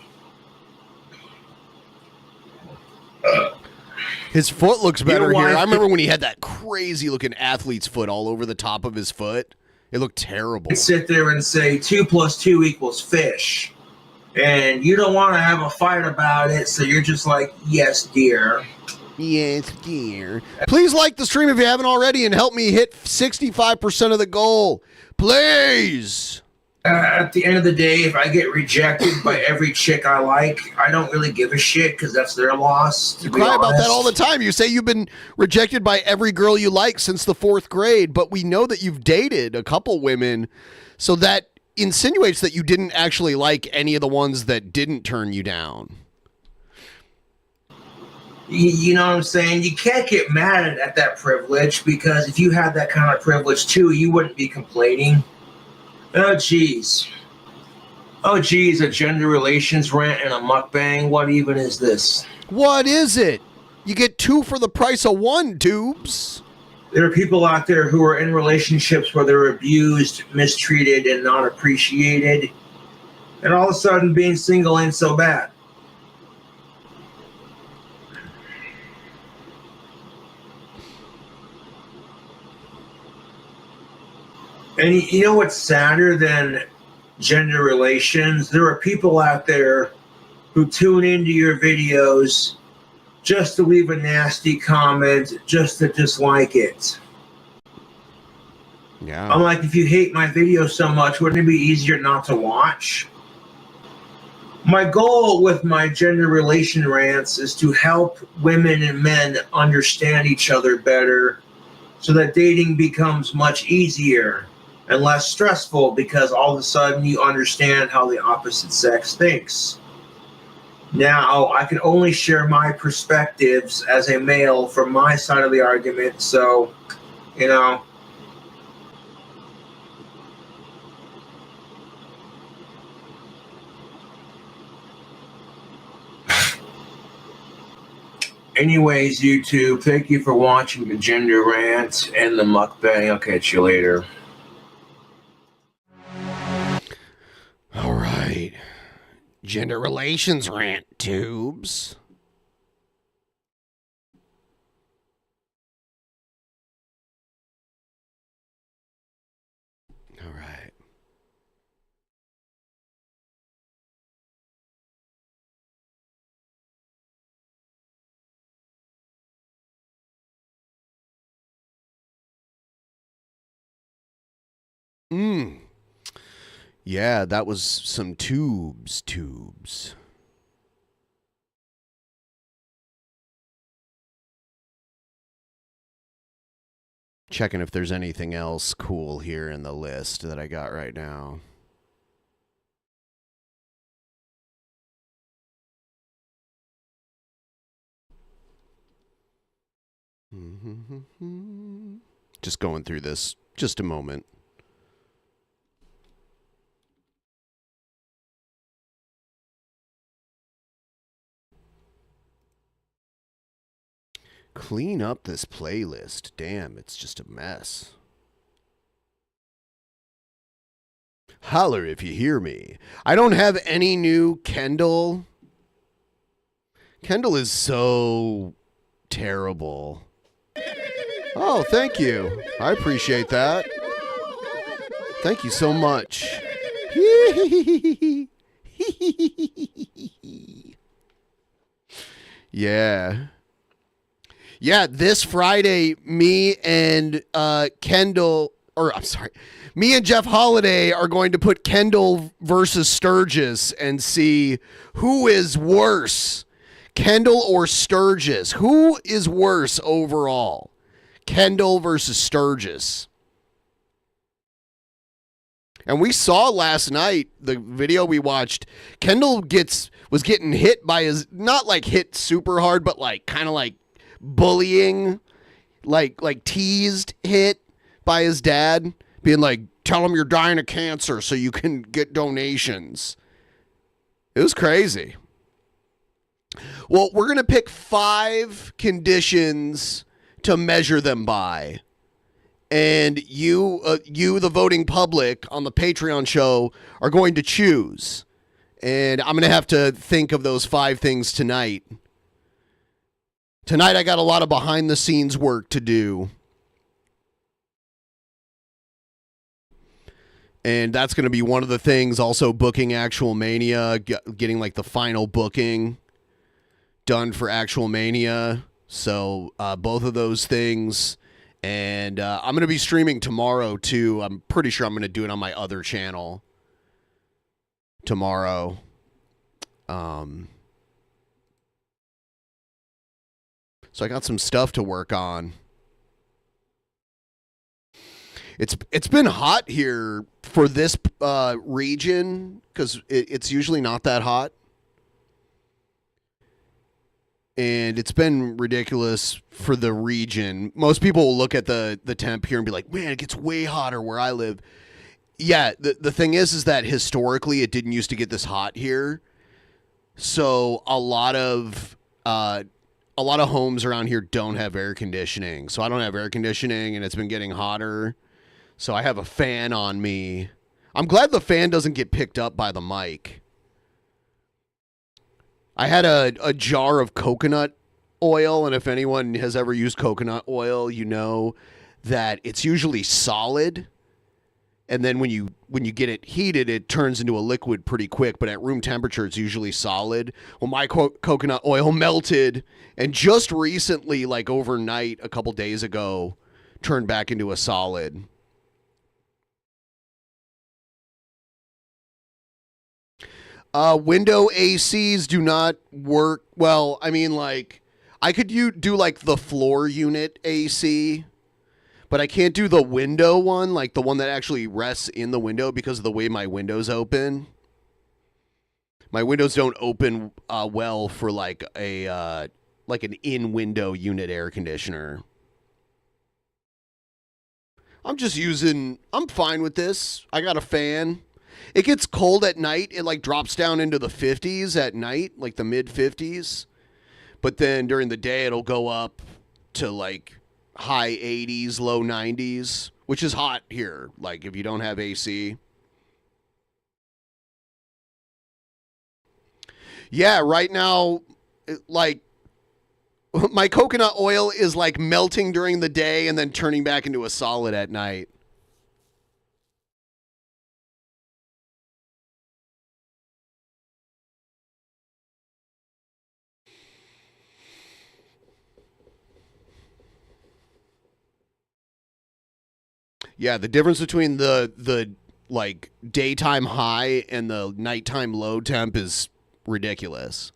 His foot looks better You know here. why- I remember when he had that crazy-looking athlete's foot all over the top of his foot. It looked terrible. Sit there and say 2 + 2 = fish. And you don't want to have a fight about it, so you're just like, yes, dear. Yes, dear. Please like the stream if you haven't already and help me hit 65% of the goal. Please. At the end of the day, if I get rejected by every chick I like, I don't really give a shit because that's their loss. You cry about that all the time. You say you've been rejected by every girl you like since the 4th grade, but we know that you've dated a couple women, so that insinuates that you didn't actually like any of the ones that didn't turn you down. You know what I'm saying? You can't get mad at that privilege, because if you had that kind of privilege too, you wouldn't be complaining. Oh, geez. Oh, geez, a gender relations rant and a mukbang? What even is this? What is it? You get 2 for the price of 1, tubes. There are people out there who are in relationships where they're abused, mistreated, and not appreciated. And all of a sudden being single ain't so bad. And you know what's sadder than gender relations? There are people out there who tune into your videos just to leave a nasty comment, just to dislike it. Yeah. I'm like, if you hate my video so much, wouldn't it be easier not to watch? My goal with my gender relation rants is to help women and men understand each other better so that dating becomes much easier and less stressful, because all of a sudden you understand how the opposite sex thinks. Now, I can only share my perspectives as a male from my side of the argument, so, you know. Anyways, YouTube, thank you for watching the gender rant and the mukbang. I'll catch you later. All right. Gender relations rant, tubes. All right. Yeah, that was some tubes. Checking if there's anything else cool here in the list that I got right now. Just going through this. Just a moment. Clean up this playlist. Damn, it's just a mess. Holler if you hear me. I don't have any new Kendall. Kendall is so terrible. Oh, thank you. I appreciate that. Thank you so much. Yeah. Yeah, this Friday, me and Kendall, or I'm sorry, me and Jeff Holiday are going to put Kendall versus Sturgis and see who is worse, Kendall or Sturgis. Who is worse overall? Kendall versus Sturgis. And we saw last night, the video we watched, Kendall was getting hit by his, not like hit super hard, but like kind of like bullying, like teased hit by his dad, being like, tell him you're dying of cancer so you can get donations. It was crazy. Well, we're going to pick 5 conditions to measure them by. And you, the voting public on the Patreon show, are going to choose. And I'm going to have to think of those 5 things tonight. Tonight I got a lot of behind-the-scenes work to do. And that's going to be one of the things. Also booking Actual Mania, getting like the final booking done for Actual Mania. So both of those things. And I'm going to be streaming tomorrow, too. I'm pretty sure I'm going to do it on my other channel tomorrow. So I got some stuff to work on. It's been hot here for this region because it's usually not that hot. And it's been ridiculous for the region. Most people will look at the temp here and be like, man, it gets way hotter where I live. Yeah, the thing is that historically it didn't used to get this hot here. So a lot of homes around here don't have air conditioning. So I don't have air conditioning and it's been getting hotter. So I have a fan on me. I'm glad the fan doesn't get picked up by the mic. I had a jar of coconut oil, and if anyone has ever used coconut oil, you know that it's usually solid. And then when you get it heated, it turns into a liquid pretty quick. But at room temperature, it's usually solid. Well, my coconut oil melted, and just recently, like overnight, a couple days ago, turned back into a solid. Window ACs do not work. Well, I mean, like, I could do like the floor unit AC, but I can't do the window one, like the one that actually rests in the window because of the way my windows open. My windows don't open well for like an in-window unit air conditioner. I'm fine with this. I got a fan. It gets cold at night. It like drops down into the 50s at night, like the mid 50s. But then during the day, it'll go up to like high 80s, low 90s, which is hot here. Like if you don't have AC. Yeah, right now, like my coconut oil is like melting during the day and then turning back into a solid at night. Yeah, the difference between the like daytime high and the nighttime low temp is ridiculous.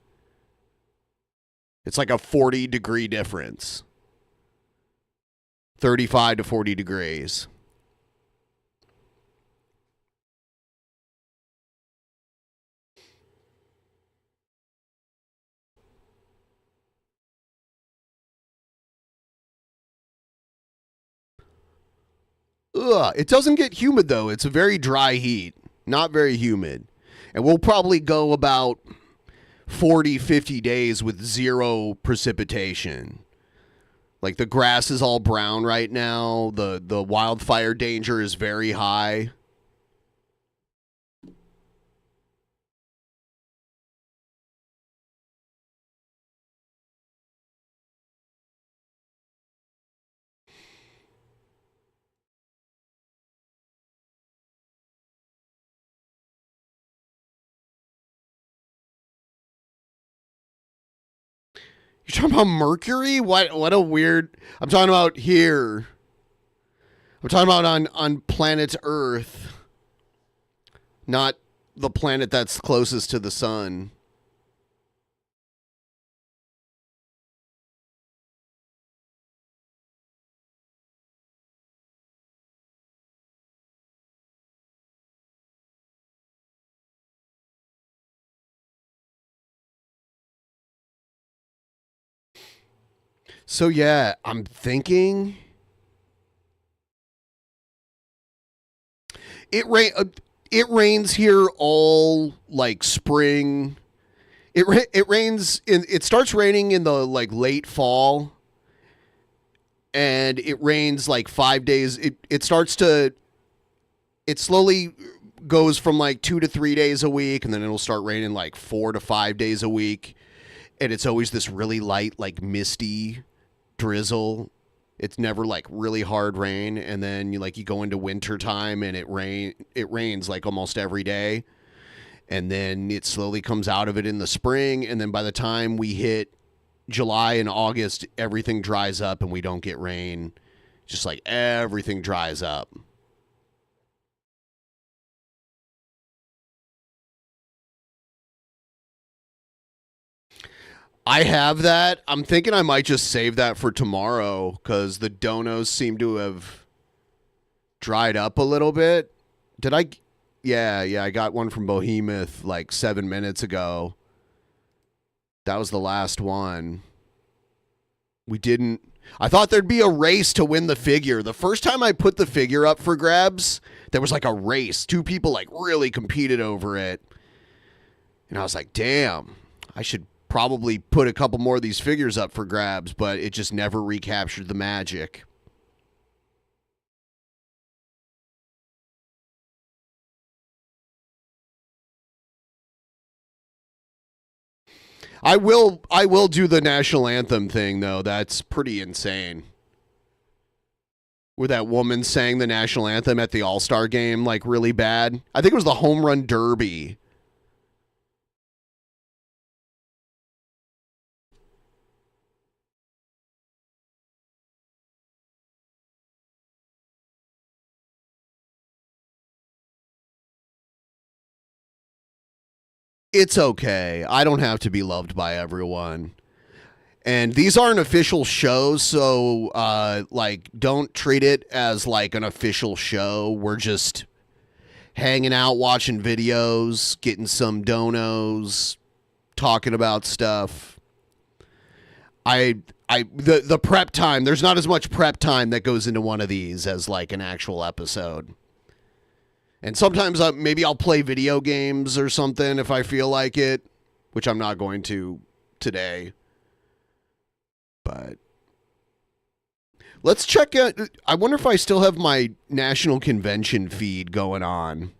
It's like a 40-degree difference. 35 to 40 degrees. Ugh, it doesn't get humid, though. It's a very dry heat. Not very humid. And we'll probably go about 40, 50 days with zero precipitation. Like, the grass is all brown right now. The wildfire danger is very high. You're talking about Mercury? What a weird... I'm talking about here. I'm talking about on planet Earth. Not the planet that's closest to the sun. So yeah, I'm thinking it rains here all like spring. It rains it starts raining in the like late fall, and it rains like 5 days. It slowly goes from like 2 to 3 days a week, and then it'll start raining like 4 to 5 days a week, and it's always this really light, like misty drizzle. It's never like really hard rain, and then you go into winter time and it rains like almost every day, and then it slowly comes out of it in the spring, and then by the time we hit July and August, everything dries up and we don't get rain. Just like everything dries up. I have that. I'm thinking I might just save that for tomorrow because the donos seem to have dried up a little bit. Did I? Yeah, I got one from Behemoth like 7 minutes ago. That was the last one. We didn't... I thought there'd be a race to win the figure. The first time I put the figure up for grabs, there was like a race. 2 people like really competed over it. And I was like, damn, I should probably put a couple more of these figures up for grabs, but it just never recaptured the magic. I will do the national anthem thing though. That's pretty insane. Where that woman sang the national anthem at the All-Star game like really bad. I think it was the Home Run Derby. It's okay. I don't have to be loved by everyone. And these aren't official shows, so don't treat it as like an official show. We're just hanging out, watching videos, getting some donos, talking about stuff. The prep time, there's not as much prep time that goes into one of these as like an actual episode. And sometimes maybe I'll play video games or something if I feel like it, which I'm not going to today. But let's check out. I wonder if I still have my national convention feed going on.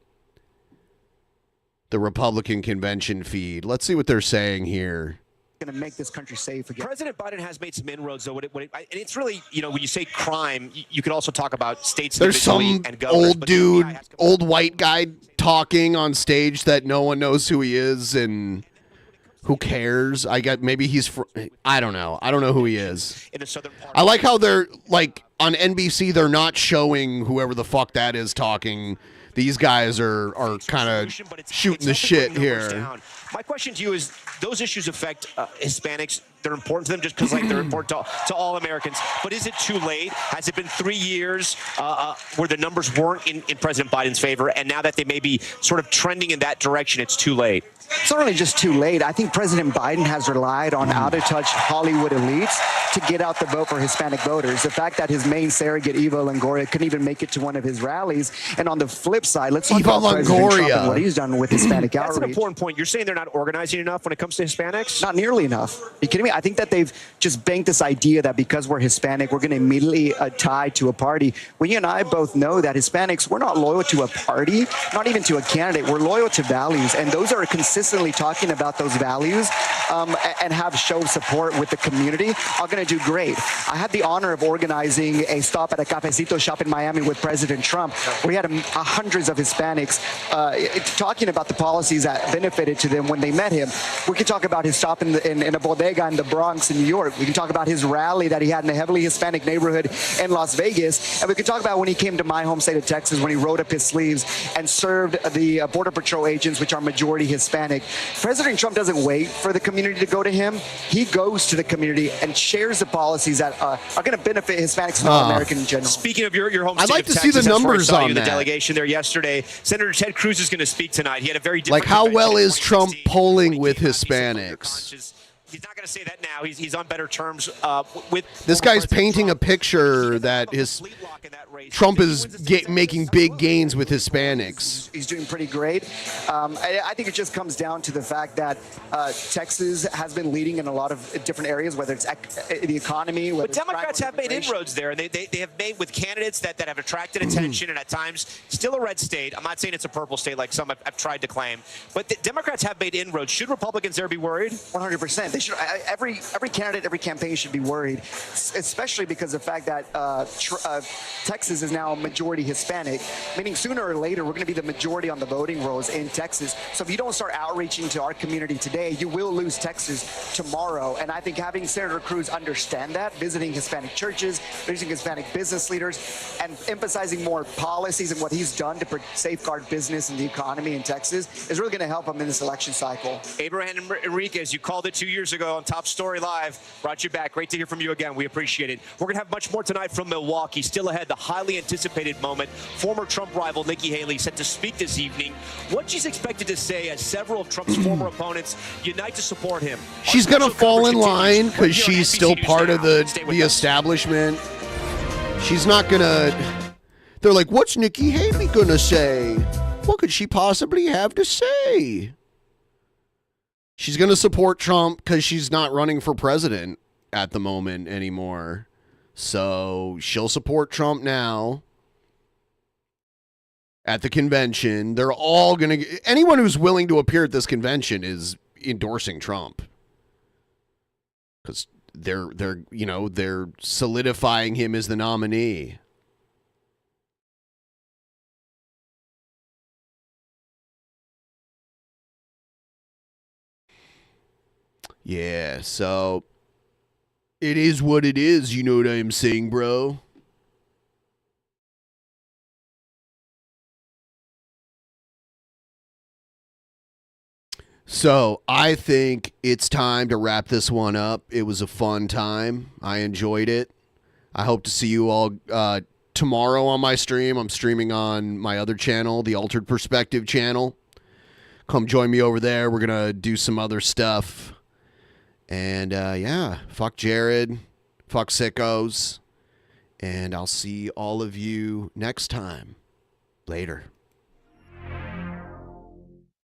The Republican convention feed. Let's see what they're saying here. Going to make this country safe again. President Biden has made some inroads, though. And it's really, when you say crime, you could also talk about states. There's some and old dude, old white guy talking on stage that no one knows who he is, and who cares? Maybe he's I don't know. I don't know who he is. In the southern part. I like how they're like on NBC. They're not showing whoever the fuck that is talking. These guys are kind of shooting the shit here. My question to you is, those issues affect Hispanics. they're important to them just because like they're important to all Americans. But is it too late? Has it been 3 years where the numbers weren't in President Biden's favor, and now that they may be sort of trending in that direction, it's too late? It's not really just too late. I think President Biden has relied on out-of-touch Hollywood elites to get out the vote for Hispanic voters. The fact that his main surrogate, Eva Longoria, couldn't even make it to one of his rallies. And on the flip side, let's talk about President Trump and what he's done with Hispanic outreach. That's an important point. You're saying they're not organizing enough when it comes to Hispanics? Not nearly enough. Are you kidding me? I think that they've just banked this idea that because we're Hispanic, we're going to immediately tie to a party. When you and I both know that Hispanics, we're not loyal to a party, not even to a candidate. We're loyal to values. And those are consistently talking about those values and have show support with the community are going to do great. I had the honor of organizing a stop at a cafecito shop in Miami with President Trump, where he had hundreds of Hispanics talking about the policies that benefited to them when they met him. We could talk about his stop in a bodega in the Bronx in New York. We can talk about his rally that he had in a heavily Hispanic neighborhood in Las Vegas. And we could talk about when he came to my home state of Texas, when he rolled up his sleeves and served the Border Patrol agents, which are majority Hispanic. President Trump doesn't wait for the community to go to him. He goes to the community and shares the policies that are going to benefit Hispanics and all Americans in general. Speaking of your home I'd state like of to Texas, see the that's where I numbers saw you on in the that. delegation there yesterday. Senator Ted Cruz is going to speak tonight. He had a very different Like, how convention well in is Trump 2016. polling with Hispanics? He's not going to say that now. He's on better terms with This guy's painting a picture that Trump is making big gains with Hispanics. He's doing pretty great. I think it just comes down to the fact that Texas has been leading in a lot of different areas, whether it's the economy. But Democrats have made inroads there, and they have made with candidates that have attracted attention, and at times still a red state. I'm not saying it's a purple state like some have tried to claim, but the Democrats have made inroads. Should Republicans there be worried? 100%. They should. Every candidate, every campaign should be worried, especially because of the fact that Texas is now a majority Hispanic, meaning sooner or later we're going to be the majority on the voting rolls in Texas. So if you don't start outreaching to our community today, you will lose Texas tomorrow. And I think having Senator Cruz understand that, visiting Hispanic churches, visiting Hispanic business leaders, and emphasizing more policies and what he's done to safeguard business and the economy in Texas is really going to help him in this election cycle. Abraham Enriquez, you called it 2 years ago on Top Story Live. Brought you back. Great to hear from you again. We appreciate it. We're going to have much more tonight from Milwaukee. Still ahead, the highly anticipated moment. Former Trump rival Nikki Haley set to speak this evening. What she's expected to say as several of Trump's former opponents unite to support him. She's going to fall in line because she's still part of the establishment. She's not going to... They're like, what's Nikki Haley going to say? What could she possibly have to say? She's going to support Trump because she's not running for president at the moment anymore. So she'll support Trump now at the convention. They're all going to... Anyone who's willing to appear at this convention is endorsing Trump. Because they're solidifying him as the nominee. Yeah, so it is what it is, you know what I'm saying, bro? So I think it's time to wrap this one up. It was a fun time. I enjoyed it. I hope to see you all tomorrow on my stream. I'm streaming on my other channel, the Altered Perspective channel. Come join me over there. We're going to do some other stuff. And, yeah, fuck Jared, fuck sickos, and I'll see all of you next time. Later.